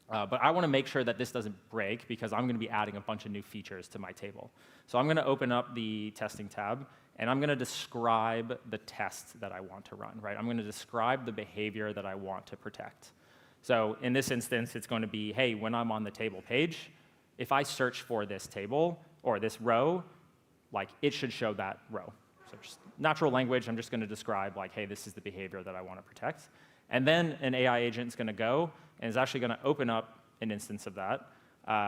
But I want to make sure that this doesn't break because I'm going to be adding a bunch of new features to my table. So I'm going to open up the testing tab, and I'm going to describe the test that I want to run. Right? I'm going to describe the behavior that I want to protect. So in this instance, it's going to be, hey, when I'm on the table page, if I search for this table or this row, like it should show that row. So just natural language, I'm just going to describe, like, hey, this is the behavior that I want to protect. And then an AI agent is going to go and is actually going to open up an instance of that.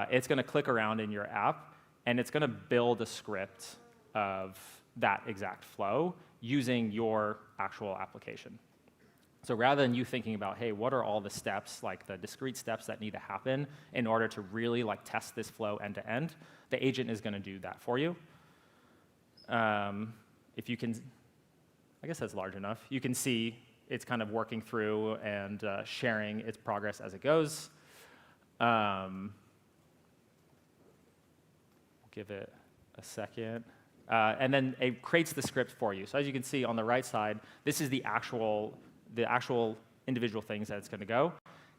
It's going to click around in your app, and it's going to build a script of that exact flow using your actual application. So rather than you thinking about, hey, what are all the steps, like the discrete steps that need to happen in order to really like test this flow end to end, the agent is going to do that for you. If you can, I guess that's large enough. You can see it's kind of working through and sharing its progress as it goes. Give it a second. And then it creates the script for you. So as you can see on the right side, this is the actual individual things that it's going to go.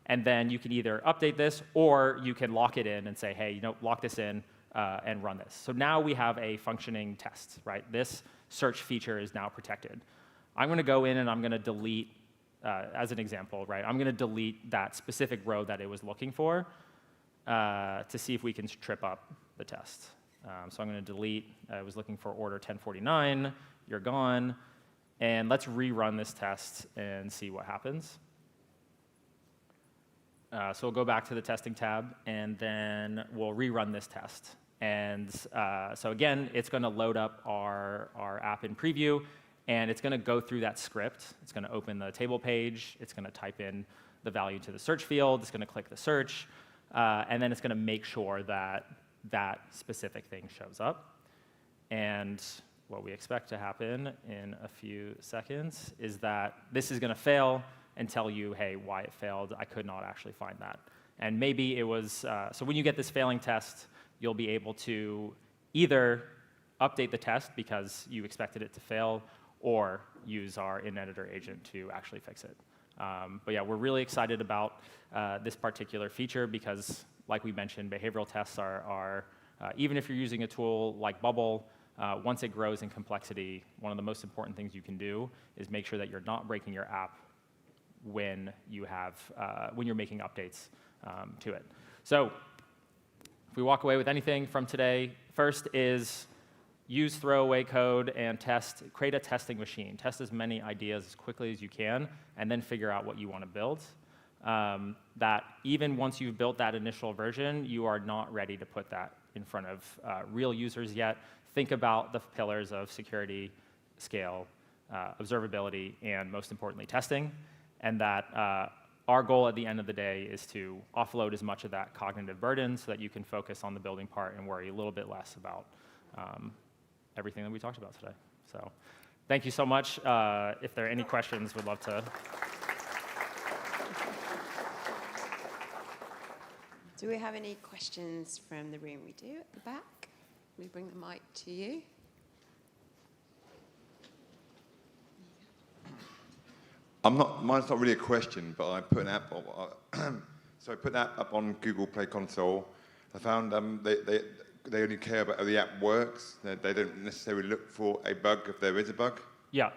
And then you can either update this, or you can lock it in and say, hey, lock this in and run this. So now we have a functioning test, right? This search feature is now protected. I'm going to go in and I'm going to delete, as an example, right? I'm going to delete that specific row that it was looking for to see if we can trip up the test. So I'm going to delete, I was looking for order 1049, you're gone. And let's rerun this test and see what happens. So we'll go back to the testing tab, and then we'll rerun this test. And so again, it's going to load up our app in preview, and it's going to go through that script. It's going to open the table page. It's going to type in the value to the search field. It's going to click the search. And then it's going to make sure that that specific thing shows up. And what we expect to happen in a few seconds is that this is going to fail and tell you, hey, why it failed. I could not actually find that. And maybe it was, so when you get this failing test, you'll be able to either update the test because you expected it to fail, or use our in-editor agent to actually fix it. But yeah, we're really excited about this particular feature because, like we mentioned, behavioral tests are even if you're using a tool like Bubble, once it grows in complexity, one of the most important things you can do is make sure that you're not breaking your app when you're making updates to it. So if we walk away with anything from today, first is use throwaway code and create a testing machine. Test as many ideas as quickly as you can, and then figure out what you want to build. That even once you've built that initial version, you are not ready to put that in front of real users yet. Think about the pillars of security, scale, observability, and most importantly, testing. And that our goal at the end of the day is to offload as much of that cognitive burden so that you can focus on the building part and worry a little bit less about everything that we talked about today. So thank you so much. If there are any questions, we'd love to.
Do we have any questions from the room? We do at the back. We bring the mic to you.
Mine's not really a question, but I put an app. So I put that up on Google Play Console. I found they only care about how the app works. They don't necessarily look for a bug if there is a bug.
Yeah.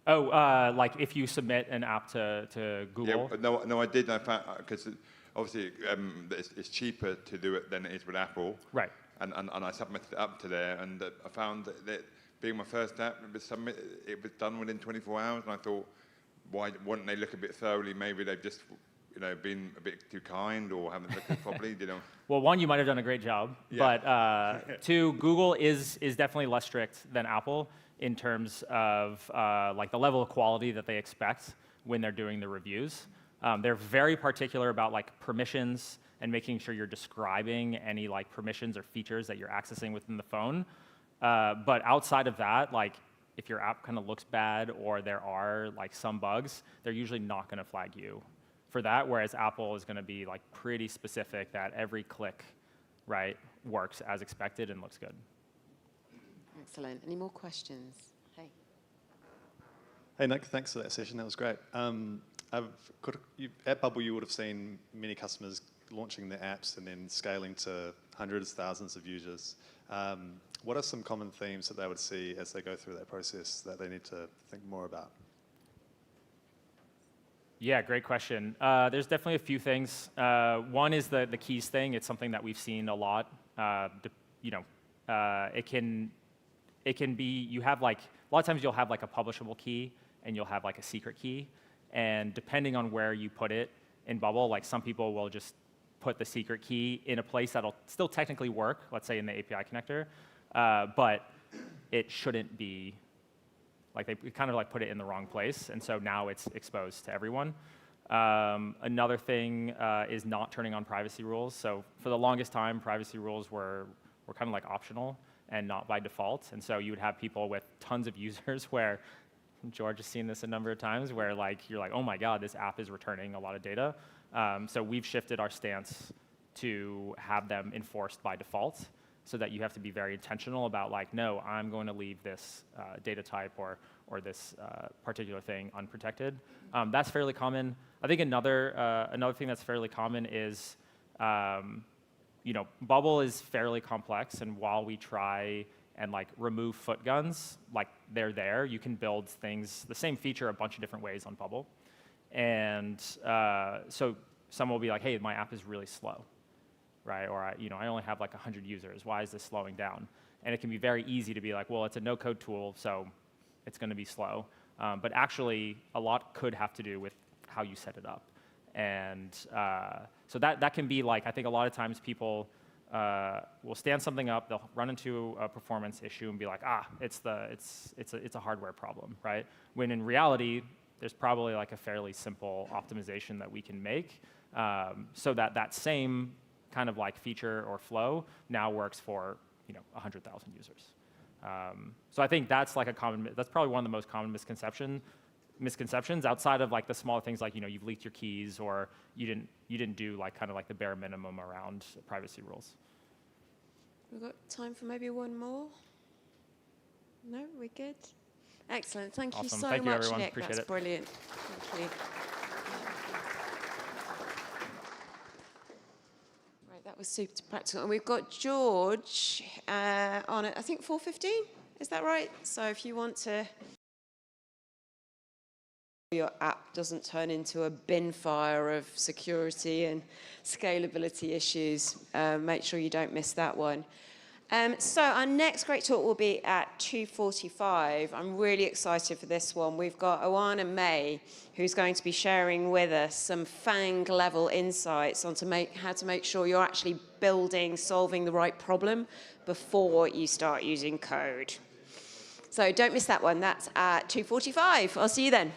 Oh, like if you submit an app to Google?
Yeah, no, I did. I found, because obviously it's cheaper to do it than it is with Apple.
Right.
And I submitted it up to there, and I found that being my first app, it was done within 24 hours, and I thought, why wouldn't they look a bit thoroughly? Maybe they've just, been a bit too kind or haven't looked at it properly,
Well, one, you might have done a great job, but two, Google is definitely less strict than Apple in terms of like the level of quality that they expect when they're doing the reviews. They're very particular about like permissions and making sure you're describing any like permissions or features that you're accessing within the phone. But outside of that, like if your app kind of looks bad or there are like some bugs, they're usually not going to flag you for that, whereas Apple is going to be like pretty specific that every click, right, works as expected and looks good.
Excellent. Any more questions? Hey.
Hey, Nick, thanks for that session. That was great. At Bubble, you would have seen many customers launching their apps and then scaling to hundreds, thousands of users. What are some common themes that they would see as they go through that process that they need to think more about?
Yeah, great question. There's definitely a few things. One is the keys thing. It's something that we've seen a lot. It can be, you have like, a lot of times you'll have like a publishable key and you'll have like a secret key. And depending on where you put it in Bubble, like some people will just put the secret key in a place that'll still technically work, let's say in the API connector, but it shouldn't be, like they kind of like put it in the wrong place, and so now it's exposed to everyone. Another thing is not turning on privacy rules. So for the longest time, privacy rules were kind of like optional and not by default, and so you would have people with tons of users where, George has seen this a number of times, where like you're like, oh my God, this app is returning a lot of data. So we've shifted our stance to have them enforced by default, so that you have to be very intentional about like, no, I'm going to leave this data type or this particular thing unprotected. That's fairly common. I think another thing that's fairly common is, Bubble is fairly complex, and while we try and like remove foot guns, like they're there, you can build things, the same feature a bunch of different ways on Bubble. And so someone will be like, hey, my app is really slow, right? Or I only have like 100 users. Why is this slowing down? And it can be very easy to be like, well, it's a no-code tool, so it's going to be slow. But actually, a lot could have to do with how you set it up. And so that can be like, I think a lot of times people will stand something up, they'll run into a performance issue and be like, it's a hardware problem, right? When in reality, there's probably like a fairly simple optimization that we can make so that same kind of like feature or flow now works for 100,000 users. So I think that's like that's probably one of the most common misconceptions outside of like the smaller things like you've leaked your keys or you didn't do like kind of like the bare minimum around privacy rules.
We've got time for maybe one more. No, we're good. Excellent. Thank you
Awesome.
so
Thank you,
much,
everyone.
Nick.
Appreciate
That's
it.
brilliant. Thank you. Right, that was super practical. And we've got George on at, I think, 4:15. Is that right? So if you want to, your app doesn't turn into a bin fire of security and scalability issues, make sure you don't miss that one. So our next great talk will be at 2:45. I'm really excited for this one. We've got Oana May, who's going to be sharing with us some FANG-level insights on how to make sure you're actually solving the right problem before you start using code. So don't miss that one. That's at 2:45. I'll see you then.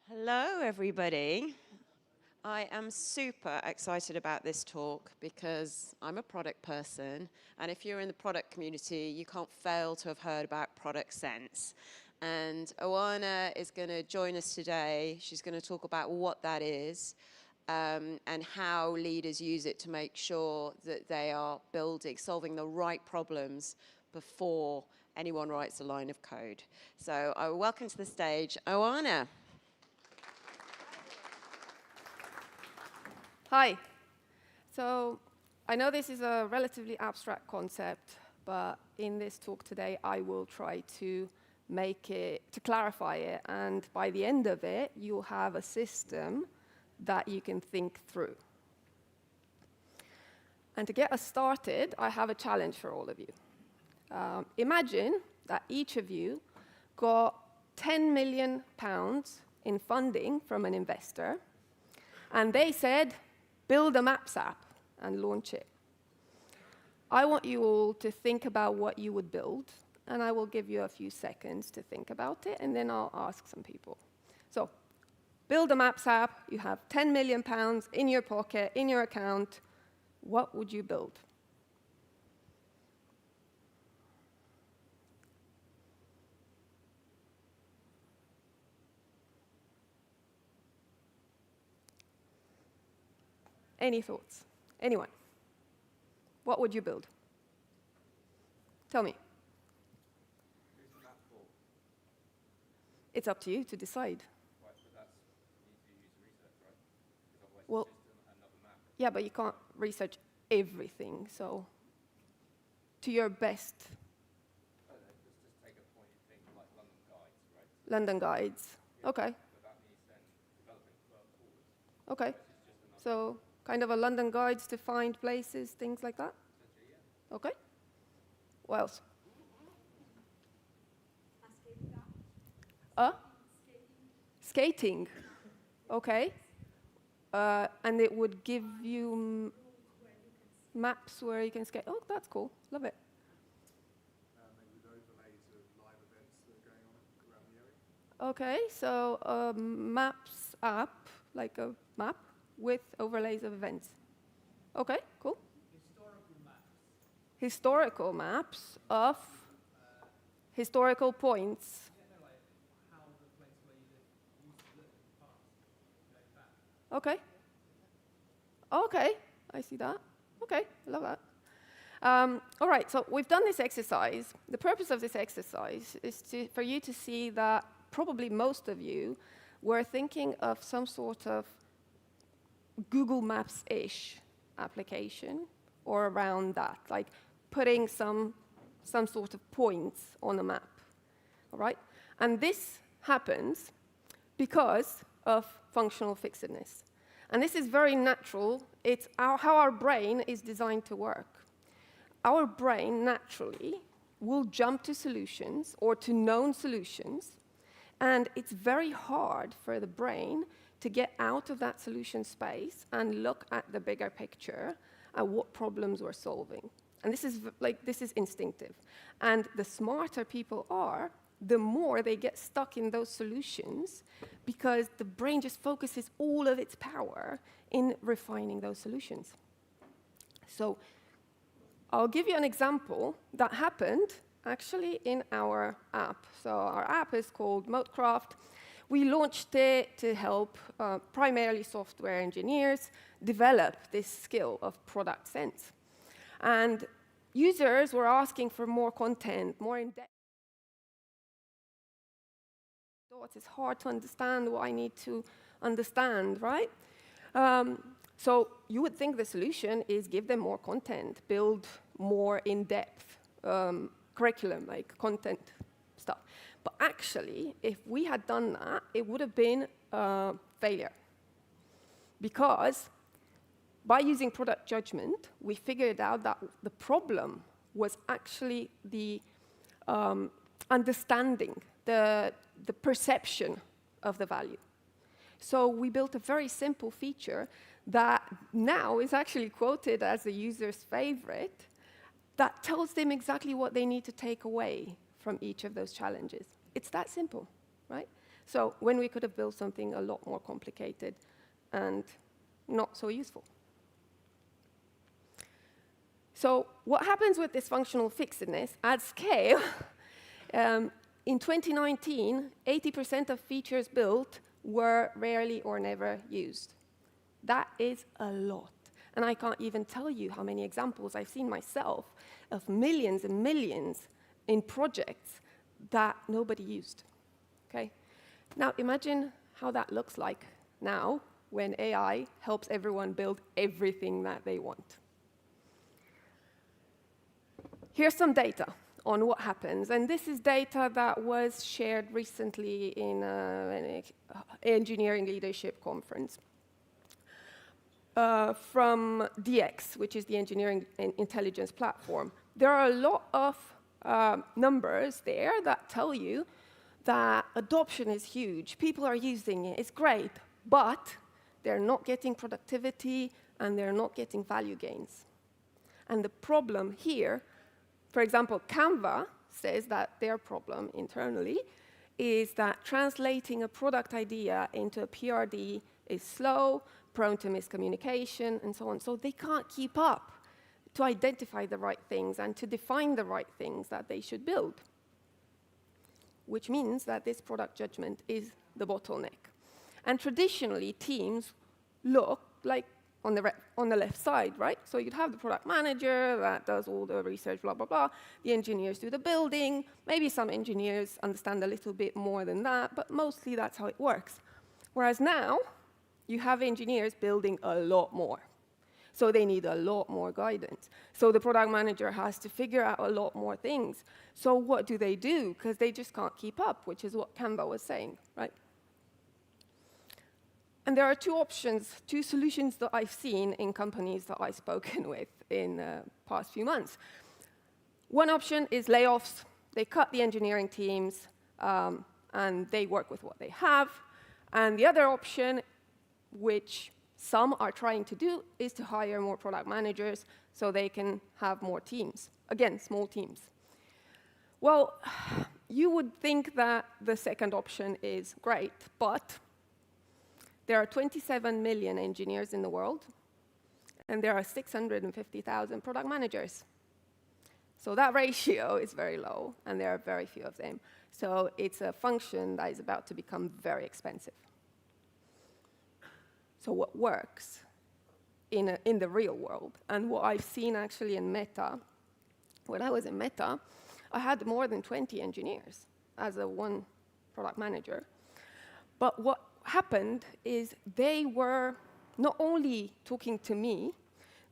Hello, everybody. I am super excited about this talk because I'm a product person, and if you're in the product community, you can't fail to have heard about product sense. And Oana is going to join us today. She's going to talk about what that is and how leaders use it to make sure that they are solving the right problems before anyone writes a line of code. So I welcome to the stage Oana.
Hi. So I know this is a relatively abstract concept, but in this talk today, I will try to clarify it, and by the end of it, you'll have a system that you can think through. And to get us started, I have a challenge for all of you. Imagine that each of you got £10 million in funding from an investor, and they said, build a Maps app and launch it. I want you all to think about what you would build, and I will give you a few seconds to think about it, and then I'll ask some people. So, build a Maps app, you have £10 million in your pocket, in your account. What would you build? Any thoughts? Anyone? What would you build? Tell me. It's up to you to decide. Well, yeah, but you can't research everything, so to your best. London Guides, okay. Okay, so kind of a London Guides to find places, things like that? Okay. What else? Skating. Okay. And it would give you maps where you can skate. Oh, that's cool. Love it. Okay, so a Maps app, like a map with overlays of events. Okay, cool. Historical maps of historical points. Okay. Okay, I see that. Okay, I love that. All right, so we've done this exercise. The purpose of this exercise is for you to see that probably most of you were thinking of some sort of Google Maps-ish application or around that, like putting some sort of points on a map, all right? And this happens because of functional fixedness. And this is very natural. It's how our brain is designed to work. Our brain naturally will jump to solutions or to known solutions, and it's very hard for the brain to get out of that solution space and look at the bigger picture and what problems we're solving. And this is instinctive. And the smarter people are, the more they get stuck in those solutions because the brain just focuses all of its power in refining those solutions. So I'll give you an example that happened actually in our app. So our app is called Moatcraft. We launched it to help primarily software engineers develop this skill of product sense. And users were asking for more content, more in-depth. It's hard to understand what I need to understand, right? So you would think the solution is give them more content, build more in-depth curriculum, like content stuff. But actually, if we had done that, it would have been a failure. Because by using product judgment, we figured out that the problem was actually the understanding, the perception of the value. So we built a very simple feature that now is actually quoted as the user's favorite that tells them exactly what they need to take away from each of those challenges. It's that simple, right? So when we could have built something a lot more complicated and not so useful. So what happens with this functional fixedness at scale? In 2019, 80% of features built were rarely or never used. That is a lot. And I can't even tell you how many examples I've seen myself of millions and millions in projects that nobody used. Okay? Now imagine how that looks like now when AI helps everyone build everything that they want. Here's some data on what happens. And this is data that was shared recently in an engineering leadership conference from DX, which is the Engineering and Intelligence Platform. There are a lot of numbers there that tell you that adoption is huge. People are using it. It's great. But they're not getting productivity, and they're not getting value gains. And the problem here, for example, Canva says that their problem internally is that translating a product idea into a PRD is slow, prone to miscommunication, and so on. So they can't keep up to identify the right things and to define the right things that they should build, which means that this product judgment is the bottleneck. And traditionally, teams look like on the left side, right? So you'd have the product manager that does all the research, blah, blah, blah. The engineers do the building. Maybe some engineers understand a little bit more than that, but mostly that's how it works. Whereas now, you have engineers building a lot more. So they need a lot more guidance. So the product manager has to figure out a lot more things. So what do? Because they just can't keep up, which is what Canva was saying, right? And there are two options, two solutions that I've seen in companies that I've spoken with in the past few months. One option is layoffs. They cut the engineering teams, and they work with what they have. And the other option, which some are trying to do, is to hire more product managers so they can have more teams. Again, small teams. Well, you would think that the second option is great, but there are 27 million engineers in the world, and there are 650,000 product managers. So that ratio is very low, and there are very few of them. So it's a function that is about to become very expensive. So what works in the real world, and what I've seen actually in Meta, when I was in Meta, I had more than 20 engineers as a one product manager. But what happened is they were not only talking to me,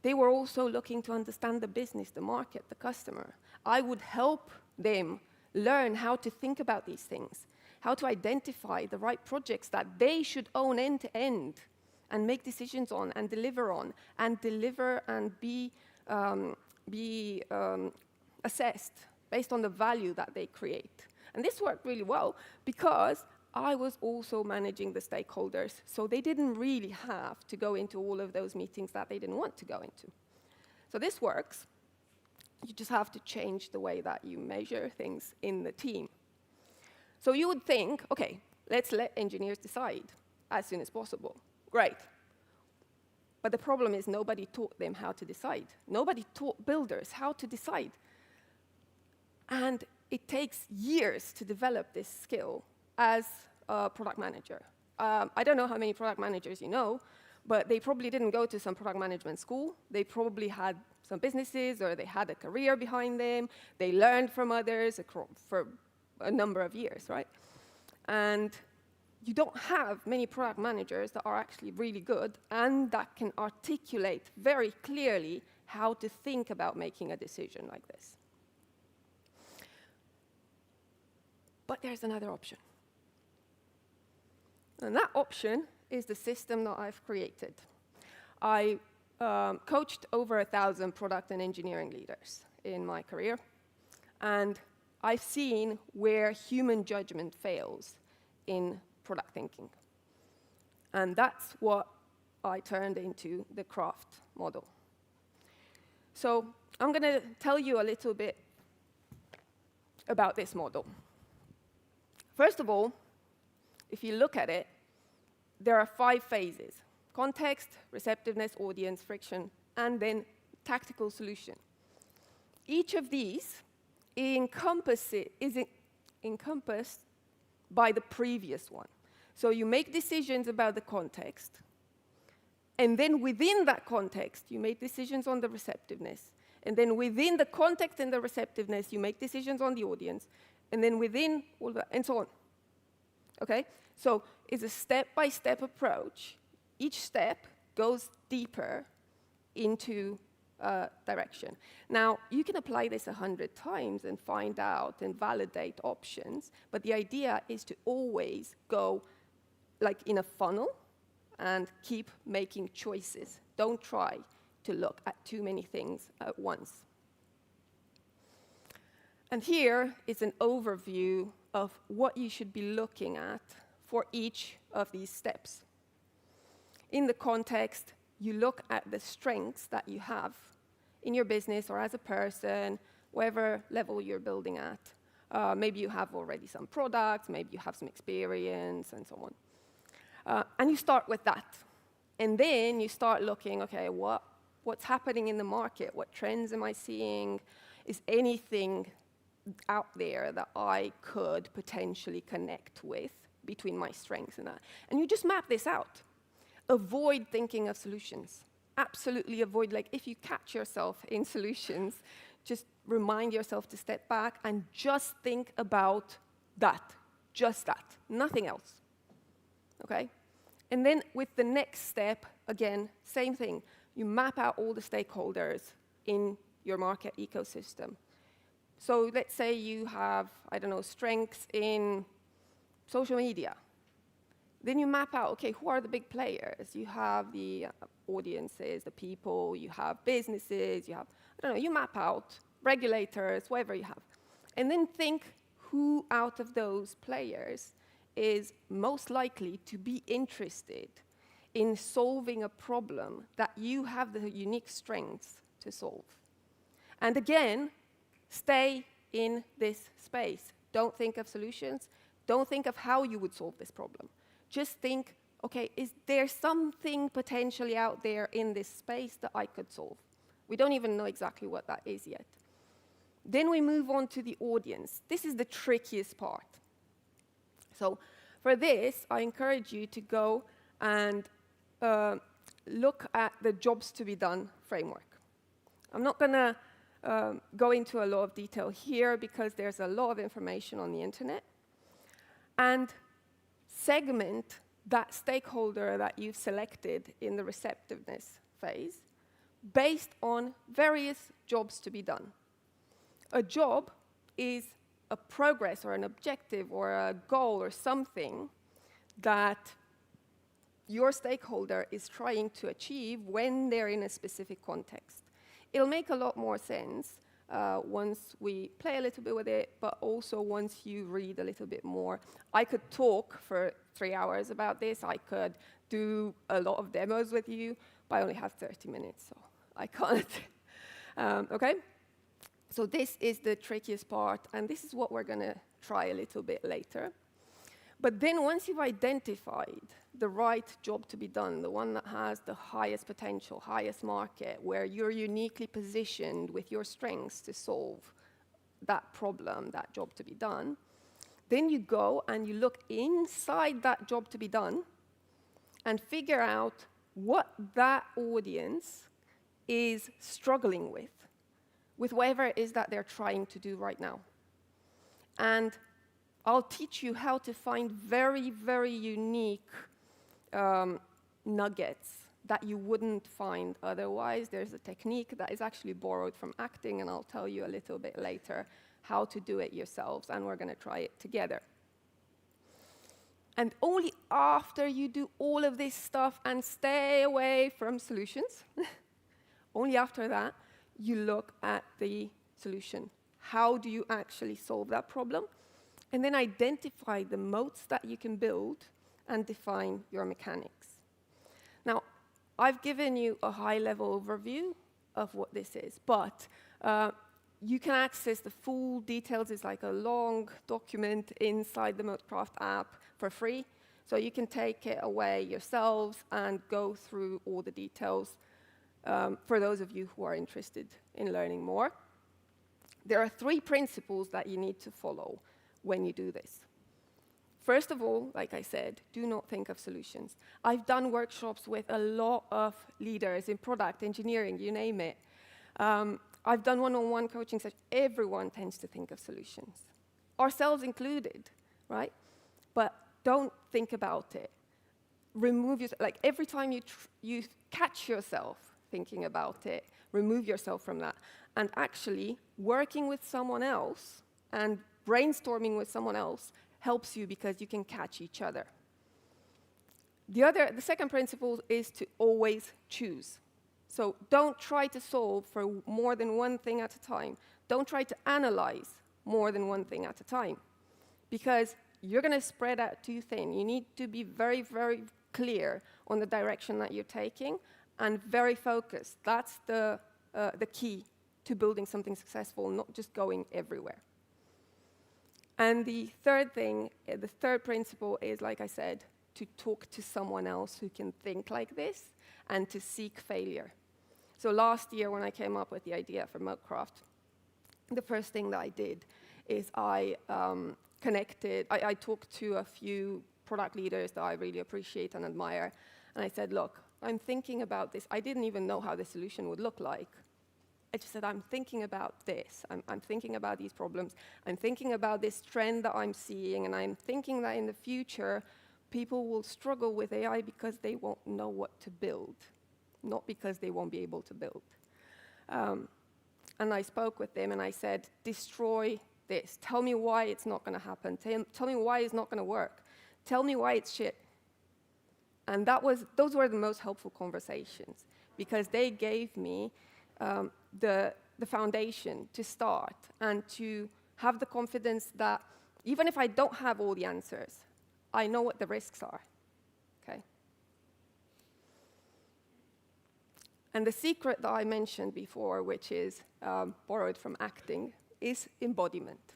they were also looking to understand the business, the market, the customer. I would help them learn how to think about these things, how to identify the right projects that they should own end to end and make decisions on and deliver and be assessed based on the value that they create. And this worked really well because I was also managing the stakeholders, so they didn't really have to go into all of those meetings that they didn't want to go into. So this works. You just have to change the way that you measure things in the team. So you would think, OK, let's let engineers decide as soon as possible. Great. But the problem is nobody taught them how to decide. Nobody taught builders how to decide. And it takes years to develop this skill as a product manager. I don't know how many product managers you know, but they probably didn't go to some product management school. They probably had some businesses, or they had a career behind them. They learned from others for a number of years, right? And you don't have many product managers that are actually really good and that can articulate very clearly how to think about making a decision like this. But there's another option. And that option is the system that I've created. I coached over 1,000 product and engineering leaders in my career. And I've seen where human judgment fails in product thinking. And that's what I turned into the craft model. So I'm going to tell you a little bit about this model. First of all, if you look at it, there are 5 phases: context, receptiveness, audience, friction, and then tactical solution. Each of these is encompassed by the previous one. So you make decisions about the context, and then within that context, you make decisions on the receptiveness. And then within the context and the receptiveness, you make decisions on the audience. And then within all that, and so on. Okay? So it's a step-by-step approach. Each step goes deeper into direction. Now, you can apply this 100 times and find out and validate options, but the idea is to always go like in a funnel and keep making choices. Don't try to look at too many things at once. And here is an overview of what you should be looking at for each of these steps. In the context, you look at the strengths that you have in your business or as a person, whatever level you're building at. Maybe you have already some products, maybe you have some experience, and so on. And you start with that. And then you start looking, okay, what's happening in the market? What trends am I seeing? Is anything out there that I could potentially connect with between my strengths and that? And you just map this out. Avoid thinking of solutions. Absolutely avoid, like if you catch yourself in solutions, just remind yourself to step back and just think about that, just that, nothing else, okay? And then with the next step, again, same thing. You map out all the stakeholders in your market ecosystem. So let's say you have, I don't know, strengths in social media. Then you map out, okay, who are the big players? You have the audiences, the people, you have businesses, you have, I don't know, you map out regulators, whatever you have. And then think who out of those players is most likely to be interested in solving a problem that you have the unique strengths to solve. And again, stay in this space. Don't think of solutions. Don't think of how you would solve this problem. Just think, okay, is there something potentially out there in this space that I could solve? We don't even know exactly what that is yet. Then we move on to the audience. This is the trickiest part. So for this, I encourage you to go and look at the jobs to be done framework. I'm not going to go into a lot of detail here because there's a lot of information on the internet. And segment that stakeholder that you've selected in the receptiveness phase based on various jobs to be done. A job is a progress or an objective or a goal or something that your stakeholder is trying to achieve when they're in a specific context. It'll make a lot more sense once we play a little bit with it, but also once you read a little bit more. I could talk for 3 hours about this. I could do a lot of demos with you, but I only have 30 minutes, so I can't. Okay? So this is the trickiest part, and this is what we're going to try a little bit later. But then once you've identified the right job to be done, the one that has the highest potential, highest market, where you're uniquely positioned with your strengths to solve that problem, that job to be done, then you go and you look inside that job to be done and figure out what that audience is struggling with whatever it is that they're trying to do right now. And I'll teach you how to find very, very unique nuggets that you wouldn't find otherwise. There's a technique that is actually borrowed from acting, and I'll tell you a little bit later how to do it yourselves, and we're going to try it together. And only after you do all of this stuff and stay away from solutions, only after that, you look at the solution. How do you actually solve that problem? And then identify the moats that you can build and define your mechanics. Now, I've given you a high-level overview of what this is, but you can access the full details. It's like a long document inside the Moatcraft app for free. So you can take it away yourselves and go through all the details for those of you who are interested in learning more. There are 3 principles that you need to follow when you do this. First of all, like I said, do not think of solutions. I've done workshops with a lot of leaders in product, engineering, you name it. I've done one-on-one coaching sessions. Everyone tends to think of solutions, ourselves included, right? But don't think about it. Remove yourself. Like every time you catch yourself thinking about it, remove yourself from that. And actually, working with someone else and brainstorming with someone else helps you because you can catch each other. The second principle is to always choose. So don't try to solve for more than one thing at a time. Don't try to analyze more than one thing at a time, because you're going to spread out too thin. You need to be very, very clear on the direction that you're taking and very focused. That's the key to building something successful, not just going everywhere. And the third thing, the third principle is, like I said, to talk to someone else who can think like this and to seek failure. So last year when I came up with the idea for Milkcraft, the first thing that I did is I talked to a few product leaders that I really appreciate and admire, and I said, look, I'm thinking about this. I didn't even know how the solution would look like. I just said, I'm thinking about this. I'm thinking about these problems. I'm thinking about this trend that I'm seeing, and I'm thinking that in the future, people will struggle with AI because they won't know what to build, not because they won't be able to build. And I spoke with them, and I said, destroy this. Tell me why it's not going to happen. Tell me why it's not going to work. Tell me why it's shit. And those were the most helpful conversations, because they gave me the foundation to start and to have the confidence that even if I don't have all the answers, I know what the risks are, okay? And the secret that I mentioned before, which is borrowed from acting, is embodiment,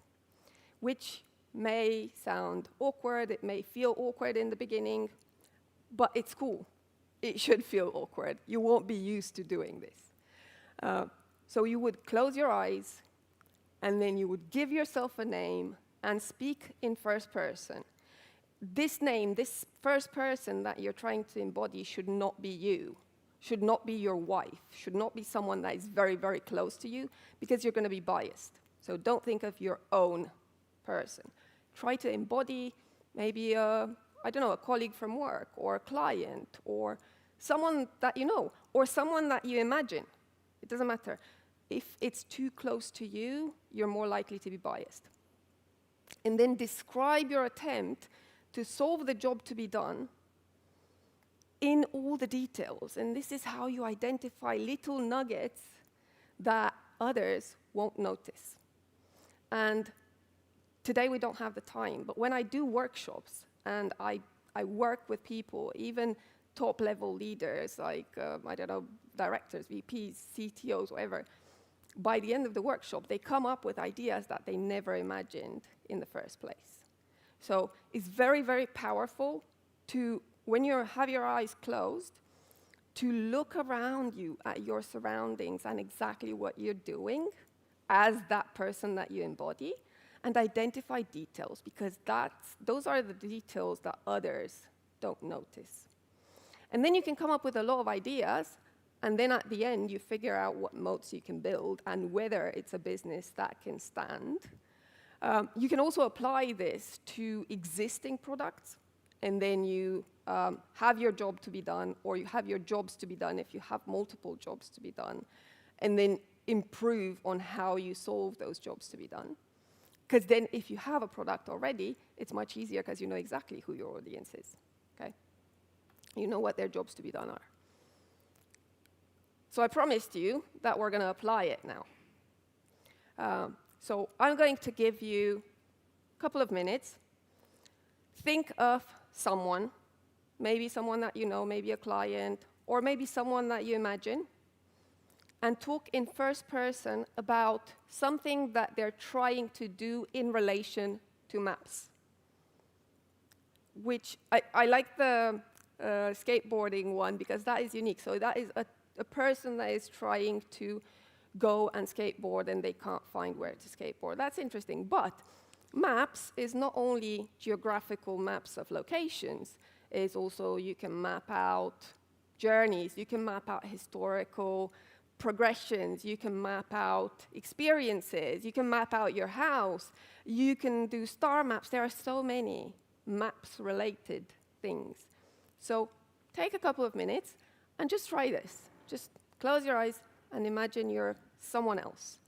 which may sound awkward, it may feel awkward in the beginning, but it's cool. It should feel awkward. You won't be used to doing this. So you would close your eyes, and then you would give yourself a name and speak in first person. This name, this first person that you're trying to embody should not be you, should not be your wife, should not be someone that is very, very close to you, because you're going to be biased. So don't think of your own person. Try to embody maybe a colleague from work, or a client, or someone that you know, or someone that you imagine. It doesn't matter. If it's too close to you, you're more likely to be biased. And then describe your attempt to solve the job to be done in all the details. And this is how you identify little nuggets that others won't notice. And today we don't have the time, but when I do workshops and I work with people, even top-level leaders like, directors, VPs, CTOs, whatever, by the end of the workshop, they come up with ideas that they never imagined in the first place. So it's very, very powerful to, when you have your eyes closed, to look around you at your surroundings and exactly what you're doing as that person that you embody, and identify details, because those are the details that others don't notice. And then you can come up with a lot of ideas, and then at the end, you figure out what moats you can build and whether it's a business that can stand. You can also apply this to existing products, and then you have your job to be done, or you have your jobs to be done if you have multiple jobs to be done, and then improve on how you solve those jobs to be done. Because then if you have a product already, it's much easier because you know exactly who your audience is, okay? You know what their jobs to be done are. So I promised you that we're going to apply it now. So I'm going to give you a couple of minutes. Think of someone, maybe someone that you know, maybe a client, or maybe someone that you imagine, and talk in first person about something that they're trying to do in relation to maps. which I like the skateboarding one because that is unique. So that is a person that is trying to go and skateboard and they can't find where to skateboard. That's interesting. But maps is not only geographical maps of locations, it's also you can map out journeys, you can map out historical progressions, you can map out experiences, you can map out your house, you can do star maps. There are so many maps-related things. So take a couple of minutes and just try this. Just close your eyes and imagine you're someone else.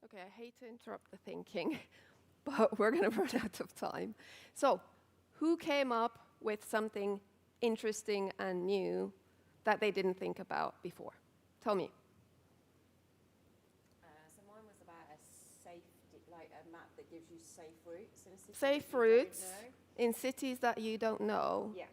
Okay, I hate to interrupt the thinking, but we're going to run out of time. So, who came up with something interesting and new that they didn't think about before? Tell me.
So mine was about a safety, like a map that gives you safe routes in a city.
Safe routes in cities that you don't know.
Yeah.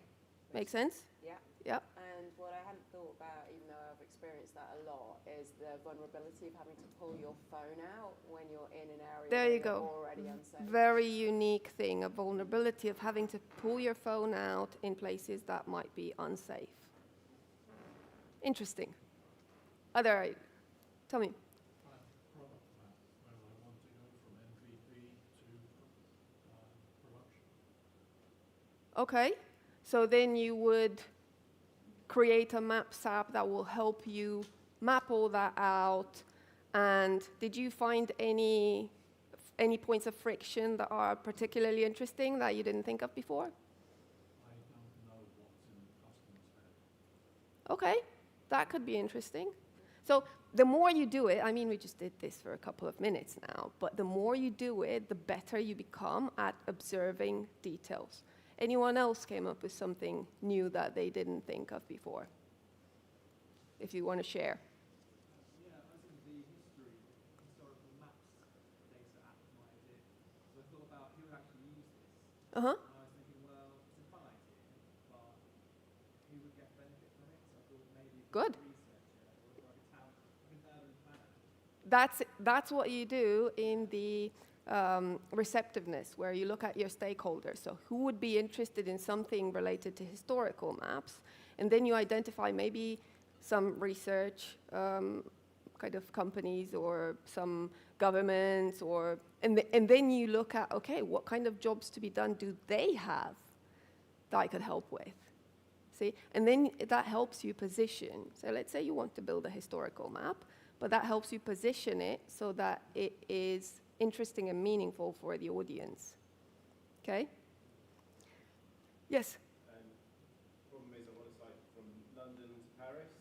Make sense?
Yeah.
Yep.
And what I hadn't thought about, even though I've experienced that a lot, is the vulnerability of having to pull your phone out when you're in an area
There
where
you
you're
go.
already unsafe.
Very unique thing, a vulnerability of having to pull your phone out in places that might be unsafe. Interesting. Tell me. Okay, so then you would create a maps app that will help you map all that out. And did you find any points of friction that are particularly interesting that you didn't think of before?
I don't know what's in the customer's head.
Okay, that could be interesting. So the more you do it, I mean, we just did this for a couple of minutes now, but the more you do it, the better you become at observing details. Anyone else came up with something new that they didn't think of before? If you want to share.
Yeah, as in the historical maps data app, my idea. So I thought about who would actually use this.
Uh-huh.
And I was thinking, well, it's a fun idea, but who would get benefit from it? So I thought maybe
Good.
researcher or like an urban planner.
That's what you do in the receptiveness, where you look at your stakeholders. So who would be interested in something related to historical maps? And then you identify maybe some research kind of companies or some governments, and then you look at, okay, what kind of jobs to be done do they have that I could help with? See? And then that helps you position. So let's say you want to build a historical map, but that helps you position it so that it is interesting and meaningful for the audience. Okay? Yes?
Problem is, I want to cycle from London to Paris,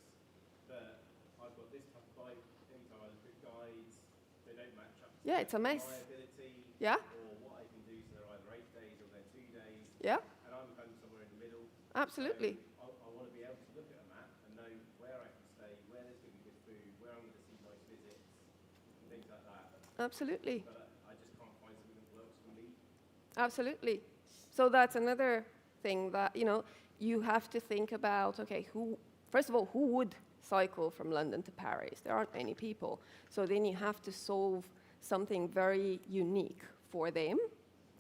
but I've got this type of bike. Anytime I look at guides, they don't match up.
Yeah, it's a mess.
My ability,
Yeah?
or what I can do, so they're either 8 days or they're 2 days.
Yeah?
And I'm kind of somewhere in the middle.
Absolutely.
So I want to be able to look at a map and know where I can stay, where there's going to be good food, where I'm going to see most visits, and things like that.
Absolutely.
But I just can't find something that works for me.
Absolutely. So that's another thing that, you have to think about, okay, first of all, who would cycle from London to Paris? There aren't many people. So then you have to solve something very unique for them,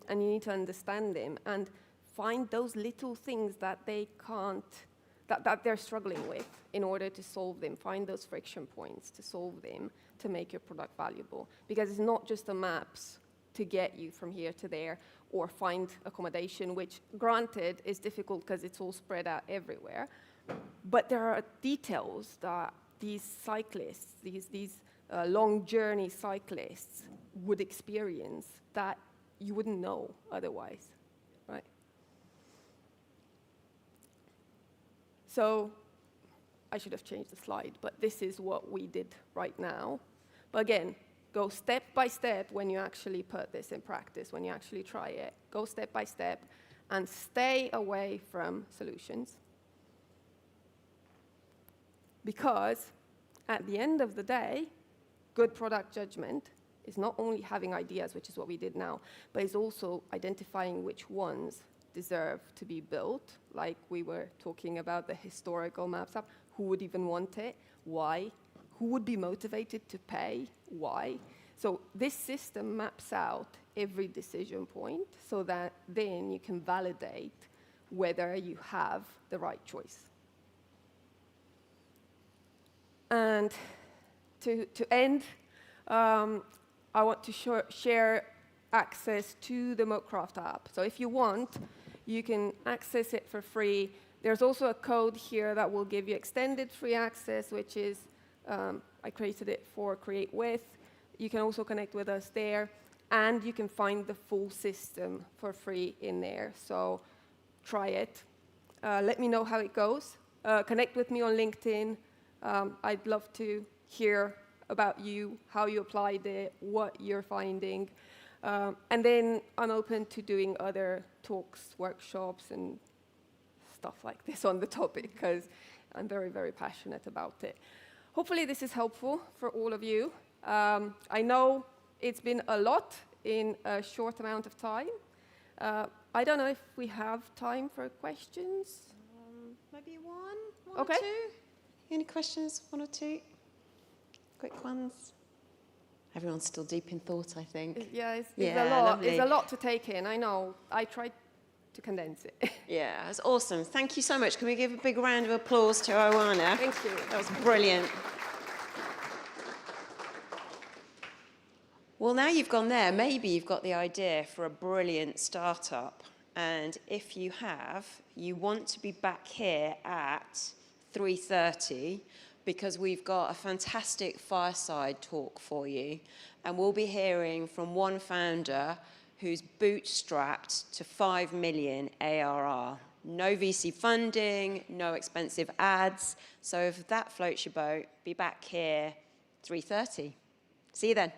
and you need to understand them and find those little things that they can't, that they're struggling with in order to solve them. Find those friction points to solve them to make your product valuable. Because it's not just the maps to get you from here to there or find accommodation, which granted is difficult because it's all spread out everywhere. But there are details that these cyclists, these long journey cyclists would experience that you wouldn't know otherwise, right? So I should have changed the slide, but this is what we did right now. But again, go step by step when you actually put this in practice, when you actually try it. Go step by step and stay away from solutions. Because at the end of the day, good product judgment is not only having ideas, which is what we did now, but it's also identifying which ones deserve to be built, like we were talking about the historical maps app. Who would even want it? Why? Who would be motivated to pay? Why? So this system maps out every decision point so that then you can validate whether you have the right choice. And to end, I want to share access to the Moatcraft app. So if you want, you can access it for free. There's also a code here that will give you extended free access, which is, I created it for Create With. You can also connect with us there, and you can find the full system for free in there. So try it. Let me know how it goes. Connect with me on LinkedIn. I'd love to hear about you, how you applied it, what you're finding. And then I'm open to doing other talks, workshops, and stuff like this on the topic, because I'm very, very passionate about it. Hopefully this is helpful for all of you. I know it's been a lot in a short amount of time. I don't know if we have time for questions.
Maybe one
Okay.
or two? Any questions, one or two? Quick ones. Everyone's still deep in thought, I think.
Yeah, it's
Yeah,
a lot.
lovely.
It's a lot to take in. I know. I tried to condense it.
Yeah, that's awesome. Thank you so much. Can we give a big round of applause to Oana?
Thank you.
That was brilliant. Well, now you've gone there, maybe you've got the idea for a brilliant startup. And if you have, you want to be back here at 3:30 because we've got a fantastic fireside talk for you. And we'll be hearing from one founder who's bootstrapped to 5 million ARR. No VC funding, no expensive ads. So if that floats your boat, be back here 3:30. See you then.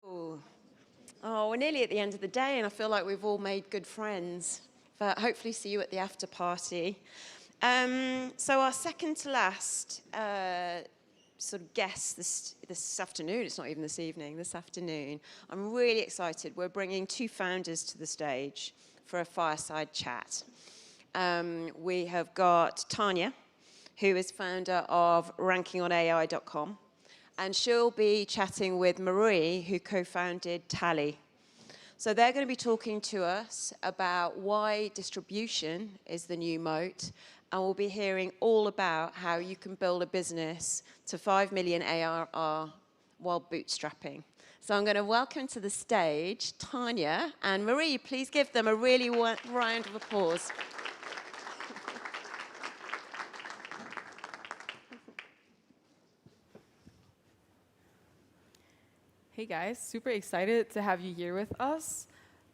Ooh. Oh, we're nearly at the end of the day, and I feel like we've all made good friends. But hopefully see you at the after party. So our second to last sort of guest this afternoon, it's not even this evening, this afternoon, I'm really excited. We're bringing two founders to the stage for a fireside chat. We have got Tanya, who is founder of rankingonai.com, and she'll be chatting with Marie, who co-founded Tally. So they're going to be talking to us about why distribution is the new moat, and we'll be hearing all about how you can build a business to 5 million ARR while bootstrapping. So I'm going to welcome to the stage Tanya and Marie. Please give them a really round of applause.
Hey guys, super excited to have you here with us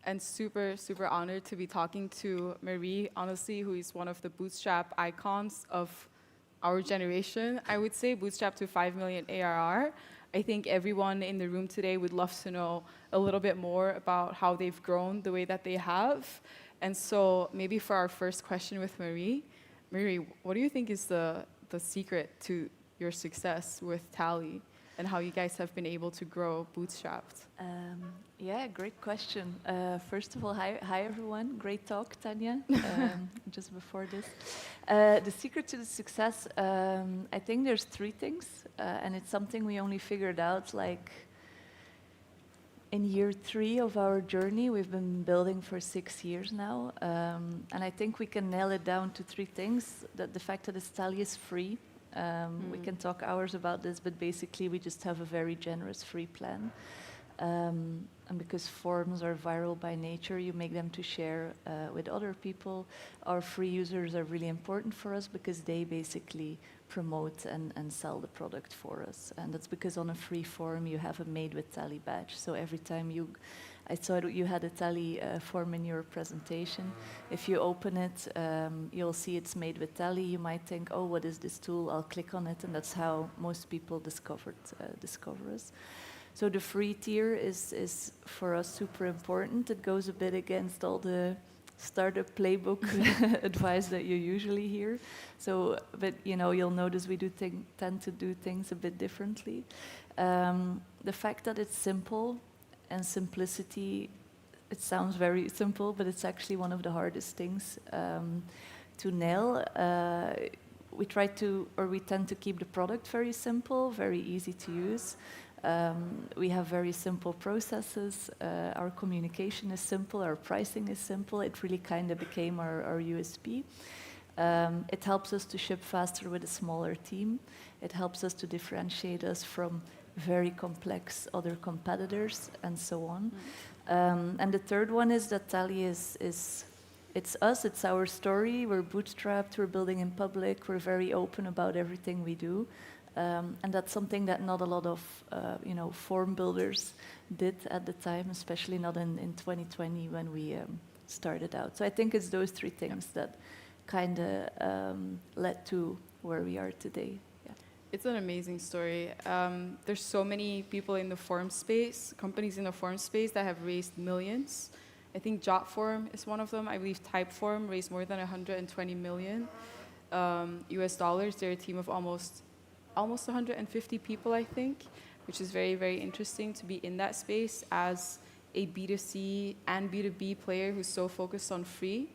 and super, super honored to be talking to Marie, honestly, who is one of the bootstrap icons of our generation. I would say bootstrap to 5 million ARR. I think everyone in the room today would love to know a little bit more about how they've grown the way that they have. And so maybe for our first question with Marie, what do you think is the secret to your success with Tally? And how you guys have been able to grow bootstrapped?
Yeah, great question. First of all, hi everyone. Great talk, Tanya, just before this. The secret to the success, I think there's 3 things, and it's something we only figured out like in year 3 of our journey. We've been building for 6 years now, and I think we can nail it down to 3 things. That the fact that Tally is free. We can talk hours about this, but basically we just have a very generous free plan. And because forms are viral by nature, you make them to share with other people. Our free users are really important for us because they basically promote and sell the product for us. And that's because on a free form you have a Made with Tally badge. So every time I saw you had a Tally form in your presentation. If you open it, you'll see it's made with Tally. You might think, oh, what is this tool? I'll click on it, and that's how most people discover us. So the free tier is for us super important. It goes a bit against all the startup playbook advice that you usually hear. So, but you'll notice we tend to do things a bit differently. The fact that it's simple. And simplicity, it sounds very simple, but it's actually one of the hardest things to nail. We tend to keep the product very simple, very easy to use. We have very simple processes. Our communication is simple. Our pricing is simple. It really kind of became our USP. It helps us to ship faster with a smaller team. It helps us to differentiate us from very complex other competitors, and so on. And the third one is that Tally is it's us, it's our story. We're bootstrapped, we're building in public, we're very open about everything we do. And that's something that not a lot of form builders did at the time, especially not in 2020 when we started out. So I think it's those 3 things that kind of led to where we are today.
It's an amazing story. There's so many people in the form space, companies in the form space that have raised millions. I think Jotform is one of them. I believe Typeform raised more than 120 million US dollars. They're a team of almost 150 people, I think, which is very, very interesting to be in that space as a B2C and B2B player who's so focused on free.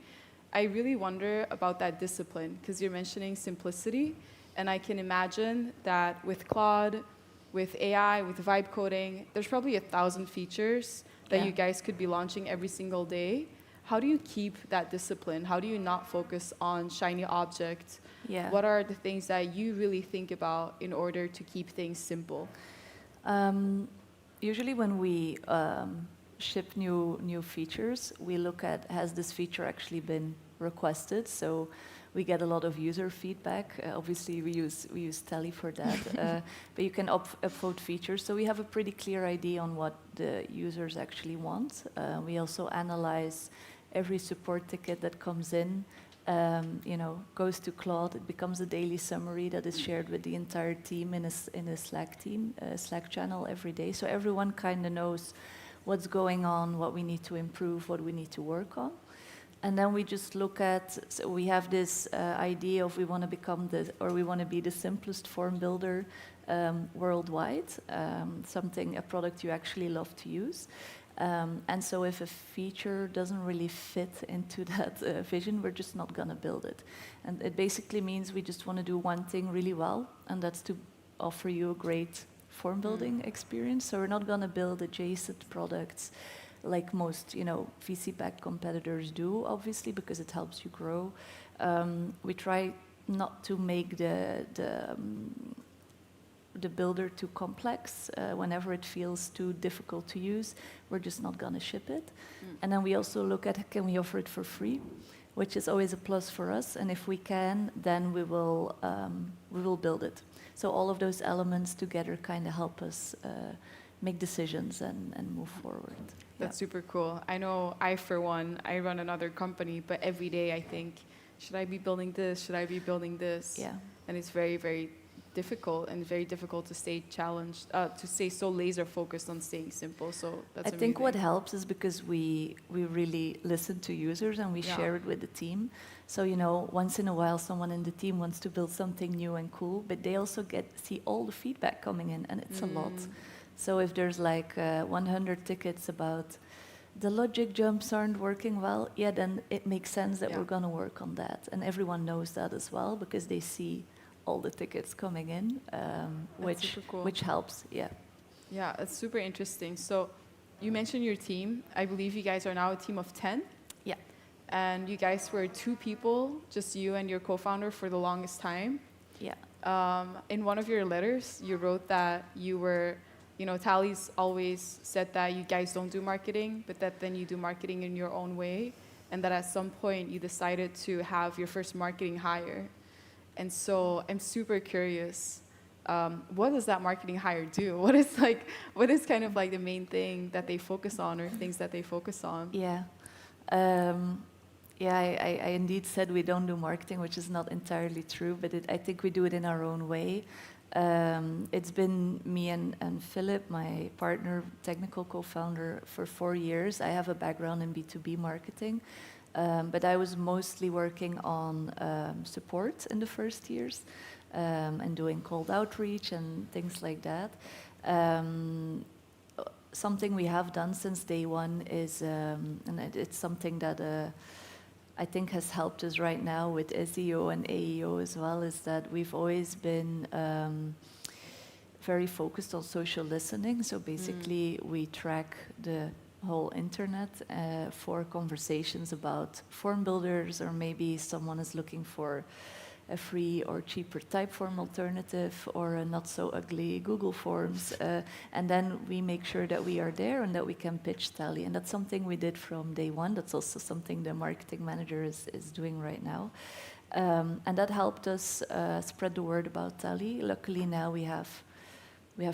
I really wonder about that discipline, because you're mentioning simplicity. And I can imagine that with Claude, with AI, with vibe coding, there's probably 1,000 features that you guys could be launching every single day. How do you keep that discipline? How do you not focus on shiny objects? What are the things that you really think about in order to keep things simple?
Usually when we ship new features, we look at, has this feature actually been requested? So we get a lot of user feedback. Obviously, we use Tally for that. But you can upvote features. So we have a pretty clear idea on what the users actually want. We also analyze every support ticket that comes in goes to Claude. It becomes a daily summary that is shared with the entire team in a Slack channel every day. So everyone kind of knows what's going on, what we need to improve, what we need to work on. And then we just look at, so we have this idea of we want to be the simplest form builder worldwide, a product you actually love to use. And so if a feature doesn't really fit into that vision, we're just not going to build it. And it basically means we just want to do one thing really well, and that's to offer you a great form building experience. So we're not going to build adjacent products like most VC-backed competitors do, obviously, because it helps you grow. We try not to make the builder too complex. Whenever it feels too difficult to use, we're just not going to ship it. And then we also look at, can we offer it for free, which is always a plus for us. And if we can, then we will build it. So all of those elements together kind of help us make decisions and move forward.
That's super cool. I know for one, I run another company, but every day I think, should I be building this? Should I be building this?
Yeah.
And it's very, very difficult to stay challenged, to stay so laser focused on staying simple. So that's amazing.
I think what helps is because we really listen to users and we share it with the team. So, once in a while someone in the team wants to build something new and cool, but they also see all the feedback coming in, and it's a lot. So if there's like 100 tickets about the logic jumps aren't working well, then it makes sense that we're going to work on that. And everyone knows that as well because they see all the tickets coming in, which helps, Yeah,
it's super interesting. So you mentioned your team. I believe you guys are now a team of 10.
Yeah.
And you guys were 2 people, just you and your co-founder for the longest time.
Yeah.
In one of your letters, you wrote that you were, Tally's always said that you guys don't do marketing, but that then you do marketing in your own way, and that at some point you decided to have your first marketing hire. And so I'm super curious, what does that marketing hire do? What is kind of like the main thing that they focus on, or things that they focus on?
Yeah. I indeed said we don't do marketing, which is not entirely true, but I think we do it in our own way. It's been me and Philip, my partner, technical co-founder, for 4 years. I have a background in B2B marketing, but I was mostly working on support in the first years and doing cold outreach and things like that. Something we have done since day one is, and it's something that I think has helped us right now with SEO and AEO as well, is that we've always been very focused on social listening. So basically we track the whole internet for conversations about form builders, or maybe someone is looking for a free or cheaper Typeform alternative, or a not so ugly Google Forms, and then we make sure that we are there and that we can pitch Tally. And that's something we did from day one. That's also something the marketing manager is doing right now. And that helped us spread the word about Tally. Luckily now we have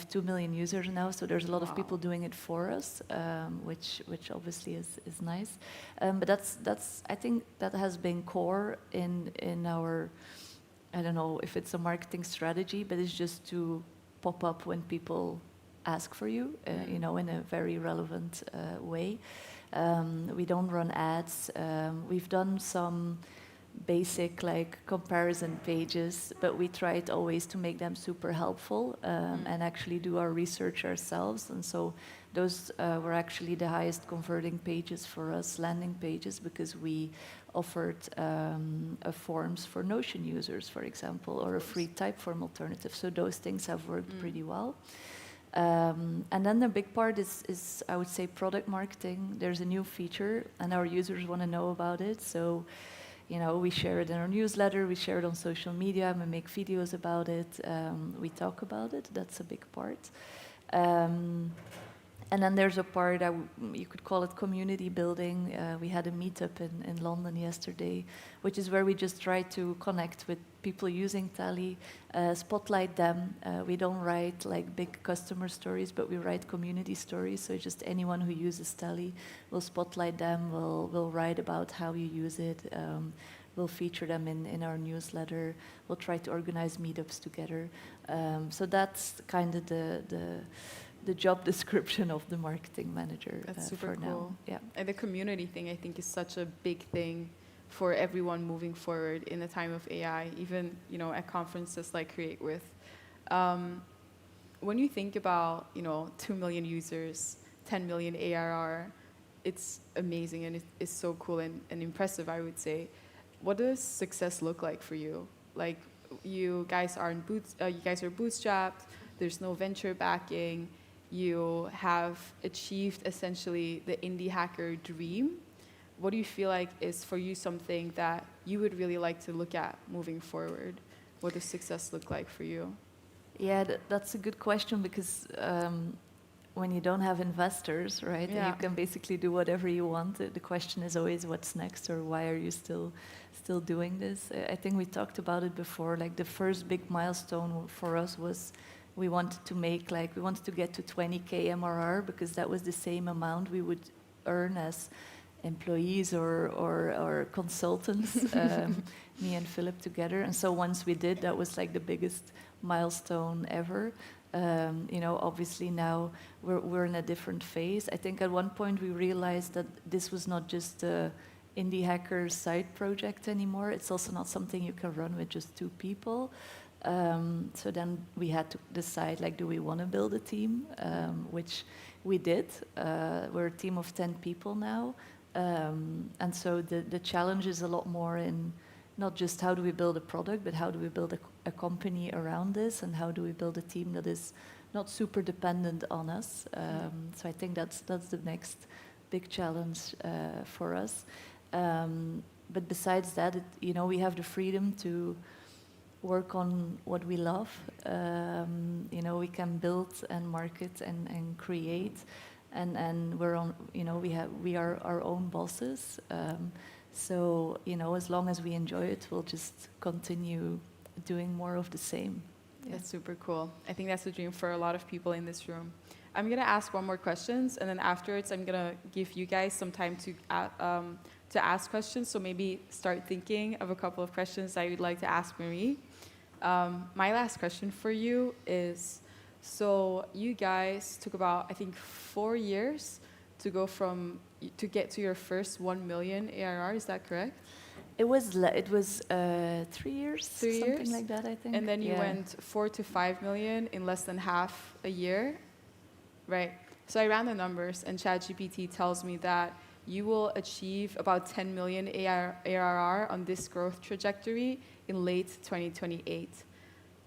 2 million users now, so there's a lot of people doing it for us, which obviously is nice. But I think that has been core in our, I don't know if it's a marketing strategy, but it's just to pop up when people ask for you, in a very relevant way. We don't run ads. We've done some basic comparison pages, but we tried always to make them super helpful and actually do our research ourselves. And so those were actually the highest converting pages for us, landing pages, because we offered forms for Notion users, for example, or a free Typeform alternative. So those things have worked pretty well. And then the big part is, I would say, product marketing. There's a new feature, and our users want to know about it. So we share it in our newsletter, we share it on social media, we make videos about it, we talk about it. That's a big part. And then there's a part, you could call it community building. We had a meetup in London yesterday, which is where we just try to connect with people using Tally, spotlight them. We don't write big customer stories, but we write community stories. So just anyone who uses Tally, we'll spotlight them, we'll write about how you use it, We'll feature them in our newsletter. We'll try to organize meetups together. So that's kind of the job description of the marketing manager.
That's super
for
cool.
now. Yeah.
And the community thing, I think, is such a big thing for everyone moving forward in the time of AI, even at conferences like Create With. When you think about 2 million users, 10 million ARR, it's amazing and it's so cool and impressive, I would say. What does success look like for you? Like, you guys are bootstrapped. There's no venture backing. You have achieved essentially the indie hacker dream. What do you feel like is for you something that you would really like to look at moving forward? What does success look like for you?
Yeah, that's a good question, because when you don't have investors, right,
Yeah.
you can basically do whatever you want. The question is always what's next, or why are you still doing this? I think we talked about it before. Like, the first big milestone for us was we wanted to get to 20K MRR, because that was the same amount we would earn as employees or consultants, me and Philip together. And so once we did, that was like the biggest milestone ever. Obviously now we're in a different phase. I think at one point we realized that this was not just a indie hacker side project anymore. It's also not something you can run with just 2 people. So then we had to decide, like, do we want to build a team? Which we did. We're a team of 10 people now. And so the challenge is a lot more in not just how do we build a product, but how do we build a company around this, and how do we build a team that is not super dependent on us. So I think that's the next big challenge for us. But besides that, we have the freedom to work on what we love. We can build and market and create, and we're on. We are our own bosses. So as long as we enjoy it, we'll just continue doing more of the same. Yeah.
That's super cool. I think that's a dream for a lot of people in this room. I'm gonna ask one more questions, and then afterwards, I'm gonna give you guys some time to ask questions. So maybe start thinking of a couple of questions I would like to ask Marie. My last question for you is, so you guys took about, I think, 4 years to get to your first 1 million ARR. Is that correct?
It was 3 years, something like that, I think.
And then you went 4 to 5 million in less than half a year, right? So I ran the numbers, and ChatGPT tells me that you will achieve about 10 million ARR on this growth trajectory in late 2028,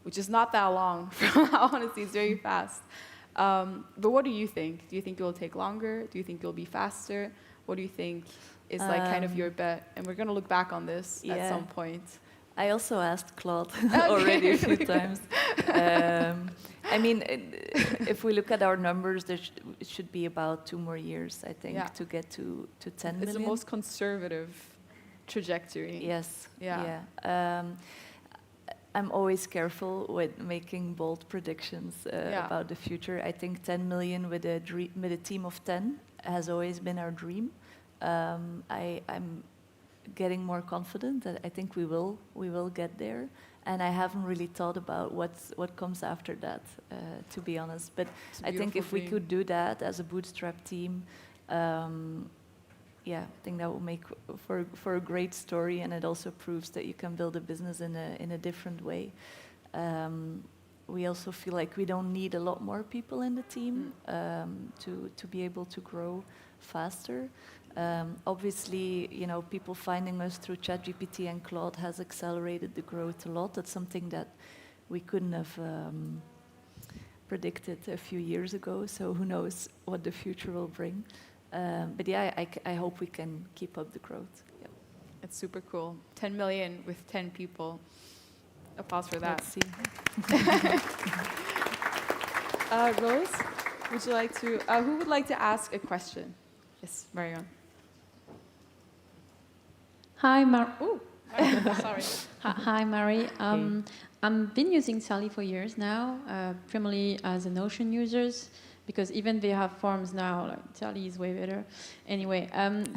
which is not that long. Honestly, it's very fast. But what do you think? Do you think it will take longer? Do you think it will be faster? What do you think is like kind of your bet? And we're going to look back on this at some point.
I also asked Claude already a few times. I mean, if we look at our numbers, it should be about 2 more years, I think, to get to 10 million.
It's the most conservative trajectory.
Yes. Yeah. I'm always careful with making bold predictions about the future. I think 10 million with a team of 10 has always been our dream. I'm getting more confident that I think we will get there, and I haven't really thought about what comes after that, to be honest. But I think if we could do that as a bootstrap team, I think that will make for a great story, and it also proves that you can build a business in a different way. We also feel like we don't need a lot more people in the team to be able to grow faster. Obviously, people finding us through ChatGPT and Claude has accelerated the growth a lot. That's something that we couldn't have predicted a few years ago. So who knows what the future will bring. But yeah, I hope we can keep up the growth. Yep.
It's super cool. 10 million with 10 people. Applause for that.
Let's see.
Rose, would you like to? Who would like to ask a question? Yes, Marion.
Hi,
Sorry.
Hi, Mari. I've been using Tally for years now, primarily as a Notion users, because even they have forms now, like Tally is way better. Anyway,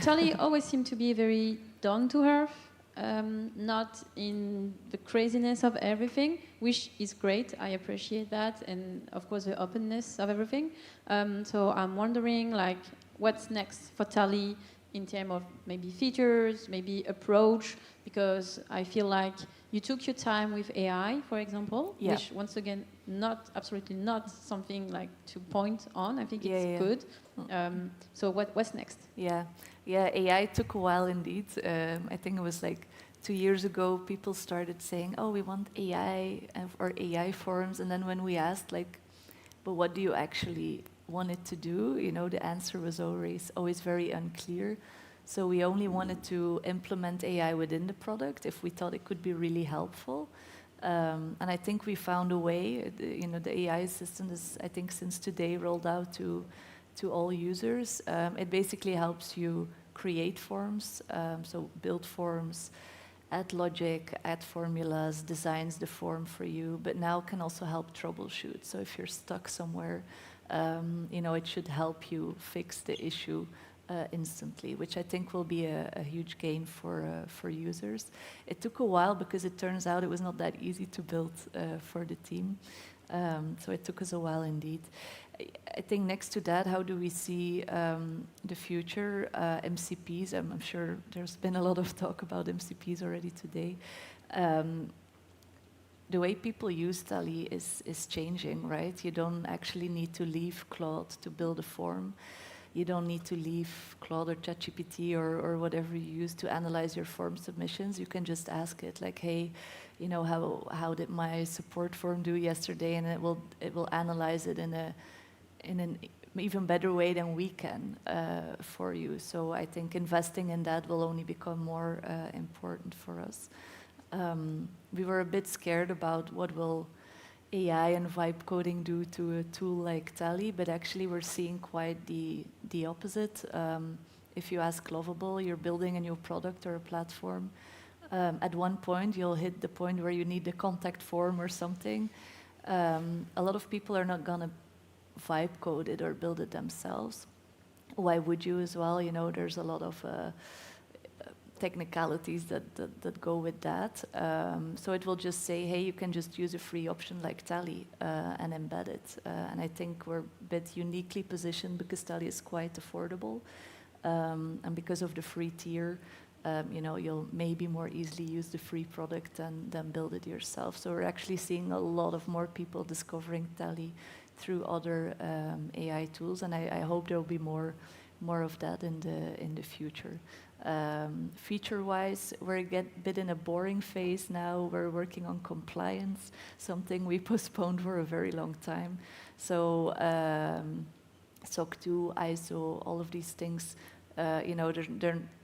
Tally always seemed to be very down to earth, not in the craziness of everything, which is great. I appreciate that, and of course the openness of everything. So I'm wondering, like, what's next for Tally in terms of maybe features, maybe approach, because I feel like you took your time with AI, for example,
Yeah.
which once again, absolutely not something like to point on. I think
Yeah,
it's
yeah.
good. So what's next?
Yeah, yeah. AI took a while indeed. I think it was like 2 years ago. People started saying, "Oh, we want AI or AI forums," and then when we asked, like, "But what do you actually want it to do?" You know, the answer was always very unclear. So we only wanted to implement AI within the product if we thought it could be really helpful. And I think we found a way. You know, the AI assistant is, I think, since today rolled out to all users. It basically helps you create forms, so build forms, add logic, add formulas, designs the form for you, but now can also help troubleshoot. So if you're stuck somewhere, you know, it should help you fix the issue instantly, which I think will be a huge gain for users. It took a while because it turns out it was not that easy to build for the team. So it took us a while indeed. I think next to that, how do we see the future? MCPs, I'm sure there's been a lot of talk about MCPs already today. The way people use Tally is changing, right? You don't actually need to leave Claude to build a form. You don't need to leave Claude or ChatGPT or whatever you use to analyze your form submissions. You can just ask it, like, hey, you know, how did my support form do yesterday? And it will analyze it in an even better way than we can for you. So I think investing in that will only become more important for us. We were a bit scared about what will AI and vibe coding do to a tool like Tally, but actually we're seeing quite the opposite. If you ask Lovable, you're building a new product or a platform. At one point, you'll hit the point where you need a contact form or something. A lot of people are not gonna vibe code it or build it themselves. Why would you as well? You know, there's a lot of technicalities that go with that. So it will just say, hey, you can just use a free option like Tally and embed it. And I think we're a bit uniquely positioned because Tally is quite affordable. And because of the free tier, you know, you'll maybe more easily use the free product than build it yourself. So we're actually seeing a lot of more people discovering Tally through other AI tools, and I hope there will be more of that in the future. Feature-wise, we're a bit in a boring phase now. We're working on compliance, something we postponed for a very long time. So SOC 2, ISO, all of these things, you know,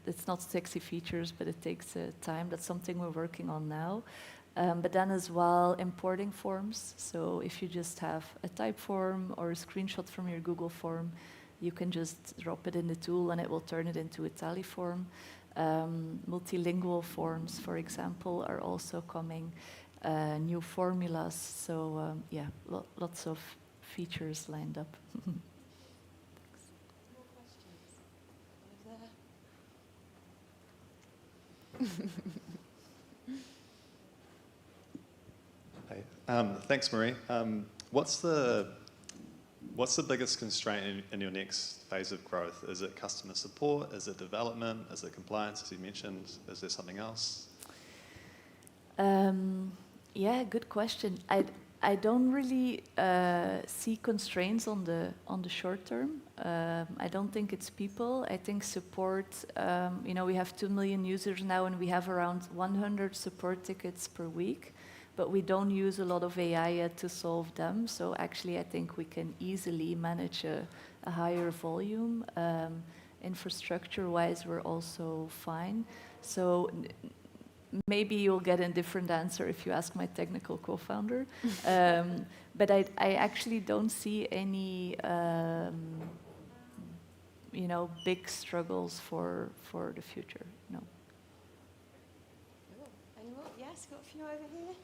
it's not sexy features, but it takes time. That's something we're working on now. But then as well, importing forms. So if you just have a type form or a screenshot from your Google form, you can just drop it in the tool and it will turn it into a Tally form. Multilingual forms, for example, are also coming. New formulas. So yeah, lots of features lined up.
Hey, thanks, Marie. What's the biggest constraint in your next phase of growth? Is it customer support? Is it development? Is it compliance, as you mentioned? Is there something else?
Yeah, good question. I don't really see constraints on the short term. I don't think it's people. I think support. You know, we have 2 million users now, and we have around 100 support tickets per week. But we don't use a lot of AI yet to solve them. So actually, I think we can easily manage a higher volume. Infrastructure-wise, we're also fine. So maybe you'll get a different answer if you ask my technical co-founder. But I actually don't see any, you know, big struggles for the future. No.
Any more? Yes, got a few over here.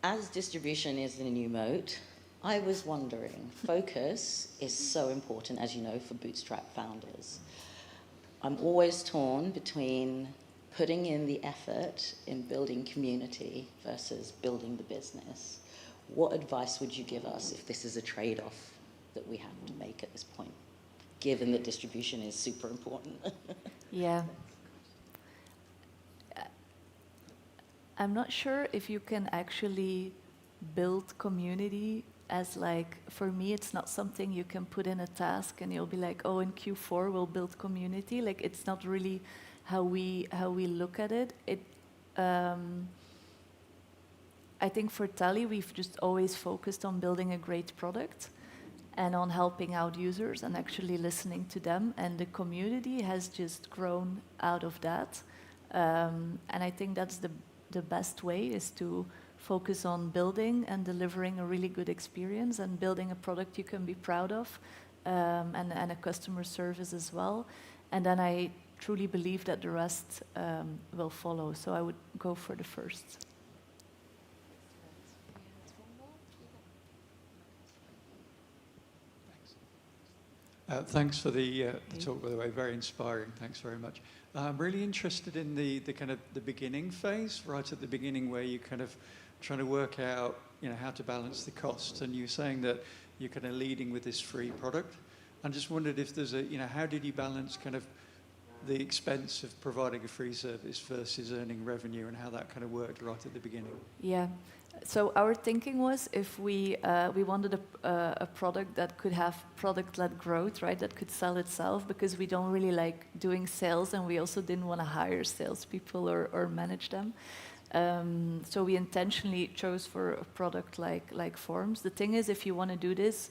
As distribution is the new mode, I was wondering, focus is so important, as you know, for bootstrap founders. I'm always torn between putting in the effort in building community versus building the business. What advice would you give us if this is a trade-off that we have to make at this point, given that distribution is super important?
Yeah. I'm not sure if you can actually build community as like, for me, it's not something you can put in a task and you'll be like, oh, in Q4 we'll build community. Like, it's not really how we look at it. I think for Tally, we've just always focused on building a great product and on helping out users and actually listening to them. And the community has just grown out of that. And I think that's the best way, is to focus on building and delivering a really good experience and building a product you can be proud of, and a customer service as well. And then I truly believe that the rest will follow. So I would go for the first.
Thanks for the talk, by the way, very inspiring. Thanks very much. I'm really interested in the kind of the beginning phase, right at the beginning, where you kind of trying to work out, how to balance the costs. And you're saying that you're kind of leading with this free product. I just wondered if there's how did you balance kind of the expense of providing a free service versus earning revenue, and how that kind of worked right at the beginning?
Yeah. So our thinking was, if we wanted a product that could have product-led growth, right, that could sell itself, because we don't really like doing sales, and we also didn't want to hire salespeople or manage them. So we intentionally chose for a product like Forms. The thing is, if you want to do this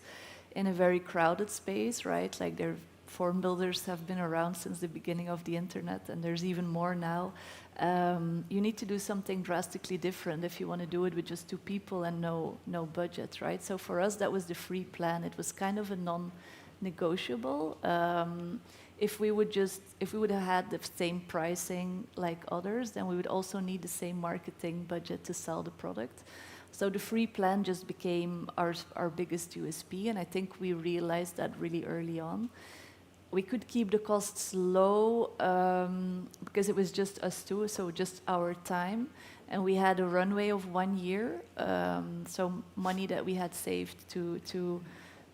in a very crowded space, right, like form builders have been around since the beginning of the internet, and there's even more now. You need to do something drastically different if you want to do it with just 2 people and no budget, right? So for us, that was the free plan. It was kind of a non-negotiable. If we would have had the same pricing like others, then we would also need the same marketing budget to sell the product. So the free plan just became our biggest USP, and I think we realized that really early on. We could keep the costs low because it was just us two, so just our time. And we had a runway of 1 year, so money that we had saved to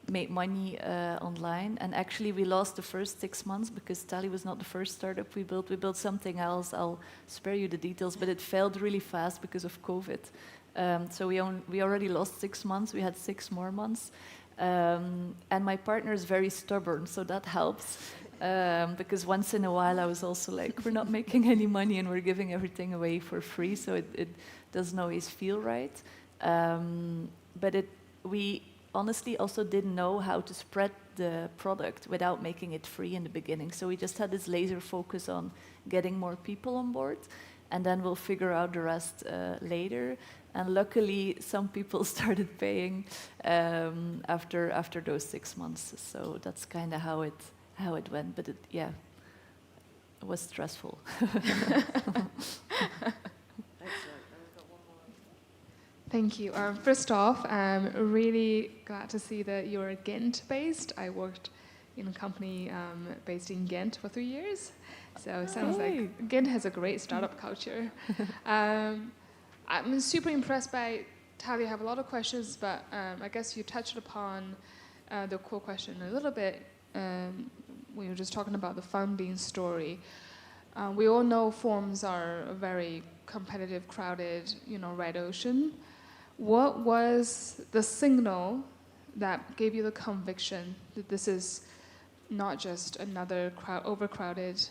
make money online. And actually we lost the first 6 months because Tally was not the first startup we built. We built something else. I'll spare you the details, but it failed really fast because of COVID. So we already lost 6 months. We had 6 more months. And my partner is very stubborn, so that helps. Because once in a while I was also like, we're not making any money and we're giving everything away for free, so it doesn't always feel right. But we honestly also didn't know how to spread the product without making it free in the beginning. So we just had this laser focus on getting more people on board, and then we'll figure out the rest later. And luckily, some people started paying after those 6 months. So that's kind of how it went. But it was stressful.
Thank you. First off, I'm really glad to see that you're Ghent-based. I worked in a company based in Ghent for 3 years. So it sounds like Ghent has a great startup culture. I'm super impressed by Tally. I have a lot of questions, but I guess you touched upon the core question a little bit when you were just talking about the funding story. We all know forms are a very competitive, crowded, red ocean. What was the signal that gave you the conviction that this is not just another overcrowded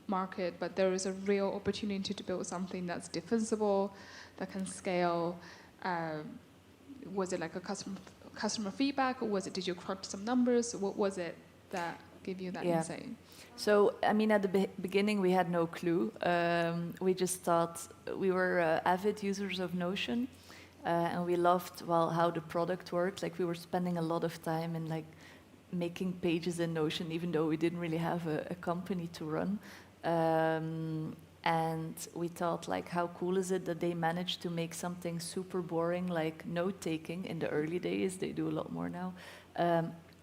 market, but there is a real opportunity to build something that's defensible, that can scale? Was it like a customer feedback, or did you crunch some numbers? What was it that gave you that insight?
So, I mean, at the beginning, we had no clue. We just thought we were avid users of Notion, and we loved, how the product worked. Like, we were spending a lot of time in making pages in Notion, even though we didn't really have a company to run. And we thought, like, how cool is it that they managed to make something super boring, like note-taking in the early days, they do a lot more now,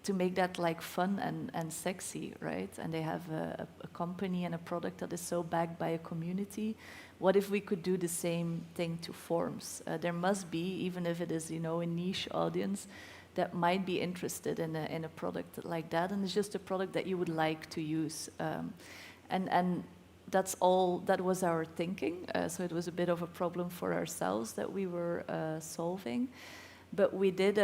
to make that like fun and sexy, right? And they have a company and a product that is so backed by a community. What if we could do the same thing to forms? There must be, even if it is, you know, a niche audience that might be interested in a product like that, and it's just a product that you would like to use. And that's all, that was our thinking. So it was a bit of a problem for ourselves that we were solving. But we did,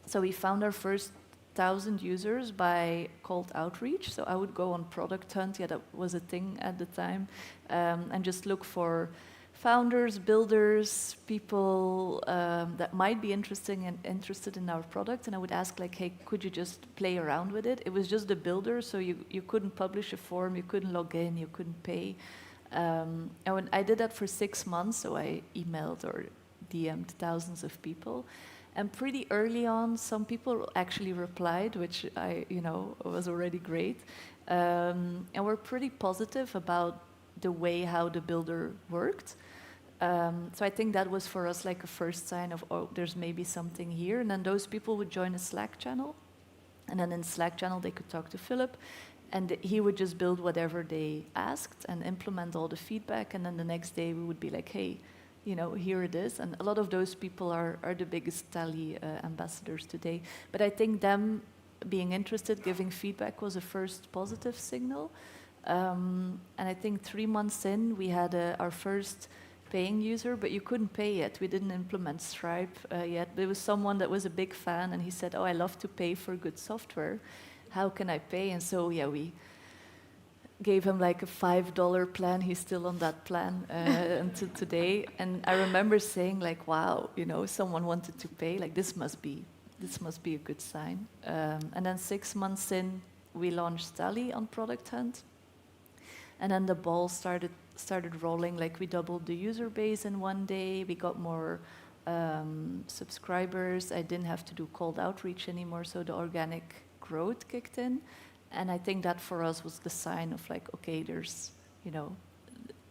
so we found our first 1,000 users by cold outreach. So I would go on Product Hunt, yeah, that was a thing at the time, and just look for founders, builders, people that might be interested in our product. And I would ask, like, hey, could you just play around with it? It was just a builder, so you couldn't publish a form, you couldn't log in, you couldn't pay. And when I did that for 6 months, so I emailed or DM'd thousands of people. And pretty early on, some people actually replied, which was already great. And we're pretty positive about the way how the builder worked. So I think that was for us like a first sign of, oh, there's maybe something here. And then those people would join a Slack channel. And then in Slack channel, they could talk to Philip. And he would just build whatever they asked and implement all the feedback. And then the next day, we would be like, hey, you know, here it is. And a lot of those people are the biggest Tally ambassadors today. But I think them being interested, giving feedback was a first positive signal. And I think 3 months in, we had our first paying user, but you couldn't pay yet. We didn't implement Stripe yet. There was someone that was a big fan, and he said, oh, I love to pay for good software. How can I pay? And so, yeah, we gave him like a $5 plan. He's still on that plan until today. And I remember saying, like, wow, you know, someone wanted to pay. Like, this must be a good sign. And then 6 months in, we launched Tally on Product Hunt. And then the ball started rolling. Like, we doubled the user base in 1 day. We got more subscribers. I didn't have to do cold outreach anymore, so the organic growth kicked in. And I think that for us was the sign of, like, okay, there's, you know,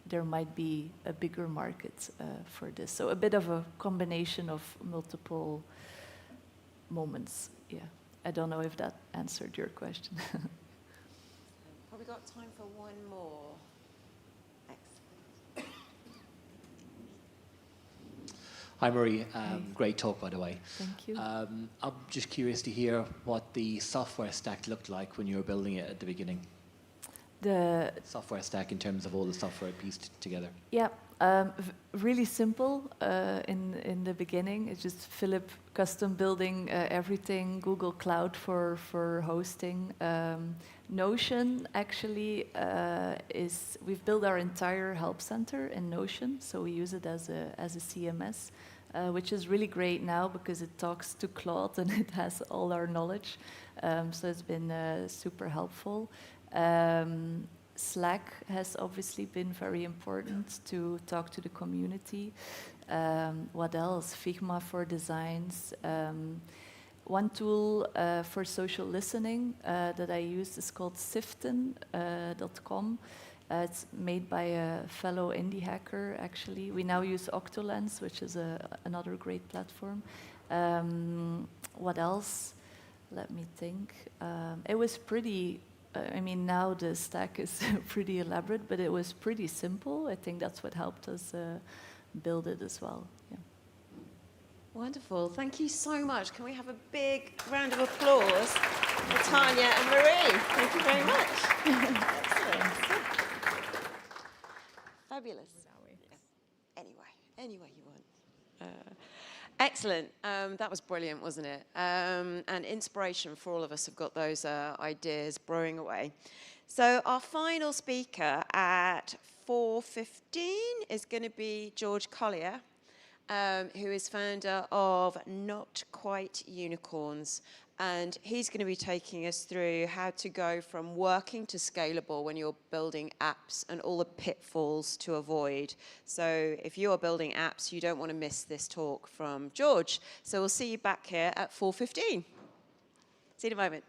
there might be a bigger market for this. So a bit of a combination of multiple moments. Yeah, I don't know if that answered your question.
Probably got time for one more. Excellent.
Hi, Marie. Great talk, by the way.
Thank you.
I'm just curious to hear what the software stack looked like when you were building it at the beginning.
The
software stack in terms of all the software pieced together.
Yeah, really simple in the beginning. It's just Philip custom building everything, Google Cloud for hosting. Notion actually we've built our entire help center in Notion, so we use it as a CMS, which is really great now because it talks to Claude and it has all our knowledge. So it's been super helpful. Slack has obviously been very important to talk to the community. What else? Figma for designs. One tool for social listening that I use is called Siften.com. It's made by a fellow indie hacker, actually. We now use Octolens, which is another great platform. What else? Let me think. It was pretty... I mean, now the stack is pretty elaborate, but it was pretty simple. I think that's what helped us build it as well. Yeah.
Wonderful. Thank you so much. Can we have a big round of applause for Tanya and Marie? Thank you very much. Excellent. Fabulous. Yeah. Any way you want. Excellent. That was brilliant, wasn't it? And inspiration for all of us have got those ideas brewing away. So our final speaker at 4:15 is going to be George Collier, who is founder of Not Quite Unicorns. And he's going to be taking us through how to go from working to scalable when you're building apps and all the pitfalls to avoid. So if you are building apps, you don't want to miss this talk from George. So we'll see you back here at 4:15. See you in a moment.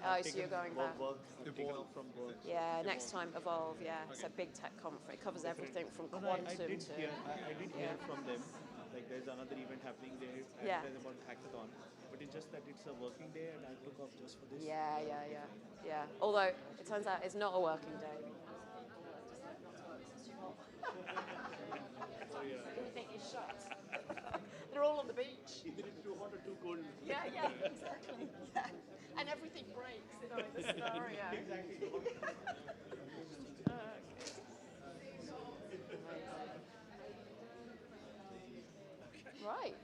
Oh, so you're going back.
Taken off from work.
Yeah, next time Evolve, yeah. It's a big tech conference. It covers everything from quantum
I did
to...
hear from them, like there's another event happening there,
Yeah.
about hackathon. But it's just that it's a working day and I took off just for this.
Yeah. Although, it turns out it's not a working day. You think you're shut. They're all on the beach.
Either it's too hot or too cold.
Yeah, exactly. Yeah. And everything breaks, in the scenario.
Exactly.
Right.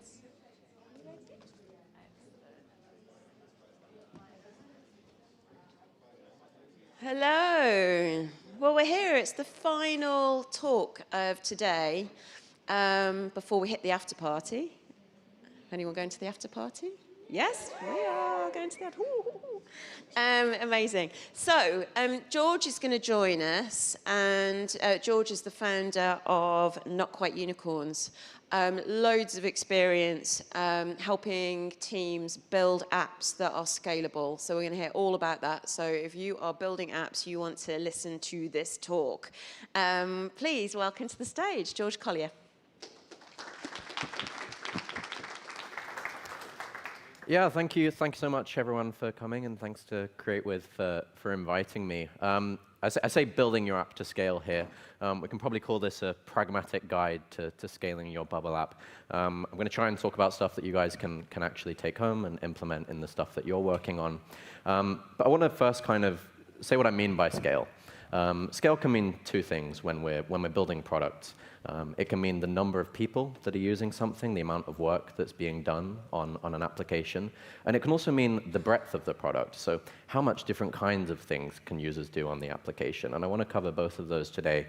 Hello. Well, we're here. It's the final talk of today before we hit the after party. Anyone going to the after party? Yes, we are going to the after party. Amazing. So, George is going to join us, and George is the founder of Not Quite Unicorns. Loads of experience helping teams build apps that are scalable. So we're going to hear all about that. So if you are building apps, you want to listen to this talk. Please welcome to the stage, George Collier.
Yeah, thank you. Thank you so much, everyone, for coming, and thanks to Create With for inviting me. I say building your app to scale here. We can probably call this a pragmatic guide to scaling your bubble app. I'm going to try and talk about stuff that you guys can actually take home and implement in the stuff that you're working on. But I want to first kind of say what I mean by scale. Scale can mean two things when we're building products. It can mean the number of people that are using something, the amount of work that's being done on an application. And it can also mean the breadth of the product. So how much different kinds of things can users do on the application? And I want to cover both of those today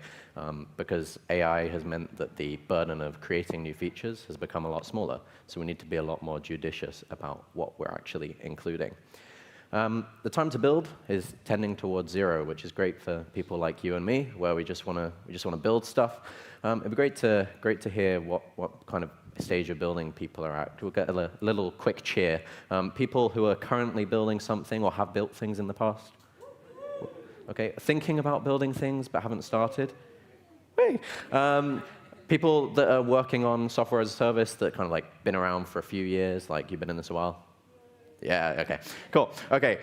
because AI has meant that the burden of creating new features has become a lot smaller. So we need to be a lot more judicious about what we're actually including. The time to build is tending towards 0, which is great for people like you and me, where we just want to build stuff. It'd be great to hear what kind of stage of building people are at. We'll get a little quick cheer. People who are currently building something or have built things in the past. Okay, thinking about building things but haven't started. Hey. People that are working on software as a service that kind of like been around for a few years, like you've been in this a while. Yeah, okay, cool. Okay,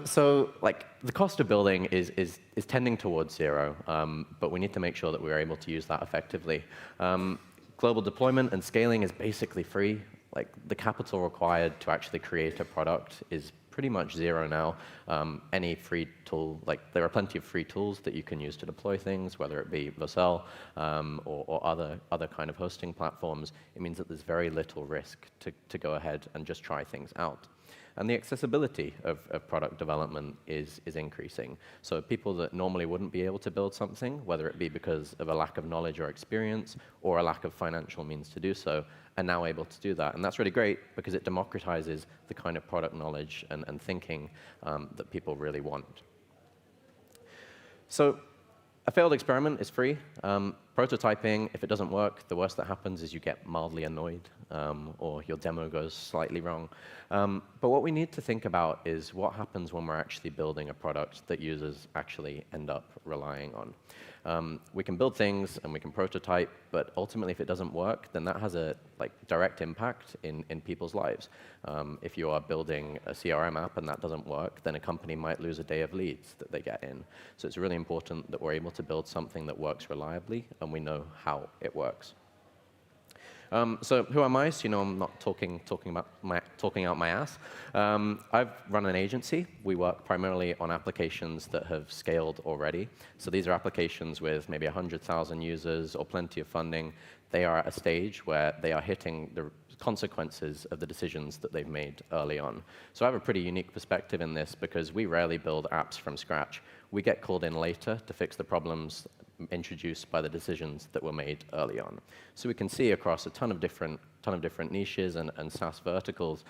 so like the cost of building is tending towards 0, but we need to make sure that we're able to use that effectively. Global deployment and scaling is basically free. Like the capital required to actually create a product is pretty much 0 now. Any free tool, like there are plenty of free tools that you can use to deploy things, whether it be Vercel or other kind of hosting platforms. It means that there's very little risk to go ahead and just try things out. And the accessibility of product development is increasing. So people that normally wouldn't be able to build something, whether it be because of a lack of knowledge or experience or a lack of financial means to do so, are now able to do that. And that's really great because it democratizes the kind of product knowledge and thinking that people really want. So a failed experiment is free. Prototyping, if it doesn't work, the worst that happens is you get mildly annoyed or your demo goes slightly wrong. But what we need to think about is what happens when we're actually building a product that users actually end up relying on. We can build things and we can prototype, but ultimately if it doesn't work, then that has a direct impact in people's lives. If you are building a CRM app and that doesn't work, then a company might lose a day of leads that they get in. So it's really important that we're able to build something that works reliably and we know how it works. So who am I? So, you know, I'm not talking out my ass. I've run an agency. We work primarily on applications that have scaled already. So these are applications with maybe 100,000 users or plenty of funding. They are at a stage where they are hitting the consequences of the decisions that they've made early on. So I have a pretty unique perspective in this because we rarely build apps from scratch. We get called in later to fix the problems introduced by the decisions that were made early on. So we can see across a ton of different niches and SaaS verticals,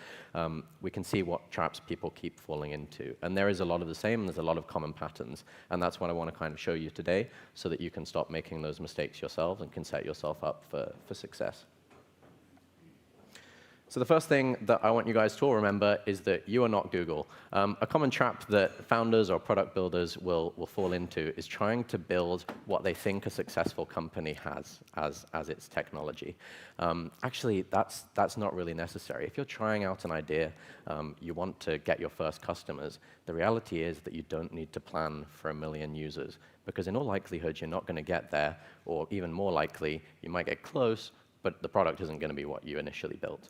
we can see what traps people keep falling into. And there is a lot of the same, and there's a lot of common patterns. And that's what I want to kind of show you today so that you can stop making those mistakes yourselves and can set yourself up for success. So the first thing that I want you guys to all remember is that you are not Google. A common trap that founders or product builders will fall into is trying to build what they think a successful company has as its technology. Actually, that's not really necessary. If you're trying out an idea, you want to get your first customers, the reality is that you don't need to plan for 1 million users, because in all likelihood, you're not going to get there, or even more likely, you might get close, but the product isn't going to be what you initially built.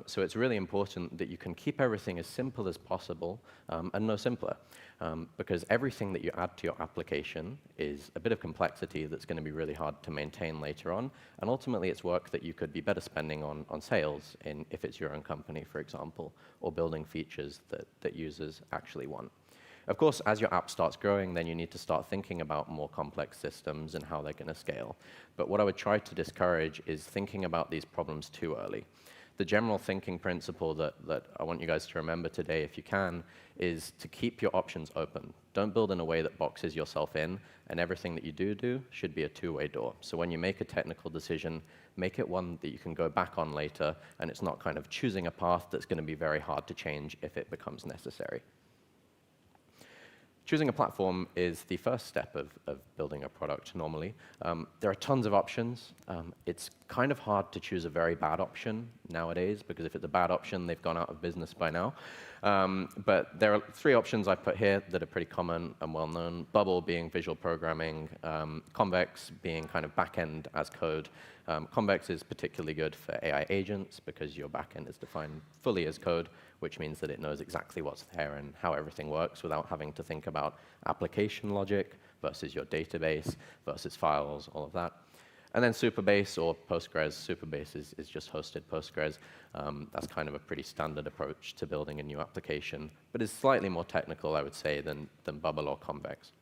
So it's really important that you can keep everything as simple as possible and no simpler, because everything that you add to your application is a bit of complexity that's going to be really hard to maintain later on, and ultimately it's work that you could be better spending on sales if it's your own company, for example, or building features that users actually want. Of course, as your app starts growing, then you need to start thinking about more complex systems and how they're going to scale. But what I would try to discourage is thinking about these problems too early. The general thinking principle that I want you guys to remember today, if you can, is to keep your options open. Don't build in a way that boxes yourself in, and everything that you do should be a two-way door. So when you make a technical decision, make it one that you can go back on later, and it's not kind of choosing a path that's going to be very hard to change if it becomes necessary. Choosing a platform is the first step of building a product normally. There are tons of options. It's kind of hard to choose a very bad option nowadays, because if it's a bad option, they've gone out of business by now. But there are 3 options I put here that are pretty common and well-known. Bubble being visual programming, Convex being kind of back-end as code. Convex is particularly good for AI agents because your back-end is defined fully as code, which means that it knows exactly what's there and how everything works without having to think about application logic versus your database versus files, all of that. And then Supabase or Postgres. Supabase is just hosted Postgres. That's kind of a pretty standard approach to building a new application, but is slightly more technical, I would say, than Bubble or Convex.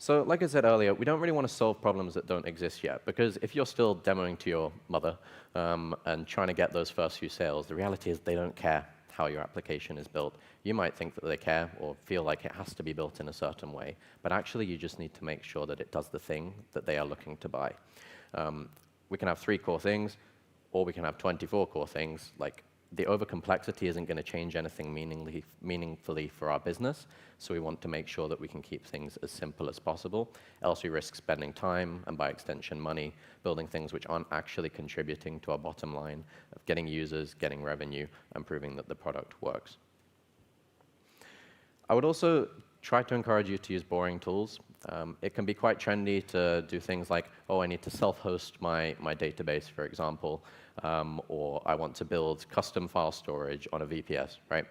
So like I said earlier, we don't really want to solve problems that don't exist yet, because if you're still demoing to your mother and trying to get those first few sales, the reality is they don't care how your application is built. You might think that they care or feel like it has to be built in a certain way, but actually you just need to make sure that it does the thing that they are looking to buy. We can have 3 core things, or we can have 24 core things. Like, the overcomplexity isn't going to change anything meaningfully for our business, so we want to make sure that we can keep things as simple as possible, else we risk spending time, and by extension money, building things which aren't actually contributing to our bottom line of getting users, getting revenue, and proving that the product works. I would also try to encourage you to use boring tools. It can be quite trendy to do things like, oh, I need to self-host my database, for example, or I want to build custom file storage on a VPS, right?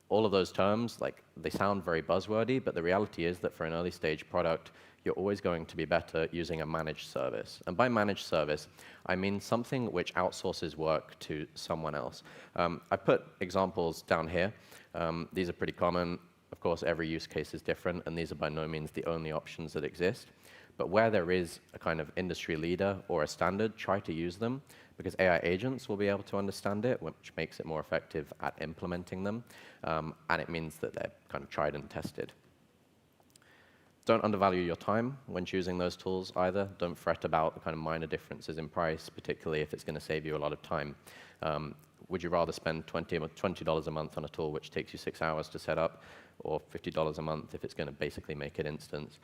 All of those terms, like, they sound very buzzwordy, but the reality is that for an early stage product, you're always going to be better using a managed service. And by managed service, I mean something which outsources work to someone else. I put examples down here. These are pretty common. Of course, every use case is different, and these are by no means the only options that exist. But where there is a kind of industry leader or a standard, try to use them, because AI agents will be able to understand it, which makes it more effective at implementing them, and it means that they're kind of tried and tested. Don't undervalue your time when choosing those tools either. Don't fret about the kind of minor differences in price, particularly if it's going to save you a lot of time. Would you rather spend $20 a month on a tool which takes you 6 hours to set up, or $50 a month if it's going to basically make it instant?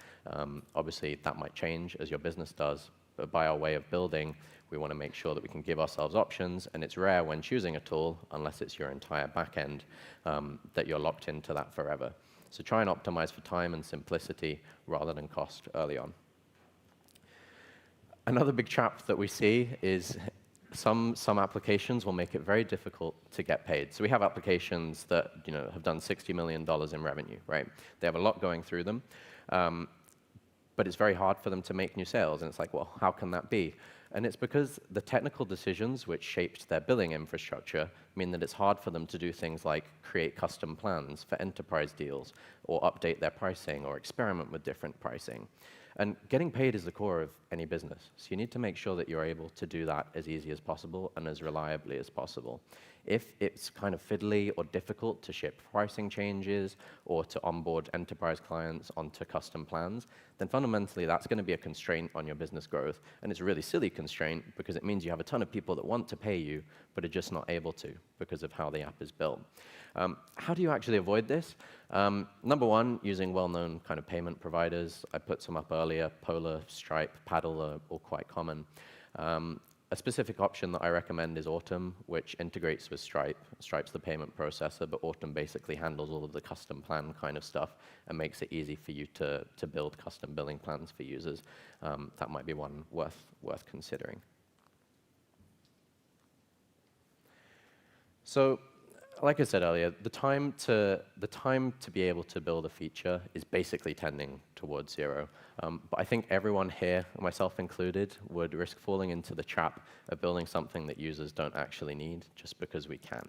Obviously, that might change as your business does, but by our way of building, we want to make sure that we can give ourselves options, and it's rare when choosing a tool, unless it's your entire backend, that you're locked into that forever. So try and optimize for time and simplicity rather than cost early on. Another big trap that we see is some applications will make it very difficult to get paid. So we have applications that have done $60 million in revenue, right? They have a lot going through them, but it's very hard for them to make new sales. And it's like, well, how can that be? And it's because the technical decisions which shaped their billing infrastructure mean that it's hard for them to do things like create custom plans for enterprise deals, or update their pricing, or experiment with different pricing. And getting paid is the core of any business. So you need to make sure that you're able to do that as easy as possible and as reliably as possible. If it's kind of fiddly or difficult to ship pricing changes or to onboard enterprise clients onto custom plans, then fundamentally that's going to be a constraint on your business growth. And it's a really silly constraint because it means you have a ton of people that want to pay you but are just not able to because of how the app is built. How do you actually avoid this? Number one, using well-known kind of payment providers. I put some up earlier. Polar, Stripe, Paddle are all quite common. A specific option that I recommend is Autumn, which integrates with Stripe. Stripe's the payment processor, but Autumn basically handles all of the custom plan kind of stuff and makes it easy for you to build custom billing plans for users. That might be one worth considering. So, like I said earlier, the time to be able to build a feature is basically tending towards 0. But I think everyone here, myself included, would risk falling into the trap of building something that users don't actually need just because we can.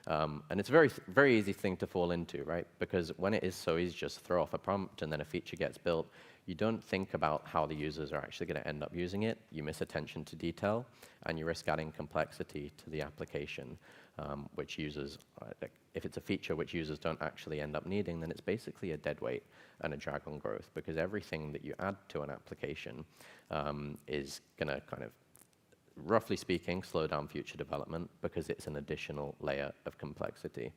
And it's a very easy thing to fall into, right? Because when it is so easy, just throw off a prompt and then a feature gets built, you don't think about how the users are actually going to end up using it. You miss attention to detail, and you risk adding complexity to the application, which users, if it's a feature which users don't actually end up needing, then it's basically a dead weight and a drag on growth, because everything that you add to an application is going to kind of, roughly speaking, slow down future development because it's an additional layer of complexity.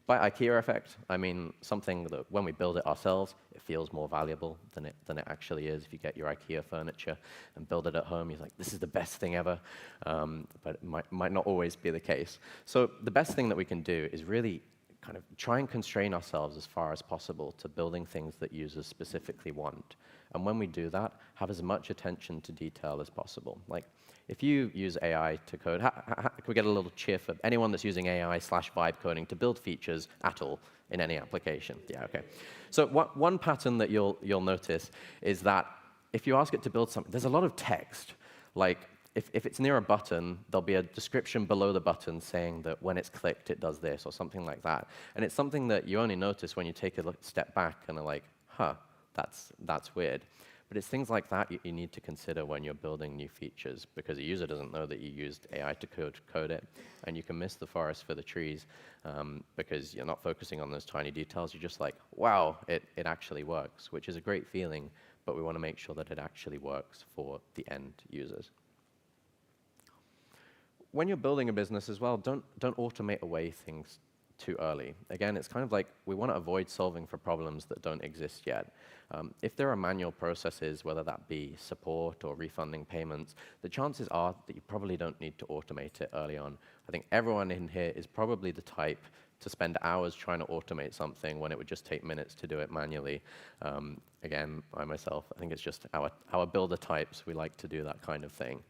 By IKEA effect, I mean something that when we build it ourselves, it feels more valuable than it actually is. If you get your IKEA furniture and build it at home, you're like, this is the best thing ever. But it might not always be the case. So the best thing that we can do is really kind of try and constrain ourselves as far as possible to building things that users specifically want. And when we do that, have as much attention to detail as possible. Like, if you use AI to code, can we get a little cheer for anyone that's using AI/vibe coding to build features at all in any application? Yeah, okay. So one pattern that you'll notice is that if you ask it to build something, there's a lot of text. Like, if it's near a button, there'll be a description below the button saying that when it's clicked, it does this, or something like that. And it's something that you only notice when you take a step back and are like, huh, that's weird. But it's things like that you need to consider when you're building new features, because a user doesn't know that you used AI to code it, and you can miss the forest for the trees because you're not focusing on those tiny details. You're just like, wow, it actually works, which is a great feeling, but we want to make sure that it actually works for the end users. When you're building a business as well, don't automate away things too early. Again, it's kind of like we want to avoid solving for problems that don't exist yet. If there are manual processes, whether that be support or refunding payments, the chances are that you probably don't need to automate it early on. I think everyone in here is probably the type to spend hours trying to automate something when it would just take minutes to do it manually. Again, I myself, I think it's just our builder types, we like to do that kind of thing.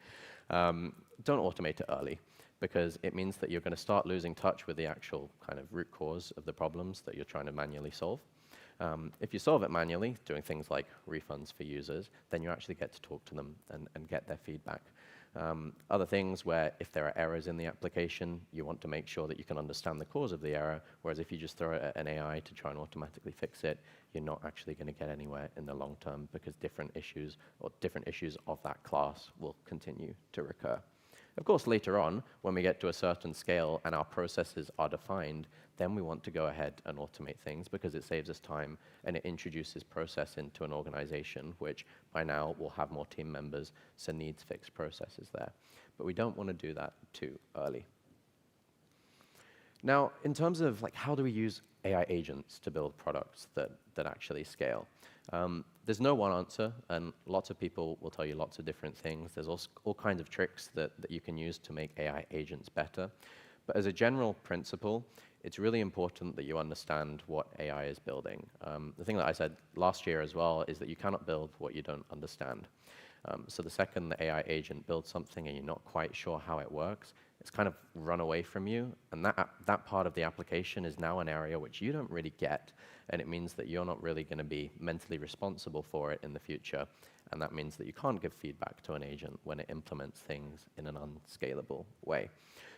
Don't automate it early, because it means that you're going to start losing touch with the actual kind of root cause of the problems that you're trying to manually solve. If you solve it manually, doing things like refunds for users, then you actually get to talk to them and get their feedback. Other things where if there are errors in the application, you want to make sure that you can understand the cause of the error, whereas if you just throw it at an AI to try and automatically fix it, you're not actually going to get anywhere in the long term, because different issues of that class will continue to recur. Of course, later on, when we get to a certain scale and our processes are defined, then we want to go ahead and automate things, because it saves us time and it introduces process into an organization, which by now will have more team members, so needs fixed processes there. But we don't want to do that too early. Now, in terms of like, how do we use AI agents to build products that actually scale? There's no one answer, and lots of people will tell you lots of different things. There's also all kinds of tricks that you can use to make AI agents better. But as a general principle, it's really important that you understand what AI is building. The thing that I said last year as well is that you cannot build what you don't understand. So the second the AI agent builds something and you're not quite sure how it works, it's kind of run away from you, and that part of the application is now an area which you don't really get, and it means that you're not really going to be mentally responsible for it in the future, and that means that you can't give feedback to an agent when it implements things in an unscalable way.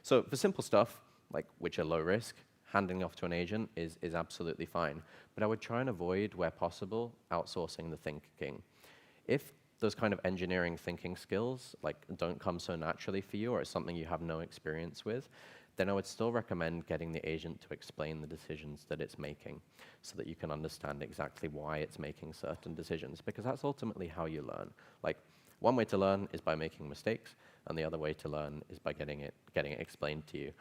So for simple stuff, like which are low risk, handing off to an agent is absolutely fine, but I would try and avoid, where possible, outsourcing the thinking. If those kind of engineering thinking skills don't come so naturally for you, or it's something you have no experience with, then I would still recommend getting the agent to explain the decisions that it's making so that you can understand exactly why it's making certain decisions, because that's ultimately how you learn. Like, one way to learn is by making mistakes, and the other way to learn is by getting it explained to you.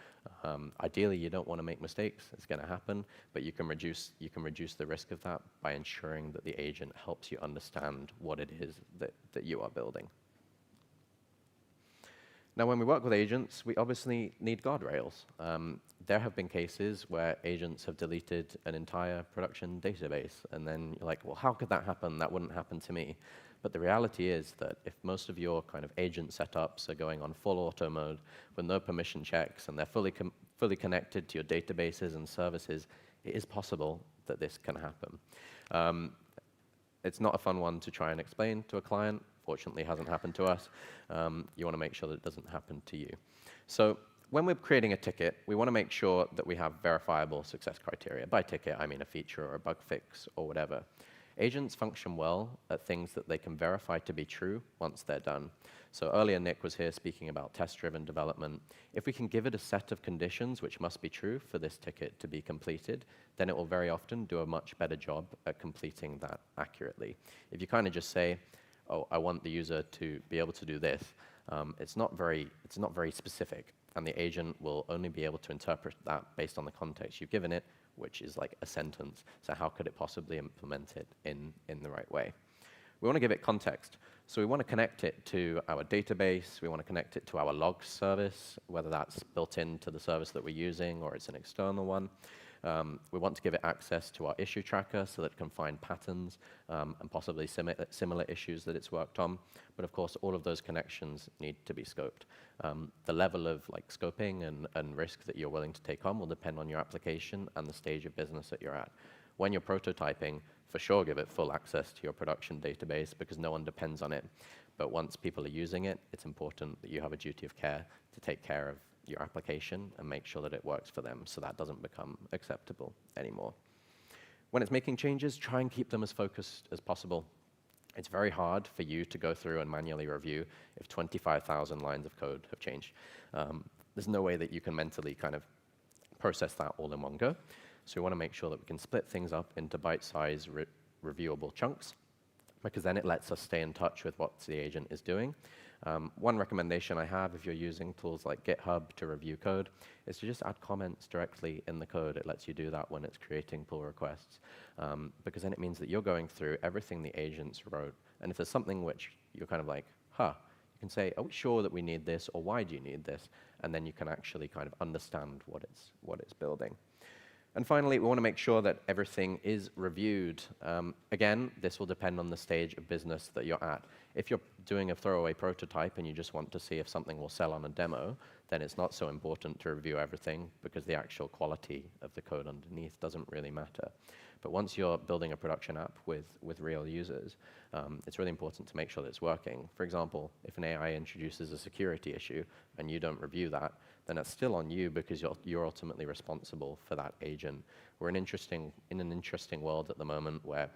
Ideally, you don't want to make mistakes. It's going to happen, but you can reduce the risk of that by ensuring that the agent helps you understand what it is that you are building. Now, when we work with agents, we obviously need guardrails. There have been cases where agents have deleted an entire production database, and then you're like, well, how could that happen? That wouldn't happen to me. But the reality is that if most of your kind of agent setups are going on full auto mode with no permission checks, and they're fully connected to your databases and services, it is possible that this can happen. It's not a fun one to try and explain to a client. Fortunately, it hasn't happened to us. You want to make sure that it doesn't happen to you. So when we're creating a ticket, we want to make sure that we have verifiable success criteria. By ticket, I mean a feature or a bug fix or whatever. Agents function well at things that they can verify to be true once they're done. So earlier, Nick was here speaking about test-driven development. If we can give it a set of conditions which must be true for this ticket to be completed, then it will very often do a much better job at completing that accurately. If you kind of just say, oh, I want the user to be able to do this, it's not very specific, and the agent will only be able to interpret that based on the context you've given it, which is like a sentence. So how could it possibly implement it in the right way? We want to give it context. So we want to connect it to our database. We want to connect it to our logs service, whether that's built into the service that we're using or it's an external one. We want to give it access to our issue tracker so that it can find patterns and possibly similar issues that it's worked on. But of course, all of those connections need to be scoped. The level of scoping and risk that you're willing to take on will depend on your application and the stage of business that you're at. When you're prototyping, for sure give it full access to your production database because no one depends on it. But once people are using it, it's important that you have a duty of care to take care of your application and make sure that it works for them so that doesn't become acceptable anymore. When it's making changes, try and keep them as focused as possible. It's very hard for you to go through and manually review if 25,000 lines of code have changed. There's no way that you can mentally kind of process that all in one go. So we want to make sure that we can split things up into bite-sized reviewable chunks, because then it lets us stay in touch with what the agent is doing. One recommendation I have if you're using tools like GitHub to review code is to just add comments directly in the code. It lets you do that when it's creating pull requests, because then it means that you're going through everything the agents wrote. And if there's something which you're kind of like, you can say, are we sure that we need this, or why do you need this? And then you can actually kind of understand what it's building. And finally, we want to make sure that everything is reviewed. Again, this will depend on the stage of business that you're at. If you're doing a throwaway prototype and you just want to see if something will sell on a demo, then it's not so important to review everything because the actual quality of the code underneath doesn't really matter. But once you're building a production app with real users, it's really important to make sure that it's working. For example, if an AI introduces a security issue and you don't review that, then it's still on you because you're ultimately responsible for that agent. We're in an interesting world at the moment where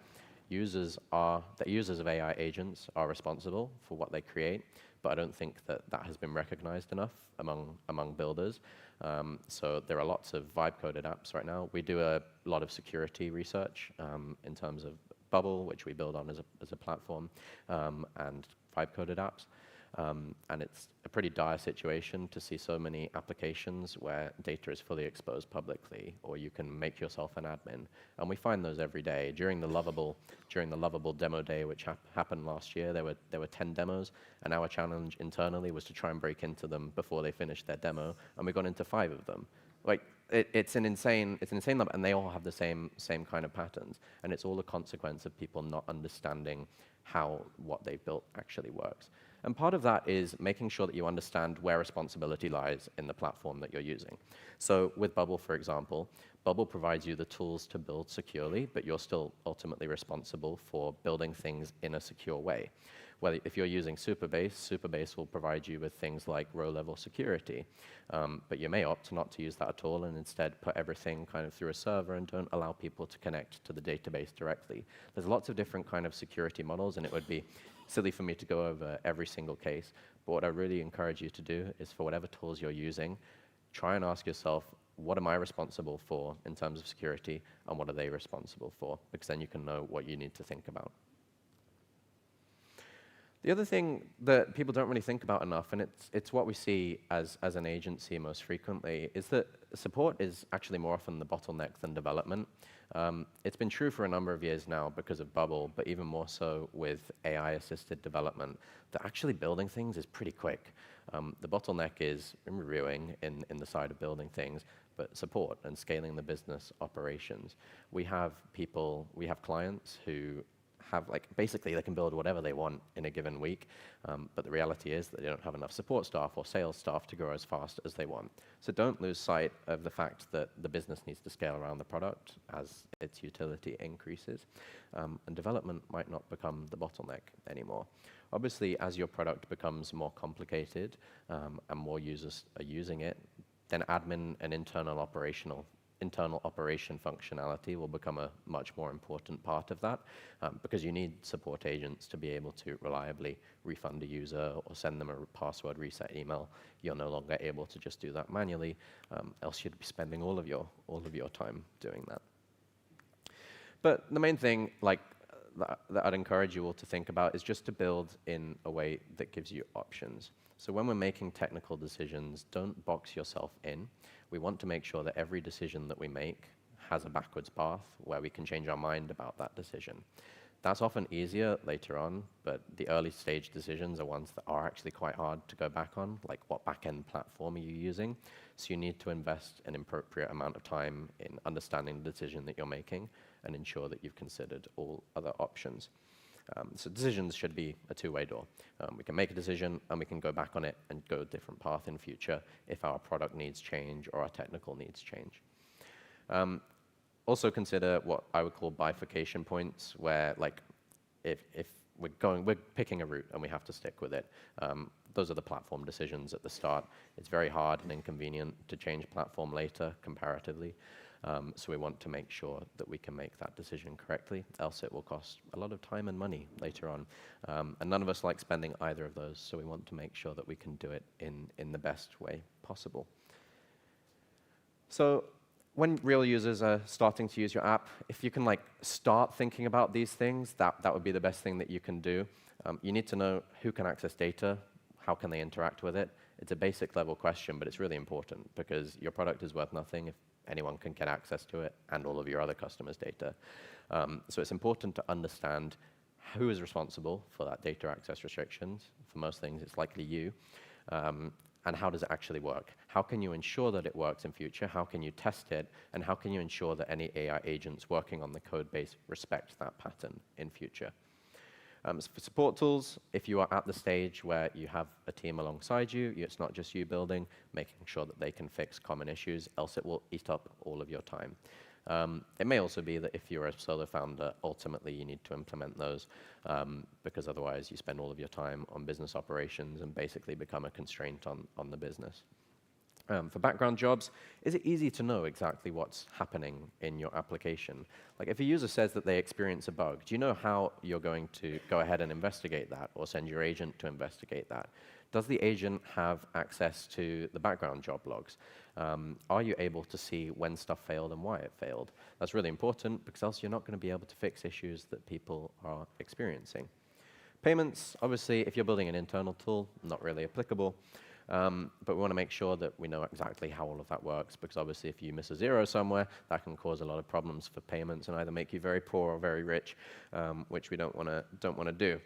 users of AI agents are responsible for what they create, but I don't think that has been recognized enough among builders. So there are lots of vibe-coded apps right now. We do a lot of security research in terms of Bubble, which we build on as a platform, and vibe-coded apps. And it's a pretty dire situation to see so many applications where data is fully exposed publicly, or you can make yourself an admin. And we find those every day. During the Lovable demo day, which happened last year, there were 10 demos, and our challenge internally was to try and break into them before they finished their demo, and we got into 5 of them. It's an insane number, and they all have the same kind of patterns. And it's all a consequence of people not understanding how what they've built actually works. And part of that is making sure that you understand where responsibility lies in the platform that you're using. So with Bubble, for example, Bubble provides you the tools to build securely, but you're still ultimately responsible for building things in a secure way. Well, if you're using Supabase will provide you with things like row-level security, but you may opt not to use that at all and instead put everything kind of through a server and don't allow people to connect to the database directly. There's lots of different kind of security models, and it would be silly for me to go over every single case, but what I really encourage you to do is for whatever tools you're using, try and ask yourself, what am I responsible for in terms of security, and what are they responsible for? Because then you can know what you need to think about. The other thing that people don't really think about enough, and it's what we see as an agency most frequently, is that support is actually more often the bottleneck than development. It's been true for a number of years now because of Bubble, but even more so with AI-assisted development, that actually building things is pretty quick. The bottleneck is in reviewing in the side of building things, but support and scaling the business operations. We have clients who have, like, basically they can build whatever they want in a given week, but the reality is that they don't have enough support staff or sales staff to grow as fast as they want. So don't lose sight of the fact that the business needs to scale around the product as its utility increases, and development might not become the bottleneck anymore. Obviously, as your product becomes more complicated and more users are using it, then admin and internal operation functionality will become a much more important part of that, because you need support agents to be able to reliably refund a user or send them a password reset email. You're no longer able to just do that manually, else you'd be spending all of your time doing that. But the main thing, that I'd encourage you all to think about is just to build in a way that gives you options. So when we're making technical decisions, don't box yourself in. We want to make sure that every decision that we make has a backwards path where we can change our mind about that decision. That's often easier later on, but the early stage decisions are ones that are actually quite hard to go back on, like what back-end platform are you using? So you need to invest an appropriate amount of time in understanding the decision that you're making and ensure that you've considered all other options. So decisions should be a two-way door. We can make a decision and we can go back on it and go a different path in future if our product needs change or our technical needs change. Also consider what I would call bifurcation points, where if we're picking a route and we have to stick with it. Those are the platform decisions at the start. It's very hard and inconvenient to change platform later comparatively. So we want to make sure that we can make that decision correctly, else it will cost a lot of time and money later on. And none of us like spending either of those, so we want to make sure that we can do it in the best way possible. So when real users are starting to use your app, if you can start thinking about these things, that would be the best thing that you can do. You need to know who can access data, how can they interact with it. It's a basic level question, but it's really important because your product is worth nothing if anyone can get access to it and all of your other customers' data. So it's important to understand who is responsible for that data access restrictions. For most things, it's likely you. And how does it actually work? How can you ensure that it works in future? How can you test it? And how can you ensure that any AI agents working on the code base respect that pattern in future? For support tools, if you are at the stage where you have a team alongside you, it's not just you building, making sure that they can fix common issues, else it will eat up all of your time. It may also be that if you're a solo founder, ultimately you need to implement those, because otherwise you spend all of your time on business operations and basically become a constraint on the business. For background jobs, is it easy to know exactly what's happening in your application? Like if a user says that they experience a bug, do you know how you're going to go ahead and investigate that or send your agent to investigate that? Does the agent have access to the background job logs? Are you able to see when stuff failed and why it failed? That's really important because else you're not going to be able to fix issues that people are experiencing. Payments, obviously, if you're building an internal tool, not really applicable. But we want to make sure that we know exactly how all of that works, because obviously if you miss a zero somewhere, that can cause a lot of problems for payments and either make you very poor or very rich, which we don't want to do.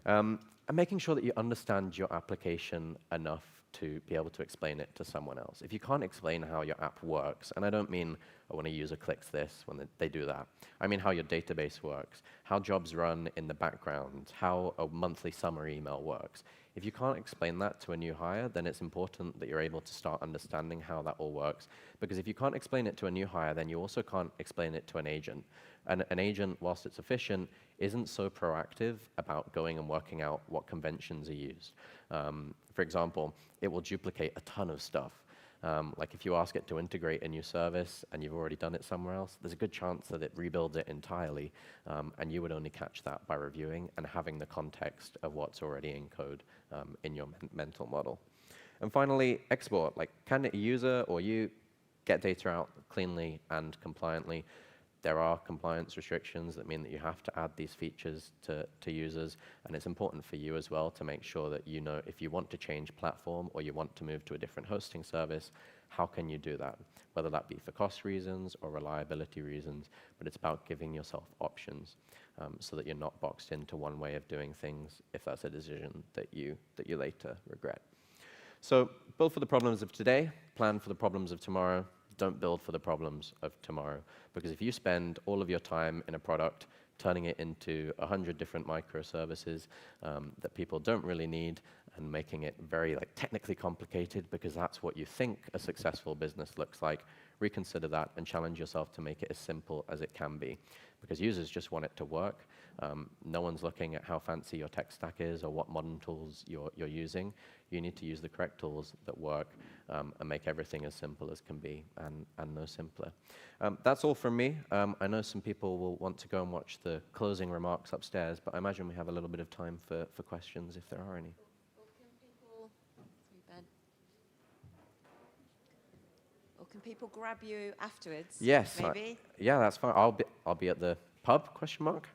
And making sure that you understand your application enough to be able to explain it to someone else. If you can't explain how your app works, and I don't mean when a user clicks this, when they do that. I mean how your database works, how jobs run in the background, how a monthly summer email works. If you can't explain that to a new hire, then it's important that you're able to start understanding how that all works. Because if you can't explain it to a new hire, then you also can't explain it to an agent. And an agent, whilst it's efficient, isn't so proactive about going and working out what conventions are used. For example, it will duplicate a ton of stuff. Like if you ask it to integrate a new service and you've already done it somewhere else, there's a good chance that it rebuilds it entirely, and you would only catch that by reviewing and having the context of what's already in code in your mental model. And finally, export. Like, can a user or you get data out cleanly and compliantly? There are compliance restrictions that mean that you have to add these features to users, and it's important for you as well to make sure that you know if you want to change platform or you want to move to a different hosting service, how can you do that? Whether that be for cost reasons or reliability reasons, but it's about giving yourself options so that you're not boxed into one way of doing things if that's a decision that you later regret. So build for the problems of today, plan for the problems of tomorrow. Don't build for the problems of tomorrow. Because if you spend all of your time in a product, turning it into 100 different microservices that people don't really need, and making it very technically complicated because that's what you think a successful business looks like, reconsider that and challenge yourself to make it as simple as it can be. Because users just want it to work. No one's looking at how fancy your tech stack is or what modern tools you're using. You need to use the correct tools that work and make everything as simple as can be and no simpler. That's all from me. I know some people will want to go and watch the closing remarks upstairs, but I imagine we have a little bit of time for questions if there are any.
Or can people grab you afterwards?
Yes.
Maybe?
Yeah, that's fine. I'll be at the pub, question mark.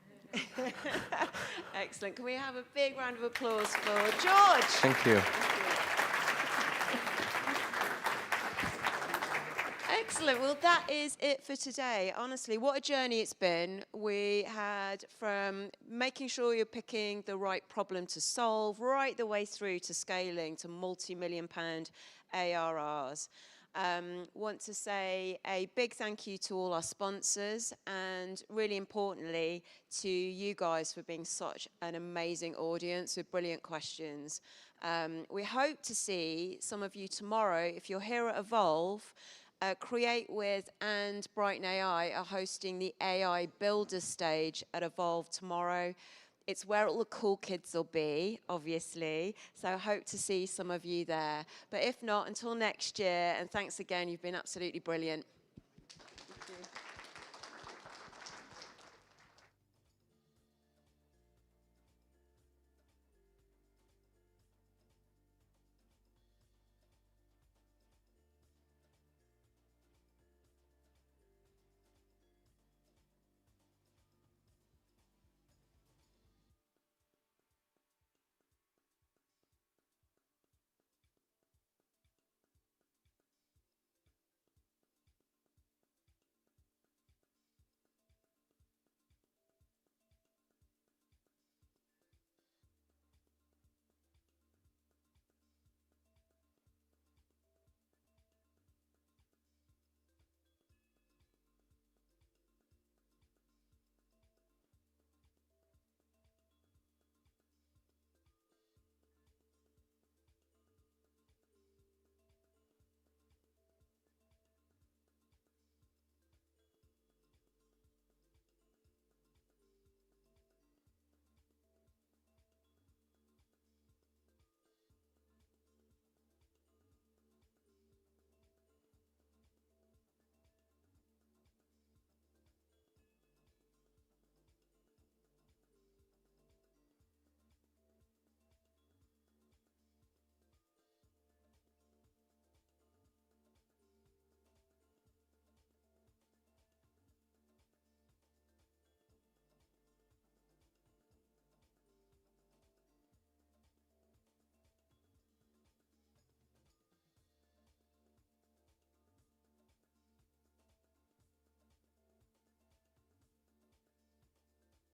Excellent. Can we have a big round of applause for George?
Thank you.
Excellent. Well, that is it for today. Honestly, what a journey it's been. We had from making sure you're picking the right problem to solve, right the way through to scaling to multi-million-pound ARRs. Want to say a big thank you to all our sponsors and really importantly to you guys for being such an amazing audience with brilliant questions. We hope to see some of you tomorrow. If you're here at Evolve, Create With and Brighton AI are hosting the AI Builder stage at Evolve tomorrow. It's where all the cool kids will be, obviously. So I hope to see some of you there. But if not, until next year, and thanks again, you've been absolutely brilliant.